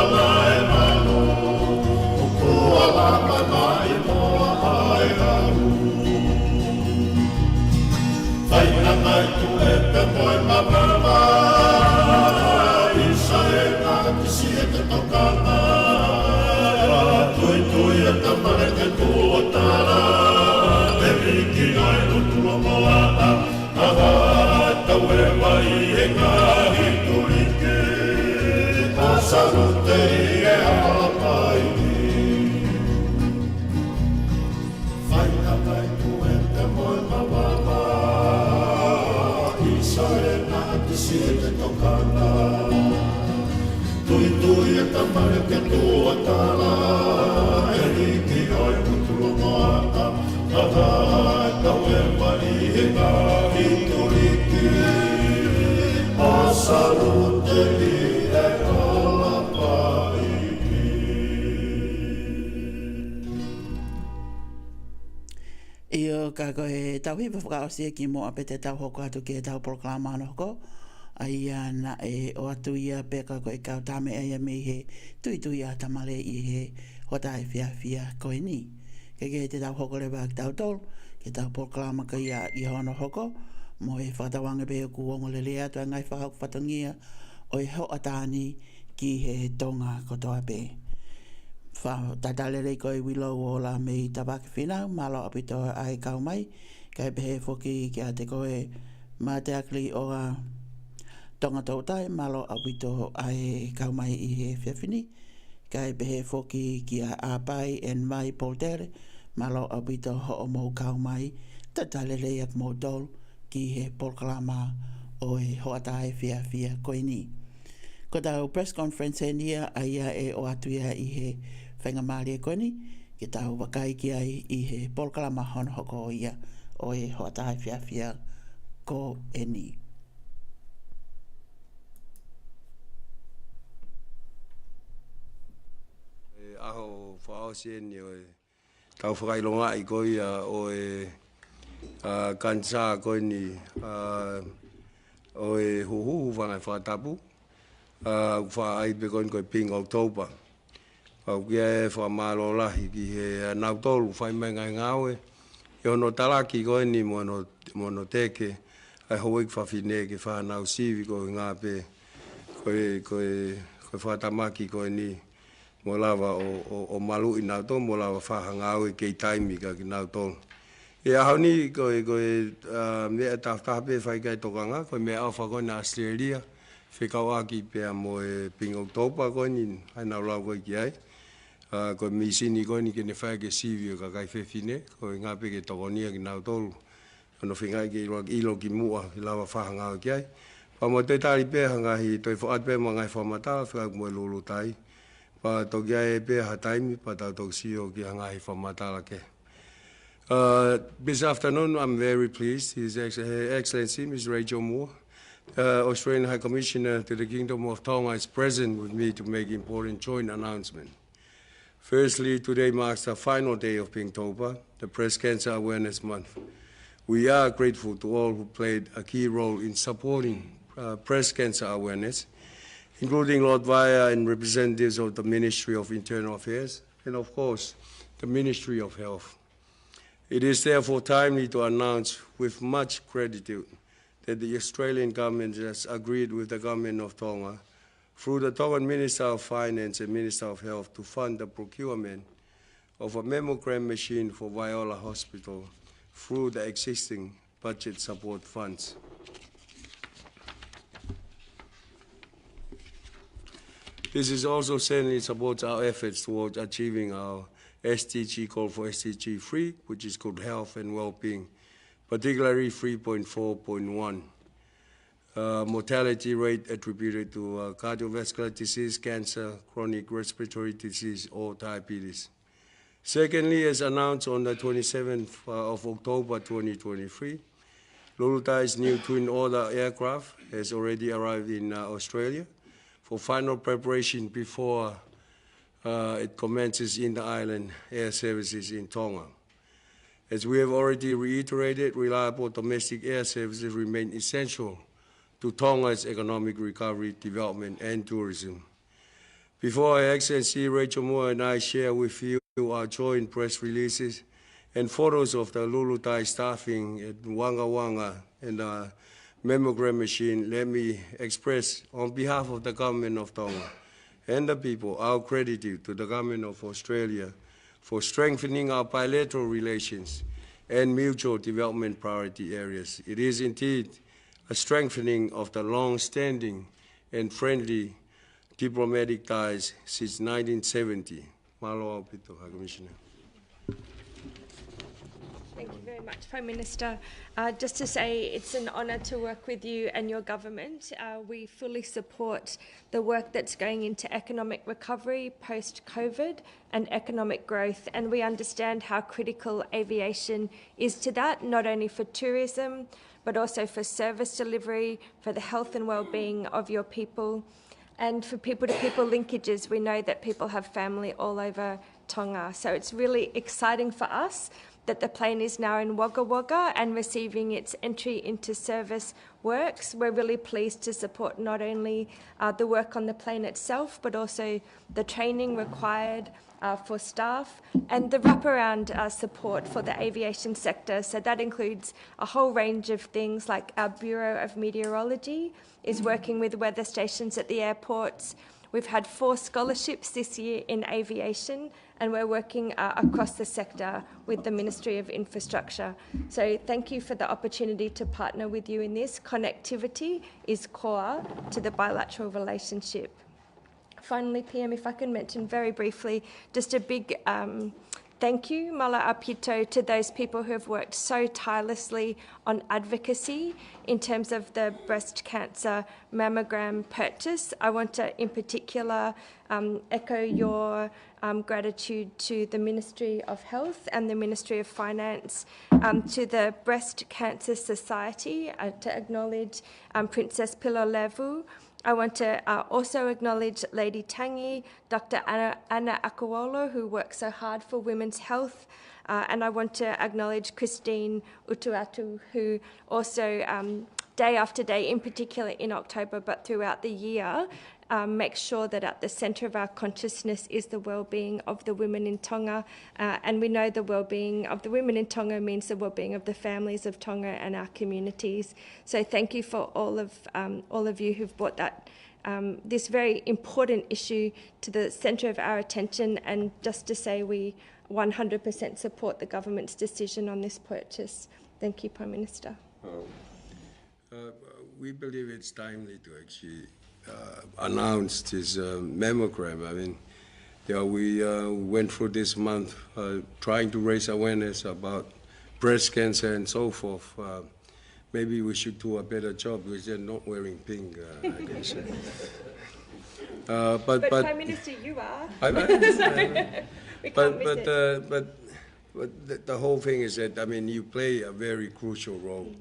ala e manu, ukua lama mai moa ai au. Faina mai tu e pe moe mawama, isa e naki si e te tokana. Tui tui e tamare ke tua tala, te riki ai utulo moa a, aha tau e mai e ngahi turiki. Salute e ala pai faina mai tu e te moe mawama isa e naki si e te tokana tui tui e tamare ke tua tala e riki ai kutulo moa aha tau e mai e ngahi turiki o salute e ala pai Io kako e tau hiwa whakaosia ki mo ape te tau hoko atu ki e tau proklama ano hoko. Aia na e o atu ia pe kako e kau tame aia me he tui tui a tamale i he hota e fia fia koe ni. Ke te tau hoko le wak tau tol, ke tau proklama ka ia i hono hoko, mo e whatawanga pe o kuongo le lea tu ngai whakau whatangia o e ho atani ki he tonga kotoa pe. Tatale rei koe wilo o la mei Vake Folau, malo apito ai kau mai, kai pehe foki ki a te koe ma te akli o a tonga tautai, malo apito ai kau mai i he whiawhini, kai pehe foki ki a apai en mai poltere, malo apito ho o mou kau mai, tatale rei ak mou tol ki he polkalama o e hoatai whiawhia koe ni. Ko tau press conference e nia aia e o atuia i he whenga maari e koe ni, ki tau wakai ki ai i he polkalama hono hoko o ia o e hoatai whiawhia ko e ni. Aho whaosi e ni o e tau whakailonga i koe ia o e kansa koe ni o e huhu whangai whatapu. Wha ai pe koe ping October. Au kia e whamalo lahi ki he nautolu whai mai ngai ngawe. I ono talaki koe ni mono teke. Ai hoik whawhine ke whanau sivi koe ngā pe. Koe whatamaki koe ni. Mo lava o malu i nautolu, mo lava whahangawe kei taimi ka ki nautolu. E ahau ni koe mea tawtape whai kai tokanga. Koe mea awha koe na Australia. Whikau aki pia mo e ping October koe ni. Hai nau lau koe ki ai. Ko misini ko ni kene whae ke sivi ka kai whewhine, ko ngā pe ke tokonia ki nau tolu. Ano whingai ke ilo ki mua, ki lawa whahanga o ki ai. Pamote tali pe hangahi toi fo atpe mangai whamata whiak mo lulu tai. Pa tokia e pe hataimi pa tau toksio ki hangahi whamata ke. This afternoon, I'm very pleased. His Excellency, Ms. Rachel Moore, Australian High Commissioner to the Kingdom of Tonga, is present with me to make important joint announcement. Firstly, today marks the final day of Pinktober, the Breast Cancer Awareness Month. We are grateful to all who played a key role in supporting breast cancer awareness, including Lord Vaya and representatives of the Ministry of Internal Affairs, and of course, the Ministry of Health. It is therefore timely to announce with much gratitude that the Australian government has agreed with the government of Tonga through the Tongan Minister of Finance and Minister of Health to fund the procurement of a mammogram machine for Viola Hospital through the existing budget support funds. This is also certainly supports our efforts towards achieving our SDG call for SDG 3, which is called health and well-being, particularly 3.4.1. Mortality rate attributed to cardiovascular disease, cancer, chronic respiratory disease, or diabetes. Secondly, as announced on the 27th of October 2023, Lulutai's new twin-order aircraft has already arrived in Australia for final preparation before it commences in the island air services in Tonga. As we have already reiterated, reliable domestic air services remain essential to Tonga's economic recovery, development, and tourism. Before Her Excellency Rachel Moore and I share with you our joint press releases and photos of the Lulutai staffing at Wanga Wanga and the mammogram machine, let me express on behalf of the government of Tonga and the people our gratitude to the government of Australia for strengthening our bilateral relations and mutual development priority areas. It is indeed a strengthening of the long-standing and friendly diplomatic ties since 1970. Malo Pito, Commissioner. Thank you very much, Prime Minister. Just to say it's an honour to work with you and your government. We fully support the work that's going into economic recovery post-COVID and economic growth, and we understand how critical aviation is to that, not only for tourism, but also for service delivery, for the health and well-being of your people, and for people-to-people linkages. We know that people have family all over Tonga, so it's really exciting for us that the plane is now in Wagga Wagga and receiving its entry into service works. We're really pleased to support not only the work on the plane itself, but also the training required for staff and the wraparound support for the aviation sector. So that includes a whole range of things, like our Bureau of Meteorology is working with weather stations at the airports. We've had 4 scholarships this year in aviation, and we're working across the sector with the Ministry of Infrastructure. So thank you for the opportunity to partner with you in this. Connectivity is core to the bilateral relationship. Finally, PM, if I can mention very briefly, just a big thank you, Mala Apito, to those people who have worked so tirelessly on advocacy in terms of the breast cancer mammogram purchase. I want to, in particular, echo your gratitude to the Ministry of Health and the Ministry of Finance, to the Breast Cancer Society, to acknowledge Princess Pilolevu. I want to also acknowledge Lady Tangi, Dr. Anna Akawolo, who works so hard for women's health, and I want to acknowledge Christine Utuatu, who also day after day, in particular in October, but throughout the year, makes sure that at the centre of our consciousness is the well-being of the women in Tonga, and we know the well-being of the women in Tonga means the well-being of the families of Tonga and our communities. So thank you for all of you who've brought that this very important issue to the centre of our attention. And just to say, we 100% support the government's decision on this purchase. Thank you, Prime Minister. We believe it's timely to actually announce this mammogram. I mean, we went through this month trying to raise awareness about breast cancer and so forth. maybe we should do a better job because they're not wearing pink, I guess. But Prime Minister, you are. But the whole thing is that, I mean, you play a very crucial role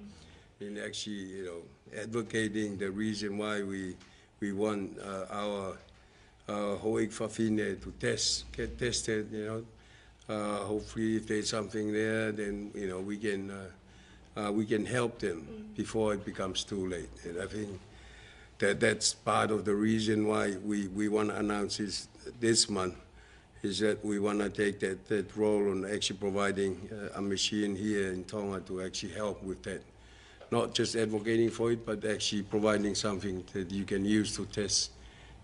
in actually, advocating the reason why we want our Hoik Fafine to get tested, hopefully if there's something there, then, we can help them before it becomes too late. And I think that's part of the reason why we want to announce this month, is that we want to take that role on actually providing a machine here in Tonga to actually help with that. Not just advocating for it, but actually providing something that you can use to test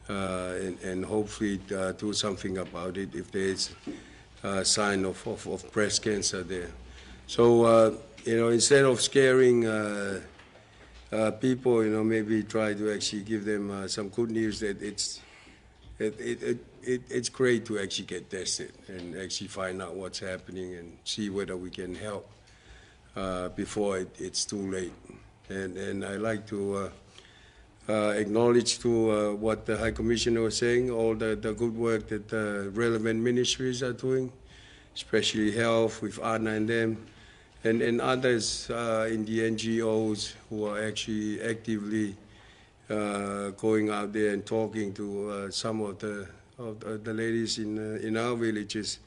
and hopefully do something about it if there is a sign of breast cancer there. So, instead of scaring people, maybe try to actually give them some good news that it's great to actually get tested and actually find out what's happening and see whether we can help before it's too late. And I like to acknowledge to what the High Commissioner was saying, all the good work that the relevant ministries are doing, especially health with Anna and them, and others in the NGOs who are actually actively going out there and talking to some of the ladies in our villages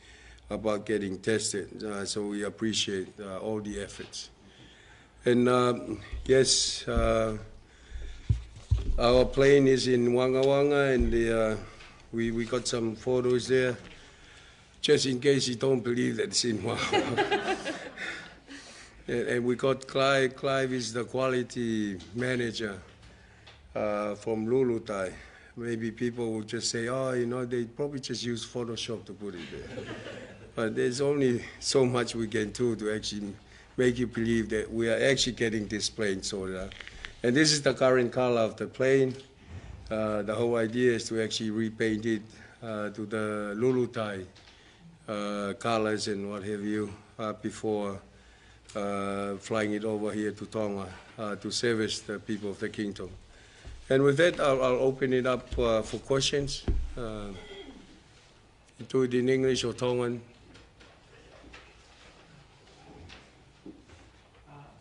about getting tested. So we appreciate all the efforts. And yes, our plane is in Wanga Wanga, and we got some photos there, just in case you don't believe that it's in Wanga Wanga. And we got Clive. Clive is the quality manager from Lulutai. Maybe people will just say, they probably just use Photoshop to put it there. But there's only so much we can do to actually make you believe that we are actually getting this plane sorted out. And this is the current color of the plane. The whole idea is to actually repaint it to the Lulutai colors and what have you before flying it over here to Tonga to service the people of the kingdom. And with that, I'll open it up for questions. Do it in English or Tongan.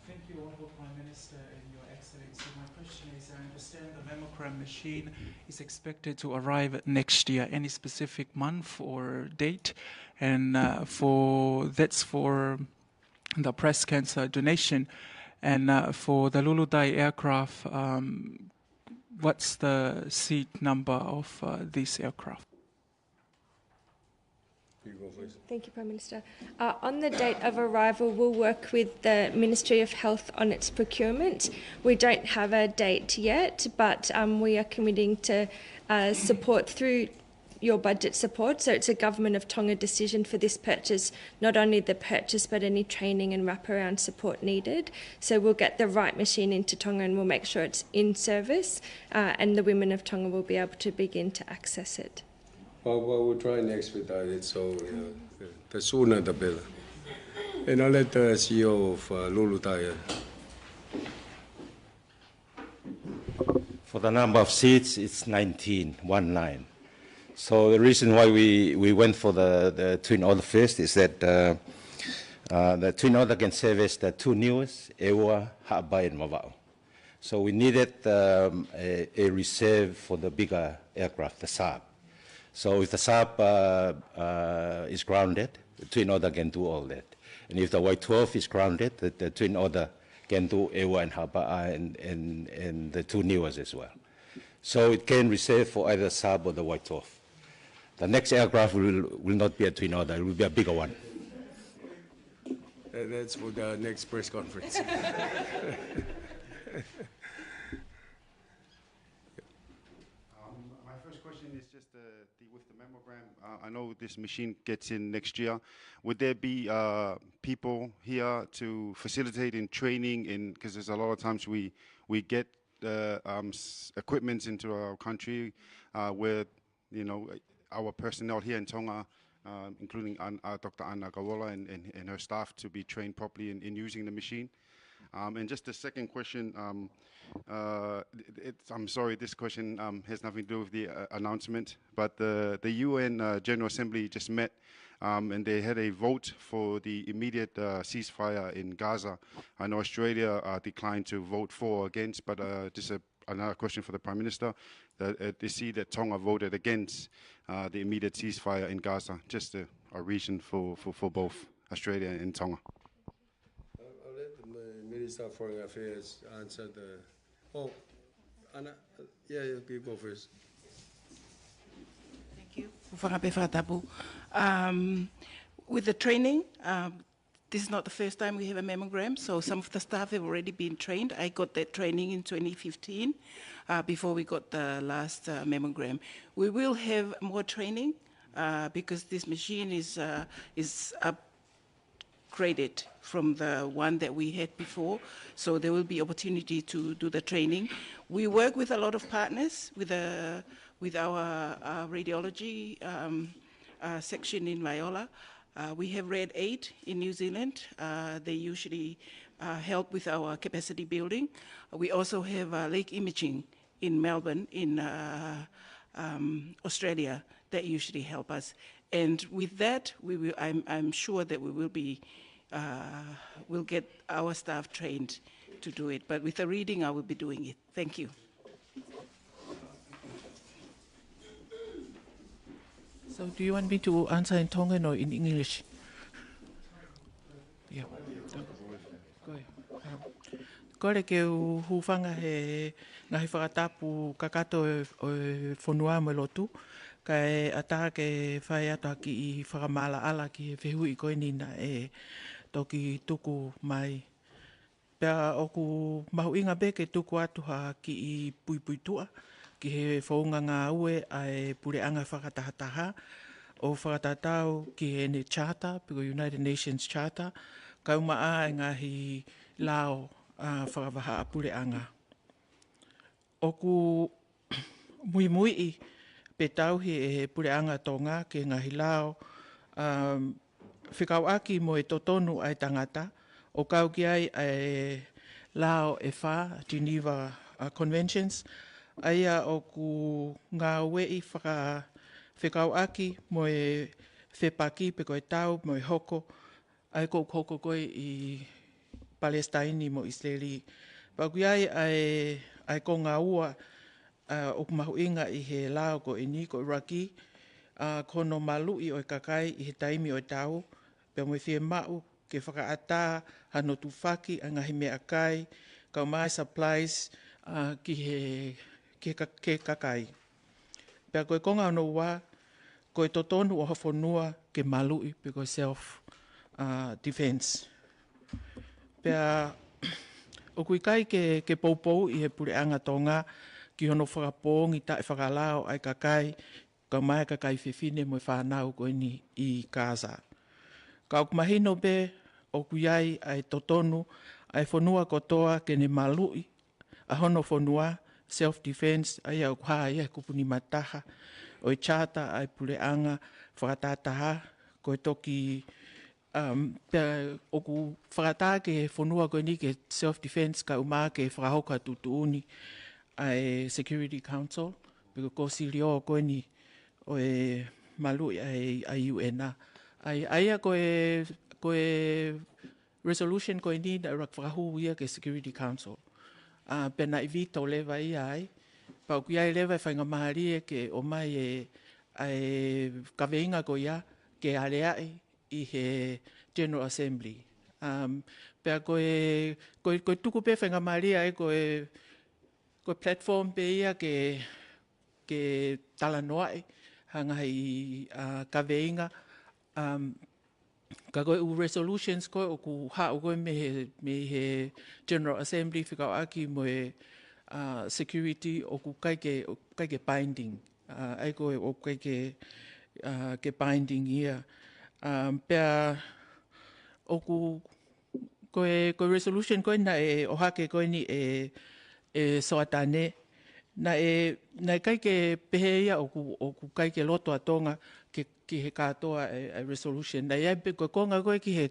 Thank you, Honourable Prime Minister and Your Excellency. My question is, I understand the mammogram machine is expected to arrive next year. Any specific month or date? And that's for the breast cancer donation. And for the Lulutai aircraft, what's the seat number of this aircraft? Thank you, Prime Minister. On the date of arrival, we'll work with the Ministry of Health on its procurement. We don't have a date yet, but we are committing to support through your budget support. So it's a Government of Tonga decision for this purchase, not only the purchase, but any training and wraparound support needed. So we'll get the right machine into Tonga and we'll make sure it's in service and the women of Tonga will be able to begin to access it. Well, we'll try and expedite it, so the sooner the better. And I'll let the CEO of Lulutai. For the number of seats, it's 19. So the reason why we went for the twin order first is that the twin order can service the two newest, Ewa, Ha'abai, and Mavao. So we needed a reserve for the bigger aircraft, the Saab. So if the Saab is grounded, the twin order can do all that. And if the Y-12 is grounded, the twin order can do Ewa and Ha'abai and the two newest as well. So it can reserve for either Saab or the Y-12. The next aircraft will not be a twin order, it will be a bigger one. That's for the next press conference. My first question is just with the mammogram. I know this machine gets in next year. Would there be people here to facilitate in training? Because there's a lot of times we get equipment into our country where our personnel here in Tonga, including Dr. Anna Kawola and her staff, to be trained properly in using the machine. And just the second question, I'm sorry, this question has nothing to do with the announcement, but the UN General Assembly just met and they had a vote for the immediate ceasefire in Gaza. I know Australia declined to vote for or against, but just another question for the Prime Minister. That they see that Tonga voted against the immediate ceasefire in Gaza. Just a reason for both Australia and Tonga. I'll let the Minister of Foreign Affairs answer the... Oh, Anna, yeah, you go first. Thank you. With the training, this is not the first time we have a mammogram, so some of the staff have already been trained. I got that training in 2015 before we got the last mammogram. We will have more training because this machine is upgraded from the one that we had before, so there will be opportunity to do the training. We work with a lot of partners with our radiology section in Viola. We have Red 8 in New Zealand. They usually help with our capacity building. We also have Lake Imaging in Melbourne, in Australia, that usually help us. And with that, I'm sure that we will be, we'll get our staff trained to do it. But with the reading, I will be doing it. Thank you. So do you want me to answer in Tongan or in English? Yeah. Go ahead. Kore ke hufanga he ngahi whakatapu kakato o whanua mo lotu, kai ataka ke whai ata ki I whakamala ala ki he whehu I koe nina e toki tuku mai. Pea oku mahu inga be ke tuku atuha ki I puipuitua, ki he whaunga ngā ue ai pureanga whakatahataha o whakatatau ki he ne charter, piko United Nations Charter, ka umaa e ngahi lao whakavaha a pureanga. Oku mui pe tauhi e pureanga Tonga ki ngahi lao, whikau aki mo e totonu ai tangata, o kau ki ai e lao e wha, Geneva Conventions, aia o ku ngā wei whekau aki mo e whepaki pe koe tau mo e hoko, ai kou hoko koe I Palestine mo Israeli. Paku ai ai ko ngā ua o ku mahu inga I he lao ko e ni ko Iraki, kono malui o e kakai I he taimi o e tau, pe mo e whie mau ke whakaata hano tu whaki a ngahi mea kai, kau mai supplies ki he ke kakai. Pea koe konga no wā, koe totonu o hawhanua ke malui pe koe self-defense. Pea o kui kai ke poupou I he pureanga Tonga ki hono whakapōngi tae whakalao ai kakai, ka mai kakai whiwhine mo e whanau koe ni I Gaza. Ka o kumahino be o kuiai ai totonu ai whanua kotoa ke ne malui a hono whanua self-defense ai au kuhaa ia kupuni mataha o e charter ai pureanga whakatataha koe toki pea oku whakata ke whanua koe ni ke self-defense ka umaa ke whakahoka tutuuni ai Security Council piko kosi rio koe ni o e malui ai UN ai aia koe resolution koe ni na whakahu ia ke Security Council pena I vito lewa ia ai pau ki ai lewa whainga mahari ke o mai e kaweinga ko ia ke aleai I he General Assembly. Pea koe tuku pe whainga mahari ai koe platform pe ia ke talanoai hanga I kaweinga ka koe u resolutions koe o ku hao koe me he General Assembly whikau aki mo e security o ku kaike binding. Ai koe o kaike ke binding ia. Pea o ku koe resolution koe na e o hake koe ni e soatane. Na e kaike pehe ia o ku kaike loto a Tonga ki he katoa a resolution. Na ia pe koe konga koe ki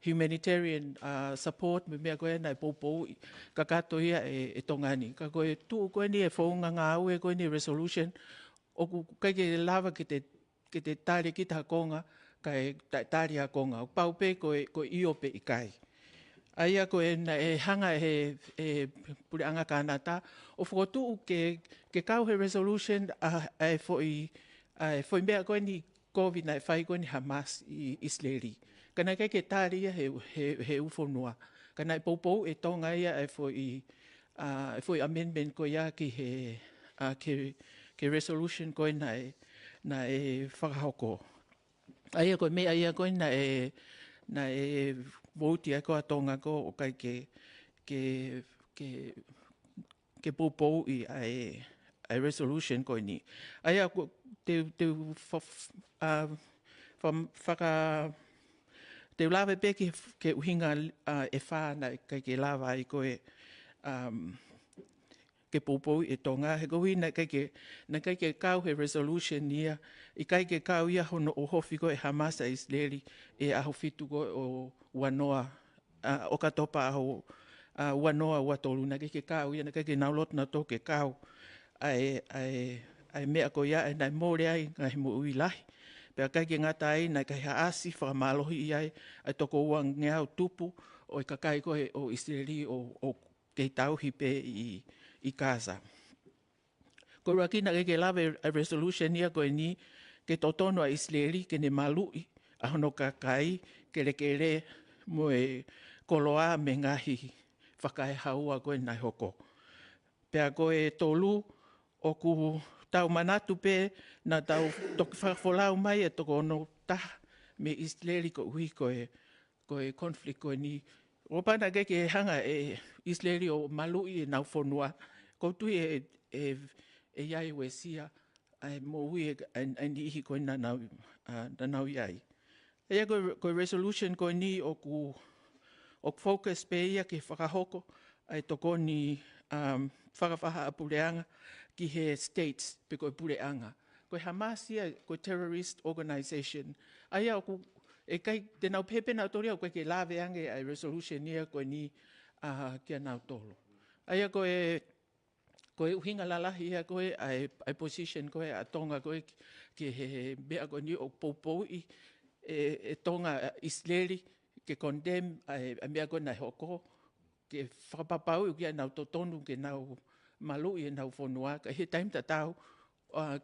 humanitarian support me mea koe nai poupou ka kato ia e tongani. Ka koe tuu koe ni e whaunga ngā au e koe ni resolution o ku kai ke lava ke te tari ki ta konga kai tari a konga. O pau pe koe io pe i kai. Aia koe na e hanga e pure anga kanata o whakotu ke kau he resolution ai foi mea koe ni COVID na e whai koe ni Hamas i Israeli. Kana kai ke tāri ia he ufonua. Kana e poupou e tonga ia e foi amendment koe ia ki ke resolution koe na e whakahoko. Aia koe mea ia koe na e voti a koa tonga ko o kai ke poupou i a resolution koe ni. Aia te te lawe pe ke uhinga e whāna kai ke lawa i koe ke poupou e tonga. He kohi na kai ke kau he resolution ia, i kai ke kau ia hono o hofi koe Hamas a Israeli e aho fitu koe o wanoa, o katopa aho wanoa ua tolu. Na kai ke kau ia, na kai ke naulot na tō ke kau ai mea koe ia, e nai mōre ai ngai mo ui lahi. Pea kai ke ngata ai, nai kai haasi whakamalohi i ai toko ua ngeau tupu o i kakai koe o Israeli o kei tauhi pe i Gaza. Ko raki na ke lawe a resolution ia koe ni ke totono a Israeli ke ne malui a hono kakai ke le mo e koloa me ngahi whakae haua koe nai hoko. Pea koe tolu o ku tau manatu pe na tau toki whakafolau mai e toko ono taha me Israeli ko hui koe conflict koe ni. Opa na ke hanga e Israeli o malui e nau whonua. Koutui e iai we sia mo hui e nihi koe na nau iai. Ea koe resolution koe ni o ku focus pe ia ke whakahoko ai toko ni whakawhaha a pureanga ki he states pe koe pureanga. Koe Hamas ia, koe terrorist organization. Aia oku e kai te nau pepe nau tori au koe ke lawe ange ai resolution ia koe ni kia nau tolo. Aia koe uhinga lalahi ia koe ai position koe a tonga koe ke he mea koe ni o poupou e tonga Israeli ke condemn a mea koe nai hoko ke whakapapau i kia nau totonu ke nau malu i nau whonua, ka he taim tatau,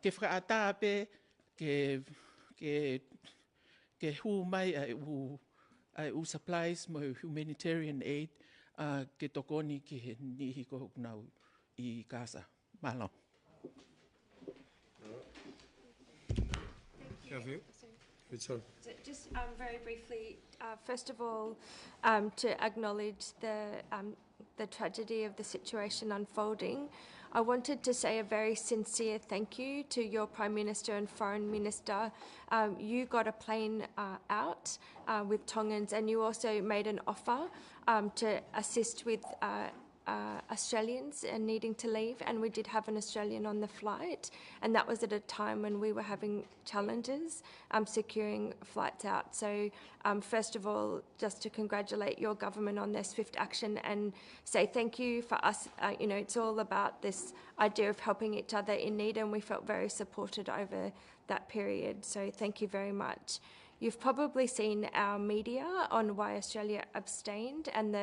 ke whakaata pe ke hu mai ai u supplies mo humanitarian aid ke tokoni ki he nihi ko nau i Gaza. Malo. Just very briefly, first of all, to acknowledge the tragedy of the situation unfolding, I wanted to say a very sincere thank you to your Prime Minister and Foreign Minister. You got a plane out with Tongans, and you also made an offer to assist with Australians needing to leave, and we did have an Australian on the flight, and that was at a time when we were having challenges securing flights out. So first of all, just to congratulate your government on their swift action and say thank you for us. It's all about this idea of helping each other in need, and we felt very supported over that period. So thank you very much. You've probably seen our media on why Australia abstained, and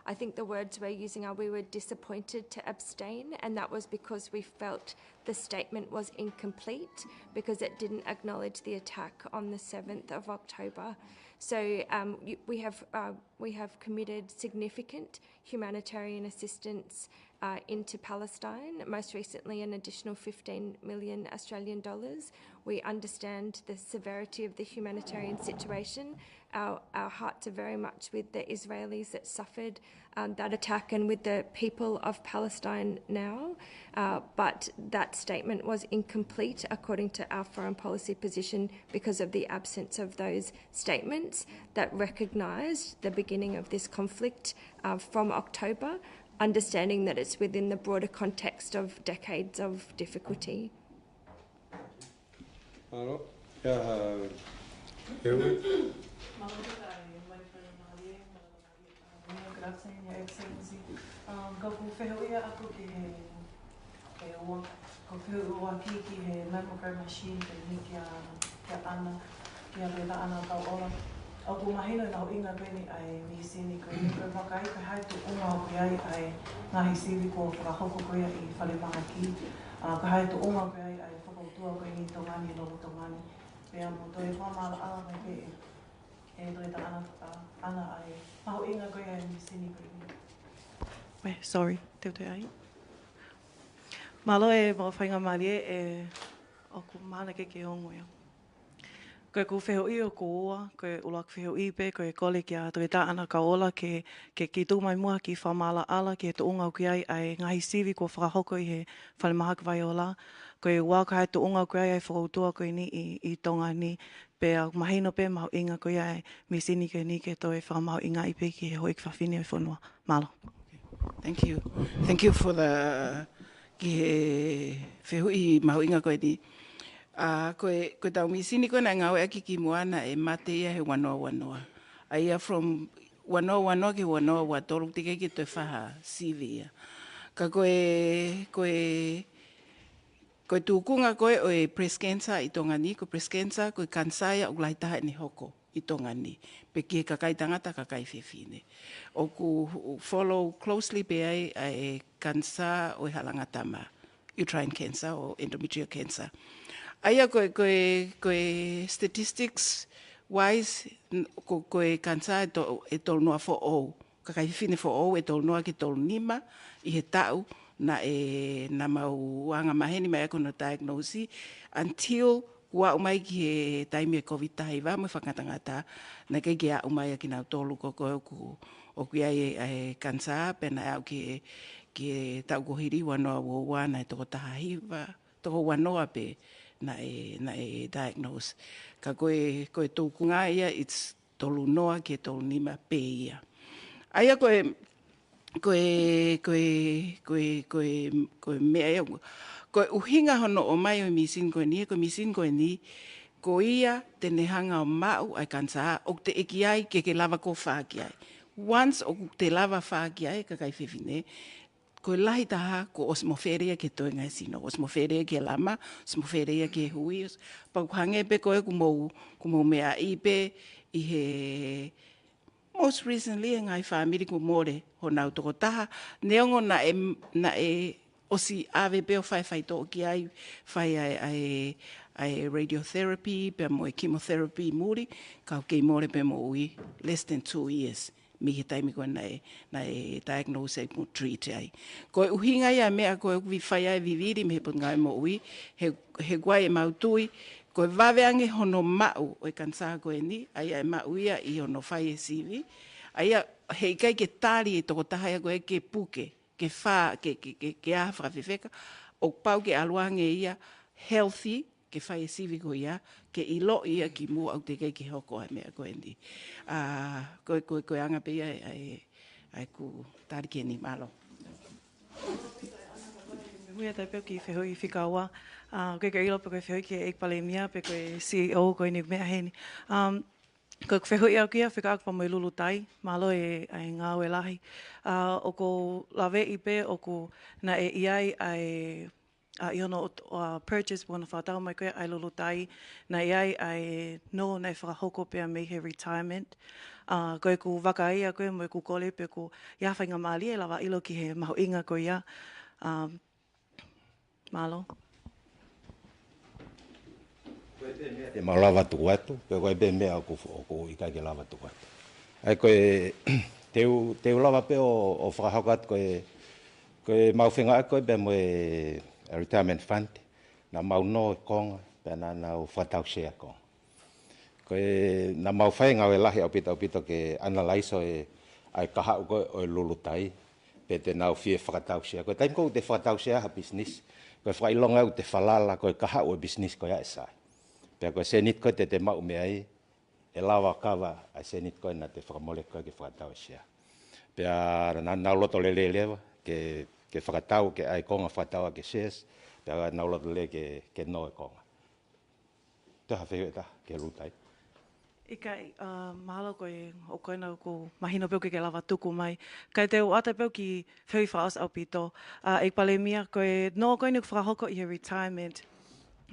I think the words we're using are we were disappointed to abstain, and that was because we felt the statement was incomplete because it didn't acknowledge the attack on the 7th of October. So we have committed significant humanitarian assistance into Palestine, most recently an additional 15 million Australian dollars. We understand the severity of the humanitarian situation. Our hearts are very much with the Israelis that suffered that attack and with the people of Palestine now. But that statement was incomplete according to our foreign policy position because of the absence of those statements that recognised the beginning of this conflict from October, understanding that it's within the broader context of decades of difficulty. introduction, Your Excellency. Ko wheho ia ako ki he ua, ko wheho ua ki he mammogram machine ke ni kia ana, kia reda ana tau ora. O ku mahino na ho inga koe ni ai misini koe ni koe wakai koe hai tu unga o koe ai ai ngahi siwi ko whakahoko koe i whale maha ki. Koe hai tu unga koe ai ai whakautua koe ni tongani logo tongani. Pea mo toi whamala ala mai ke e reda ana ai maho inga koe ai misini koe ni. Sorry, te ai. Malo e mo whainga marie e o ku mana ke hongoia. Koe ku wheho i o ko oa, koe ulak wheho i pe, koe kole kia tue tā ana ka ola ke ki tū mai mua ki whamala ala ki he tu unga ki ai ai ngahi siwi ko whakahoko i he whale mahak vai o la. Koe ua ka hai tu unga ki ai ai whakautua koe ni i tonga ni, pe au mahino pe maho inga koe ai misini ke ni ke toi whakamaho inga i pe ki he hoi kwhawhine o whanua. Malo. Thank you. Thank you for the ki he wheho i maho inga koe ni. Koe tau misini koe na ngau aki ki moana e mate ia he wanoa. Aia from wanoa ki wanoa wa tolu tike ki te whaha CV ia. Ka koe tūkunga koe o e breast cancer i tonga ni, ko breast cancer koe kansaia o laitaha ni hoko i tonga ni. Pe ki he kakai tangata kakai whewhine. O ku follow closely pe ai e kansa o e halangatama, uterine cancer o endometrial cancer. Aia koe statistics wise, koe kansa e tolu noa fo ou. Kakai whine fo ou e tolu noa ki tolu nima i he tau na na mau wanga maheni mai ako no diagnosi until kua umai ki he taimi e COVID taiwa mo whakatangata na kei ki a umai a ki nau tolu ko o ki ai e kansa pena au ki tau kohiri wanoa woa na e toko tahahiwa, toko wanoa pe na e diagnose. Ka koe tūkunga ia, it's tolu noa ke tolu nima pe ia. Aia koe mea ia, koe uhinga hono o mai o misin koe ni, ko ia tene hanga o mau ai kansa, o te eki ai ke lava ko whaaki ai. Once o te lava whaaki ai, ka kai whiwhine, koe lahi taha ko osmoferia ke toi ngai sino, osmoferia ke lama, osmoferia ke hui, pau hange pe koe kumou mea i pe i he most recently ngai whamiri ko more ho nau toko taha, neongo na e osi ave pe o whai to ki ai, whai ai radiotherapy, pe mo e chemotherapy muri, kau kei more pe mo ui, less than 2 years. Mi he taimi koe na e diagnose e mo treat ai. Koe uhinga ia mea koe uvi whai ai viviri me he pot ngai mo ui, he guai e mautui, koe waweange hono mau o e kansa koe ni, ai e mau ia i hono whai e sivi, ai he ikai ke tari e toko taha ia koe ke puke, ke wha, ke aha whakawhiwheka, o pau ke aluange ia healthy, ke whai e sivi ko ia, ke ilo ia ki mua au te kei ke hoko ai mea koe ni. Koe anga pe ia ai ku tari ke ni malo. Muia tai peo ki whehui whikaua. Koe ka ilo pe koe whehui ki e pale mia, pe koe CEO koe ni mea heni. Koe whehui au kia, whika aku pa mai lulu tai, malo e ngā ue lahi. O ko lawe i pe, o ko na e iai ai I ono purchase wana whātau mai koe ai lulu tai, na iai ai no nei whakahoko pia me he retirement. Koe ku waka ia koe mo ku kole pe ku iawhainga maali e lawa ilo ki he maho inga koe ia. Malo. E mau lava tuku atu, koe be mea o ika ke lava tuku atu. Ai koe teu lava pe o whakahoko atu koe mau whenga koe be mo retirement fund, na mau no konga, pe na whatau share konga. Koe na mau whai ngau e lahi au pita ke analyse ai kahau koe o lulu tai, pe te nau fie whakatau share. Koe taim kou te whakatau share ha business, koe whailonga au te whalala koe kahau o business koe ai sai. Pe koe senit koe te mau mea ai, e lawa kawa ai senit koe na te whakamole koe ke whakatau share. Pe na nau loto lele lewa, ke whakatau ke ai konga whakatau ke shares, pe nau loto le ke no e konga. Te hawhi ta ke lutai. Ikai, mahalo koe o koina ko mahino peo ke lava tuku mai. Kai te o ata peo ki whiwhi whaos au pito. E pale mia koe no koe nuk whakahoko i he retirement.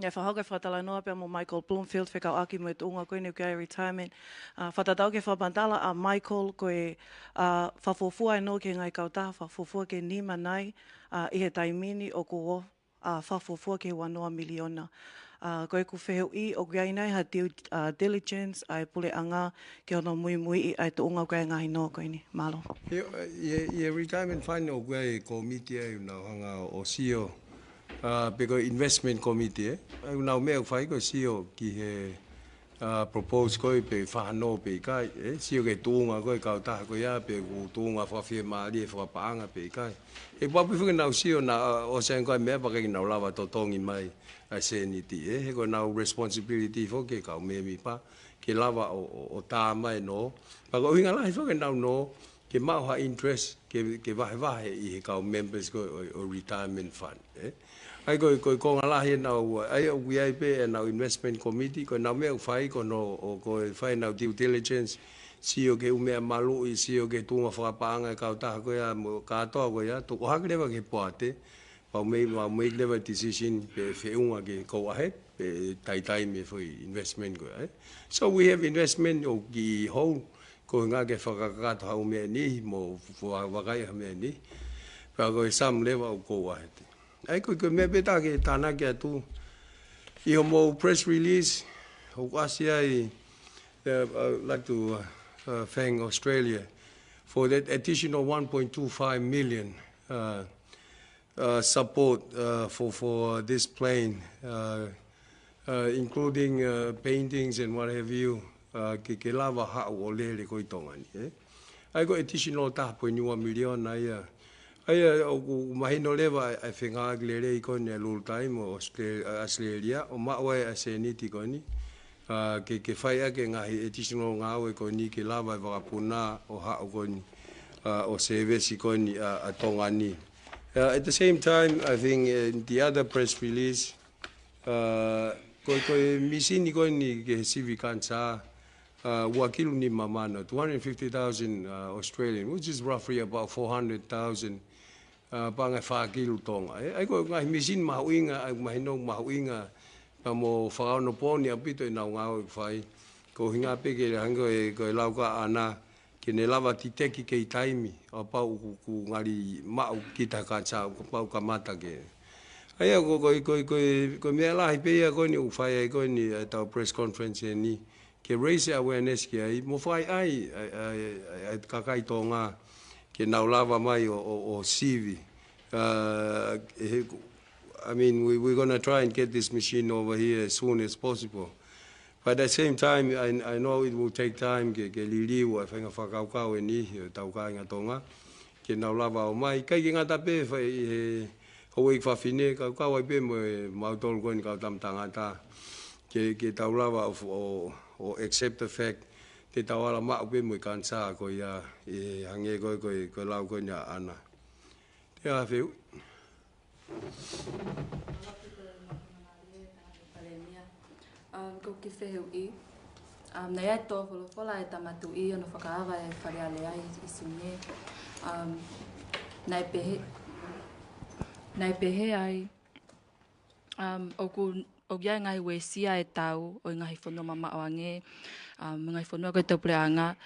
Ia whahoko whatala noa pia mo Michael Bloomfield whekau aki mo e tuunga koe nuk e retirement. Whatatau ke whabandala a Michael koe whafofua e no ke ngai kautaha whafofua ke nima nai i he taimini o ko whafofua ke wanoa miliona. Koe ku wheheu I o gai nei ha diligence ai pule anga ke ono mui mui I ai tuunga koe ngahi no koe ni. Malo. Ye retirement fund o koe committee ai unau hanga o CEO. Peko investment committee unau mea whai ko CEO ki he propose koe pe whahano pe kai. CEO ke tuunga koe kautaha koe ia pe ku tuunga whawhia maari e whapaanga pe kai. E papu whukinau CEO na o sen koe mea pake nau lava totongi mai. I say ni ti he ko now responsibility fo ke ka me mi pa ke lava o ta mai no pa ko hinga la fo ke now no ke ma ha interest ke va I ka members ko o retirement fund ai ko la he now ai o we ai pe now investment committee ko now me fai ko no o ko fai now due diligence CEO ke ume malu I CEO ke tunga fa paanga ka ta ko ya mo ka to ko ya to ha ke ke poate Pau make never decision pe feunga ke ko ahead pe tai me foi investment ko so we have investment o ki ho ko nga ke whakakata hau mea ni mo wakai mea ni pa ko some level ko ahead ai ko me beta ke tana ke tu I mo press release o asia I like to thank Australia for that additional 1.25 million support for this plane, including paintings and what have you. Ke lava ha o lele ko Tonga ni. Ai ko additional 1.1 million ai o mahino leva ai whenga glere I ko ne lul time o Australia o mawe a seniti ko ni. Ke whai ke ngahi additional ngawe ko ni ke lava wakapuna o ha o ko ni o service ko ni a Tonga ni. At the same time, I think in the other press release, misini ko ni ke civicansa wakilu ni mamano 250,000 Australian, which is roughly about 400,000 panga whakilu tonga. Ai ko ngai misin mahuinga ai mahinong mahuinga mo whakaono poni apito I nau ngau whai ko hinga peke hango ko lauka ana ke ne lava titeki ke taimi o pau ku ngari mau kita ka cha pau ka mata ke ai ko me la pe ko ni u fai ko ni ta press conference ni ke raise awareness ke ai mo fai ai ka kai tonga ke nau lava mai o CV I mean we're going to try and get this machine over here as soon as possible. But at the same time, I know it will take time ke liliu a whenga whakaukau e ni tauka inga tonga ke nau lava o mai kai ki ngata pe hoi whawhine kaukau ai pe mo mautolu koe ni kau tamtangata ke tau lava o accept the fact te tau ala maa pe mo I kansa ko ia hange koe lau koe ni ana te a whiu ko ki wheheu I. Nei ai tō whola e tamatu I ono whakaawa e whare ale ai I sune. Nei pehe ai. O gia ngai we sia e tau o ngai whono mama o ange. Ngai whono koe tōpure anga.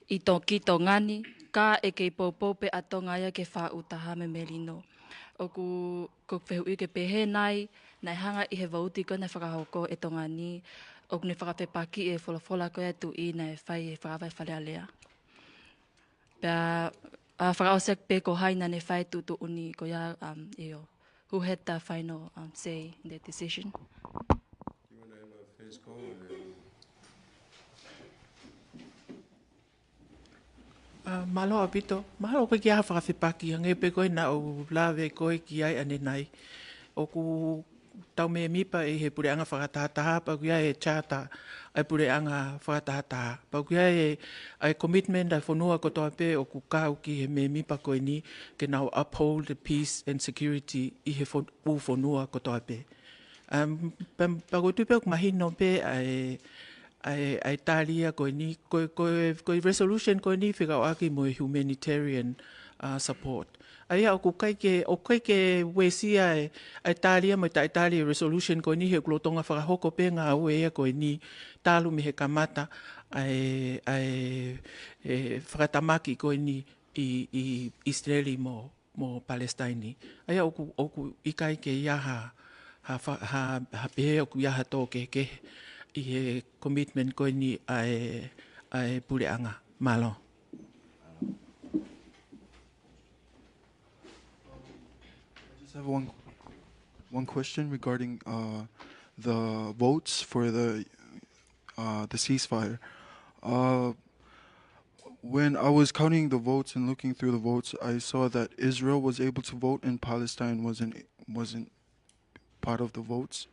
I tō ki tō ngani. Ka e kei pōpōpe a tō ngaia ke wha utaha me melino. O ko wheheu I ke pehe nai. Nei hanga I he vauti ko nei whakahoko e tō ngani. O kune whakawhepaki e whola koe atu I nei whai e whakawai whare alea. Pea whakaosek pe ko haina ne whai tutu uni ko ia who had the final say in that decision. You want to have a first go? Malo apito, malo koe ki aha whakawhepaki, nge pe koe na o lawe koe ki ai ane nai. O ku tau me mipa e he pure anga whakatahataha, pa kuia e chata ai pure anga whakatahataha. Pa kuia e commitment ai whanua kotoa pe o ku kau ki he me mipa koe ni ke nau uphold the peace and security I he whanua kotoa pe. Pa koe tupe o mahino pe ai talia ko ni ko resolution ko ni fika aki mo humanitarian support. Ai o kai ke wesia ai talia mo tai talia resolution ko ni he glotonga fa hoko pe nga we ko ni talu me he kamata ai fratamaki ko ni i Israeli mo Palestine. Ai oku ikai ke yaha ha pe oku yaha to ke I he commitment ko ni ai pureanga malo. I just have one question regarding the votes for the ceasefire. When I was counting the votes and looking through the votes, I saw that Israel was able to vote and Palestine wasn't part of the votes.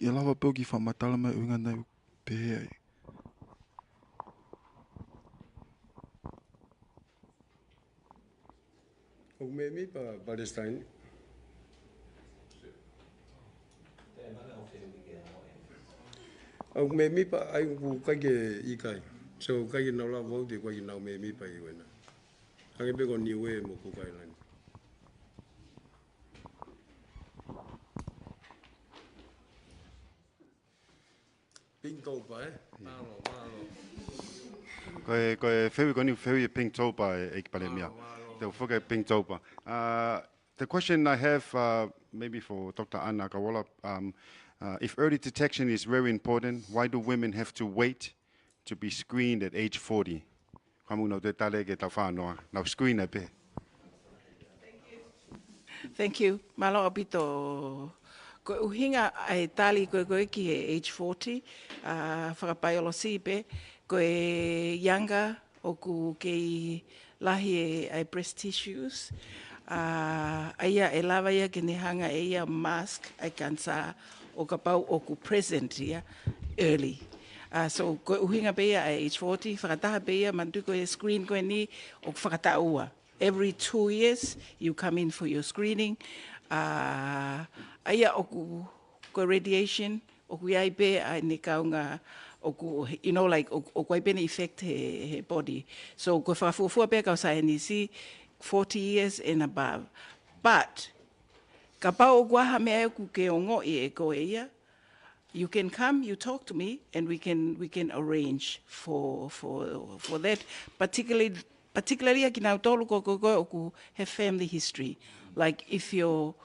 Ilawa pogi fa matalama unga pe. Maybe Palestine. Maybe I will kage ikai. So kage na la vote ko na maybe pa iwena. Kage be ko niwe mo ko kai lan. Pinto pa Malo. Ko fewi koni fewi pink topa ek palemia. The fuga pink topa. The question I have maybe for Dr. Anna Kawala, if early detection is very important, why do women have to wait to be screened at age 40? Now screen a bit. Thank you. Malo apito ko uhinga ai tali ko ki age 40 whakapaolo sipe ko younger o ku ke lahi ai breast tissues aia e lava ia ke ni hanga ia mask ai kansa o ka pau o ku present ia early. So ko uhinga pe ia age 40 whakataha pe ia mantu ko screen ko ni o whakataua. Every 2 years you come in for your screening. Aia o ku radiation o ku ai pe ai ne kaunga o ku like o ku ai pe effect he body. So ko whakafua pe ka sa NEC 40 years and above. But ka pa o gua ha me ku ke ongo e ko ia. You can come, you talk to me, and we can arrange for that. Particularly akina tolu ko have family history. Like if your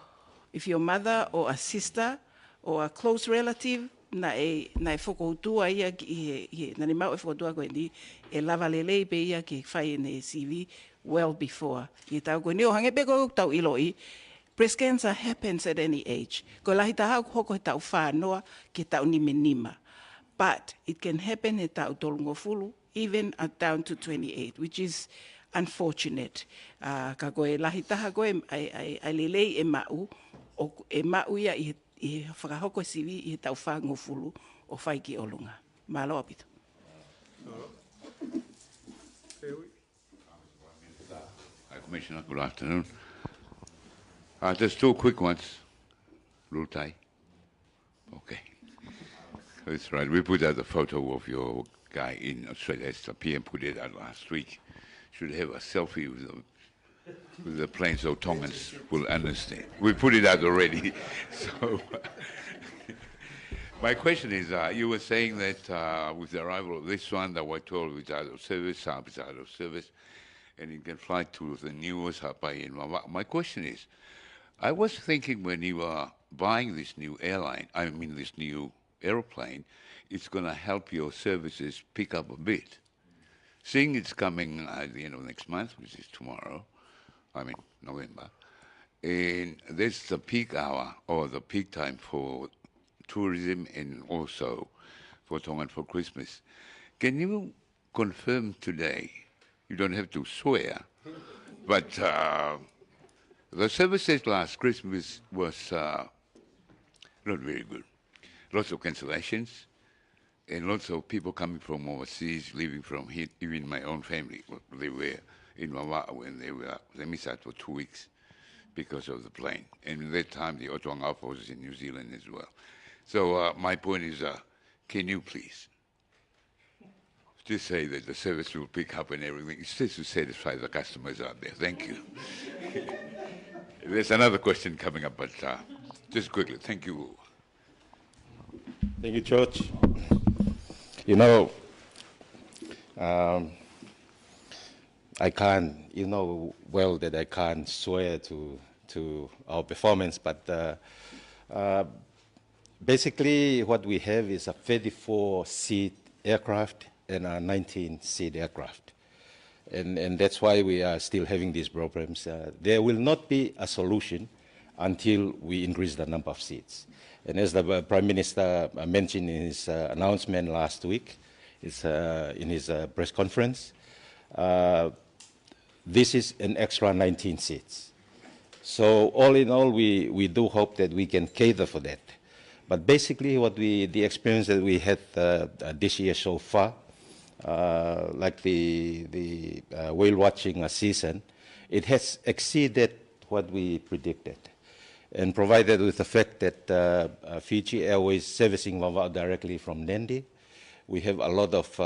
mother or a sister or a close relative na fokotua ia na ni mau e fokotua ko ni e lava lele pe ia ke fai ne CV well before. I tau ko ni o hange pe ko tau iloi. Breast cancer happens at any age. Ko lahi taha hoko he tau whānoa ke tau nima. But it can happen he tau tolungofulu, even down to 28, which is unfortunate. Ka koe lahi taha koe ai lelei e mau ia i whakahoko sivi i tau whangofulu o whai ki olunga. Malo apito. Hi, Commissioner. Good afternoon. Just two quick ones. Rutai. Okay. That's right. We put out a photo of your guy in Australia. The PM put it out last week. Should have a selfie with the plane so Tongans will understand. We put it out already. So my question is, you were saying that with the arrival of this one, the White Toll is out of service, Saab is out of service, and you can fly to the newest Hapai in Mama. My question is, I was thinking when you are buying this new this new aeroplane, it's going to help your services pick up a bit. Seeing it's coming at the end of next month, which is tomorrow, November, and that's the peak hour or the peak time for tourism and also for Tongan for Christmas. Can you confirm today, you don't have to swear, but the services last Christmas was not very good. Lots of cancellations and lots of people coming from overseas, leaving from here. Even my own family, they were in Wawa when they missed out for 2 weeks because of the plane. And at that time, the Otoanga was in New Zealand as well. So my point is, can you please just say that the service will pick up and everything. It's just to satisfy the customers out there. Thank you. There's another question coming up, but just quickly. Thank you. Thank you, George. You know, I can't, you know well that I can't swear to our performance, but basically what we have is a 34-seat aircraft and a 19-seat aircraft. And that's why we are still having these problems. There will not be a solution until we increase the number of seats. And as the Prime Minister mentioned in his announcement last week, in his press conference, this is an extra 19 seats. So all in all, we do hope that we can cater for that. But basically the experience that we had this year so far, like the whale watching season, it has exceeded what we predicted. And provided with the fact that Fiji Airways servicing Vava'u directly from Nandi, we have a lot of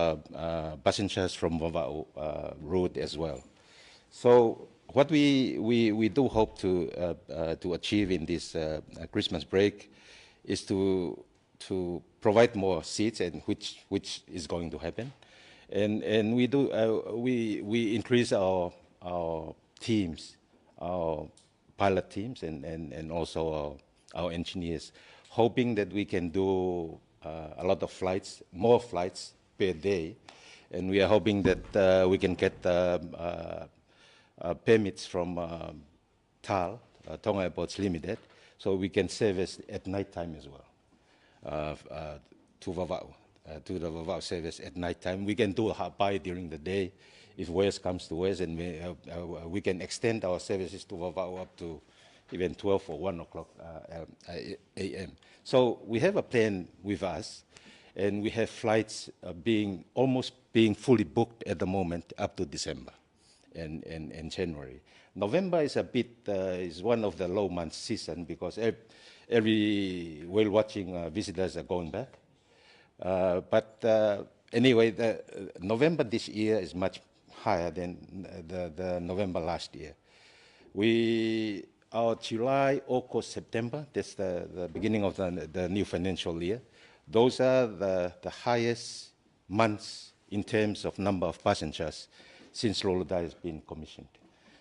passengers from Vava'u route as well. So what we do hope to achieve in this Christmas break is to provide more seats, and which is going to happen, and we increase our teams, our pilot teams, and also our engineers, hoping that we can do a lot of flights, more flights per day, and we are hoping that we can get permits from TAL, Tonga Airports Limited, so we can service at night time as well to Vava'u, to the Vava'u service at night time. We can do a high during the day if worst comes to worst, and we can extend our services to Vava'u up to even 12 or 1 o'clock a.m. So we have a plan with us, and we have flights almost being fully booked at the moment up to December and January. November is is one of the low month season because every whale watching visitors are going back. But anyway, the November this year is much higher than the November last year. Our July, August, September, that's the beginning of the new financial year. Those are the highest months in terms of number of passengers since Lolodai has been commissioned.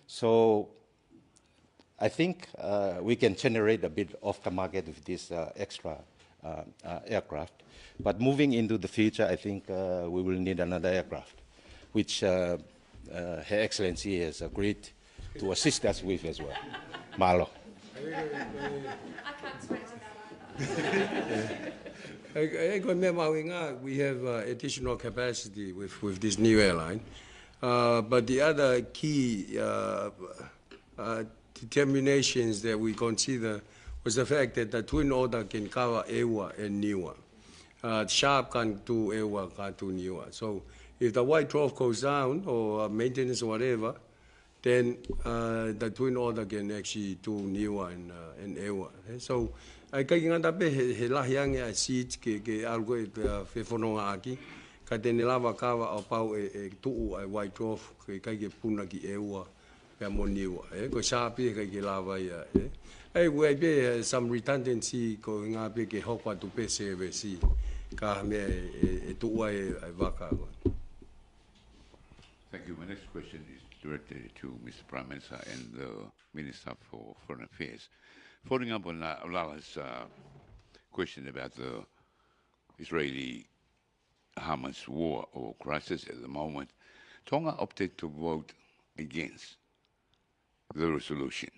So I think we can generate a bit off the market with this extra aircraft. But moving into the future, I think we will need another aircraft, which Her Excellency has agreed to assist us with as well. Malo. I can't swear to that. We have additional capacity with this new airline. But the other key determinations that we consider was the fact that the twin order can cover Ewa and Niua. Sharp can do Ewa, can't do Niua. So if the white dwarf goes down or maintenance or whatever, then the twin order can actually do Niua and Ewa. So I think that he lahiang a seat ke algo e whenonga aki. Ka tene lava kawa au pau e tuu ai white dwarf kai ke puna ki Ewa pe mo Niua. Ko sapi kai ke lava ia. We be some redundancy ko ngā pe ke hokwa tu pe service ka me e tuu ai waka. Thank you. My next question is directed to Mr. Prime Minister and the Minister for Foreign Affairs. Following up on Lala's question about the Israeli-Hamas war or crisis at the moment, Tonga opted to vote against the resolution,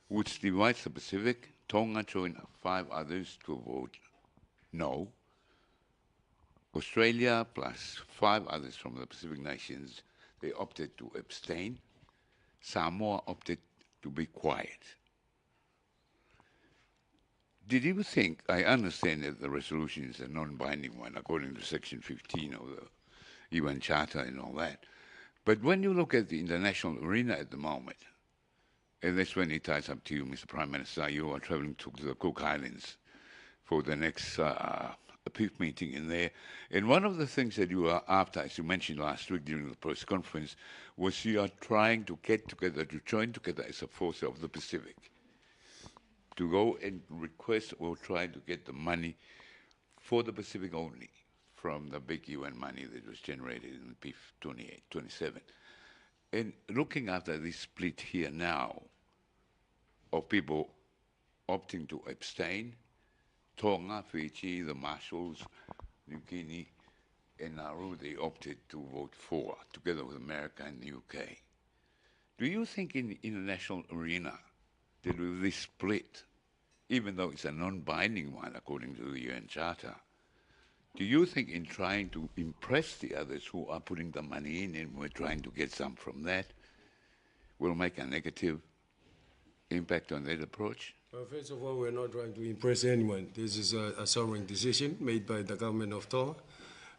which divides the Pacific. Tonga joined 5 others to vote no. Australia plus 5 others from the Pacific nations, they opted to abstain. Samoa opted to be quiet. Did you think, I understand that the resolution is a non-binding one according to Section 15 of the UN Charter and all that, but when you look at the international arena at the moment, and that's when it ties up to you, Mr. Prime Minister, you are traveling to the Cook Islands for the next a PIF meeting in there. And one of the things that you were after, as you mentioned last week during the press conference, was you are trying to get together, to join together as a force of the Pacific, to go and request or try to get the money for the Pacific only from the big UN money that was generated in the PIF 28, 27. And looking after this split here now of people opting to abstain, Tonga, Fiji, the Marshalls, New Guinea, and Nauru, they opted to vote for, together with America and the UK. Do you think in the international arena that with this split, even though it's a non-binding one according to the UN Charter, do you think in trying to impress the others who are putting the money in and we're trying to get some from that, will make a negative impact on that approach? Well, first of all, we're not trying to impress anyone. This is a sovereign decision made by the government of Tonga.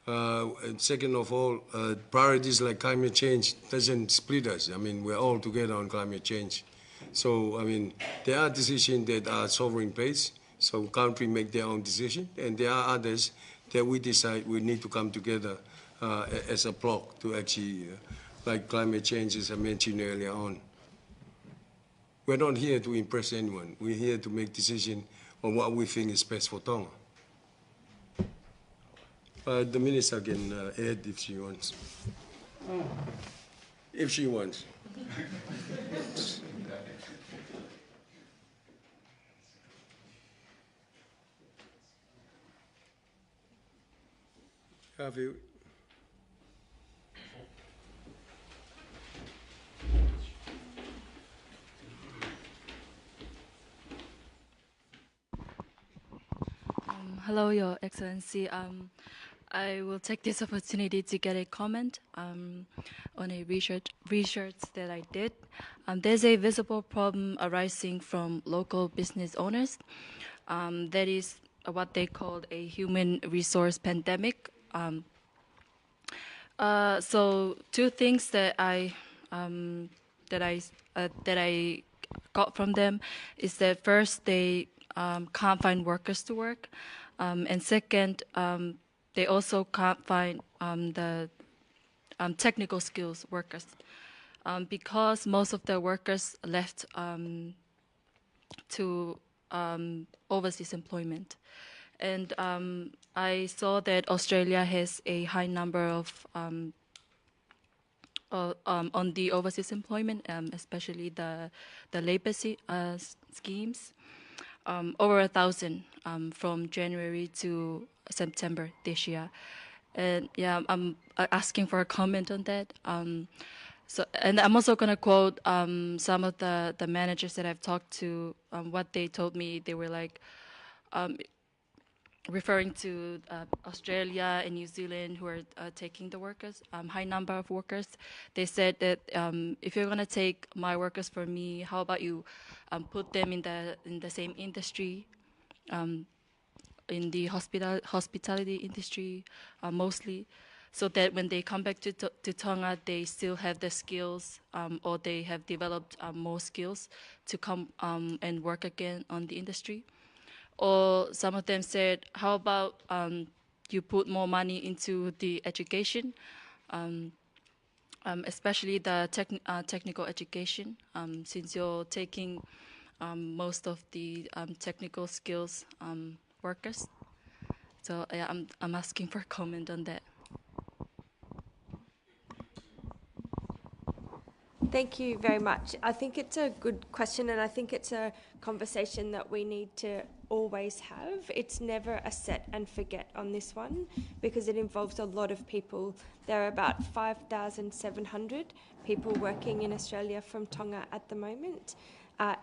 And second of all, priorities like climate change doesn't split us. I mean, we're all together on climate change. So, I mean, there are decisions that are sovereign-based, so countries make their own decision, and there are others that we decide we need to come together as a bloc to actually, like climate change, as I mentioned earlier on. We're not here to impress anyone. We're here to make decisions on what we think is best for Tonga. The minister can add if she wants. If she wants. Have you? Hello, Your Excellency. I will take this opportunity to get a comment on a research that I did. There's a visible problem arising from local business owners. That is what they called a human resource pandemic. So two things that I got from them is that first they can't find workers to work, and second they also can't find the technical skills workers because most of the workers left to overseas employment. And I saw that Australia has a high number of on the overseas employment, especially the labor schemes, over 1,000 from January to September this year. And yeah, I'm asking for a comment on that. So, and I'm also going to quote some of the managers that I've talked to. What they told me, they were like, referring to Australia and New Zealand who are taking the workers, high number of workers. They said that if you're going to take my workers for me, how about you put them in the same industry, in the hospitality industry mostly, so that when they come back to Tonga, they still have the skills or they have developed more skills to come and work again on the industry. Or some of them said, how about you put more money into the education, especially the technical education, since you're taking most of the technical skills workers. So yeah, I'm asking for a comment on that. Thank you very much. I think it's a good question, and I think it's a conversation that we need to always have. It's never a set and forget on this one because it involves a lot of people. There are about 5,700 people working in Australia from Tonga at the moment.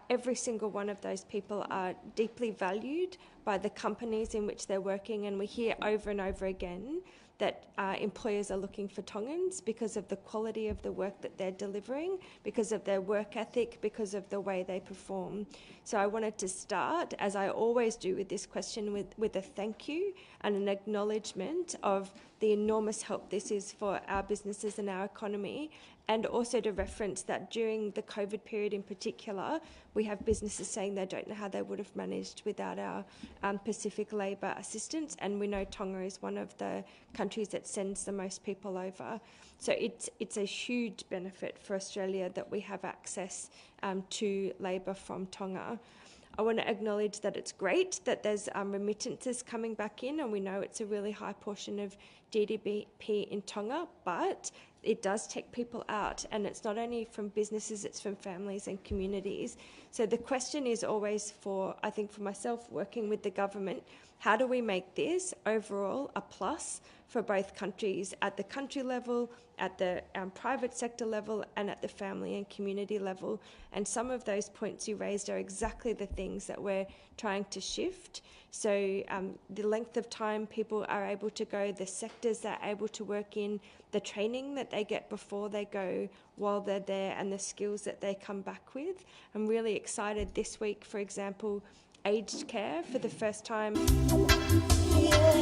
Every single one of those people are deeply valued by the companies in which they're working, and we hear over and over again that employers are looking for Tongans because of the quality of the work that they're delivering, because of their work ethic, because of the way they perform. So I wanted to start, as I always do with this question, with a thank you and an acknowledgement of the enormous help this is for our businesses and our economy, and also to reference that during the COVID period in particular, we have businesses saying they don't know how they would have managed without our Pacific labour assistance, and we know Tonga is one of the countries that sends the most people over. So it's a huge benefit for Australia that we have access to labour from Tonga. I want to acknowledge that it's great that there's remittances coming back in, and we know it's a really high portion of GDP in Tonga, but it does take people out, and it's not only from businesses, it's from families and communities. So the question is always I think for myself, working with the government, how do we make this overall a plus for both countries at the country level, at the private sector level, and at the family and community level? And some of those points you raised are exactly the things that we're trying to shift. So the length of time people are able to go, the sectors they're able to work in, the training that they get before they go, while they're there, and the skills that they come back with. I'm really excited this week, for example, aged care for the first time. Yeah.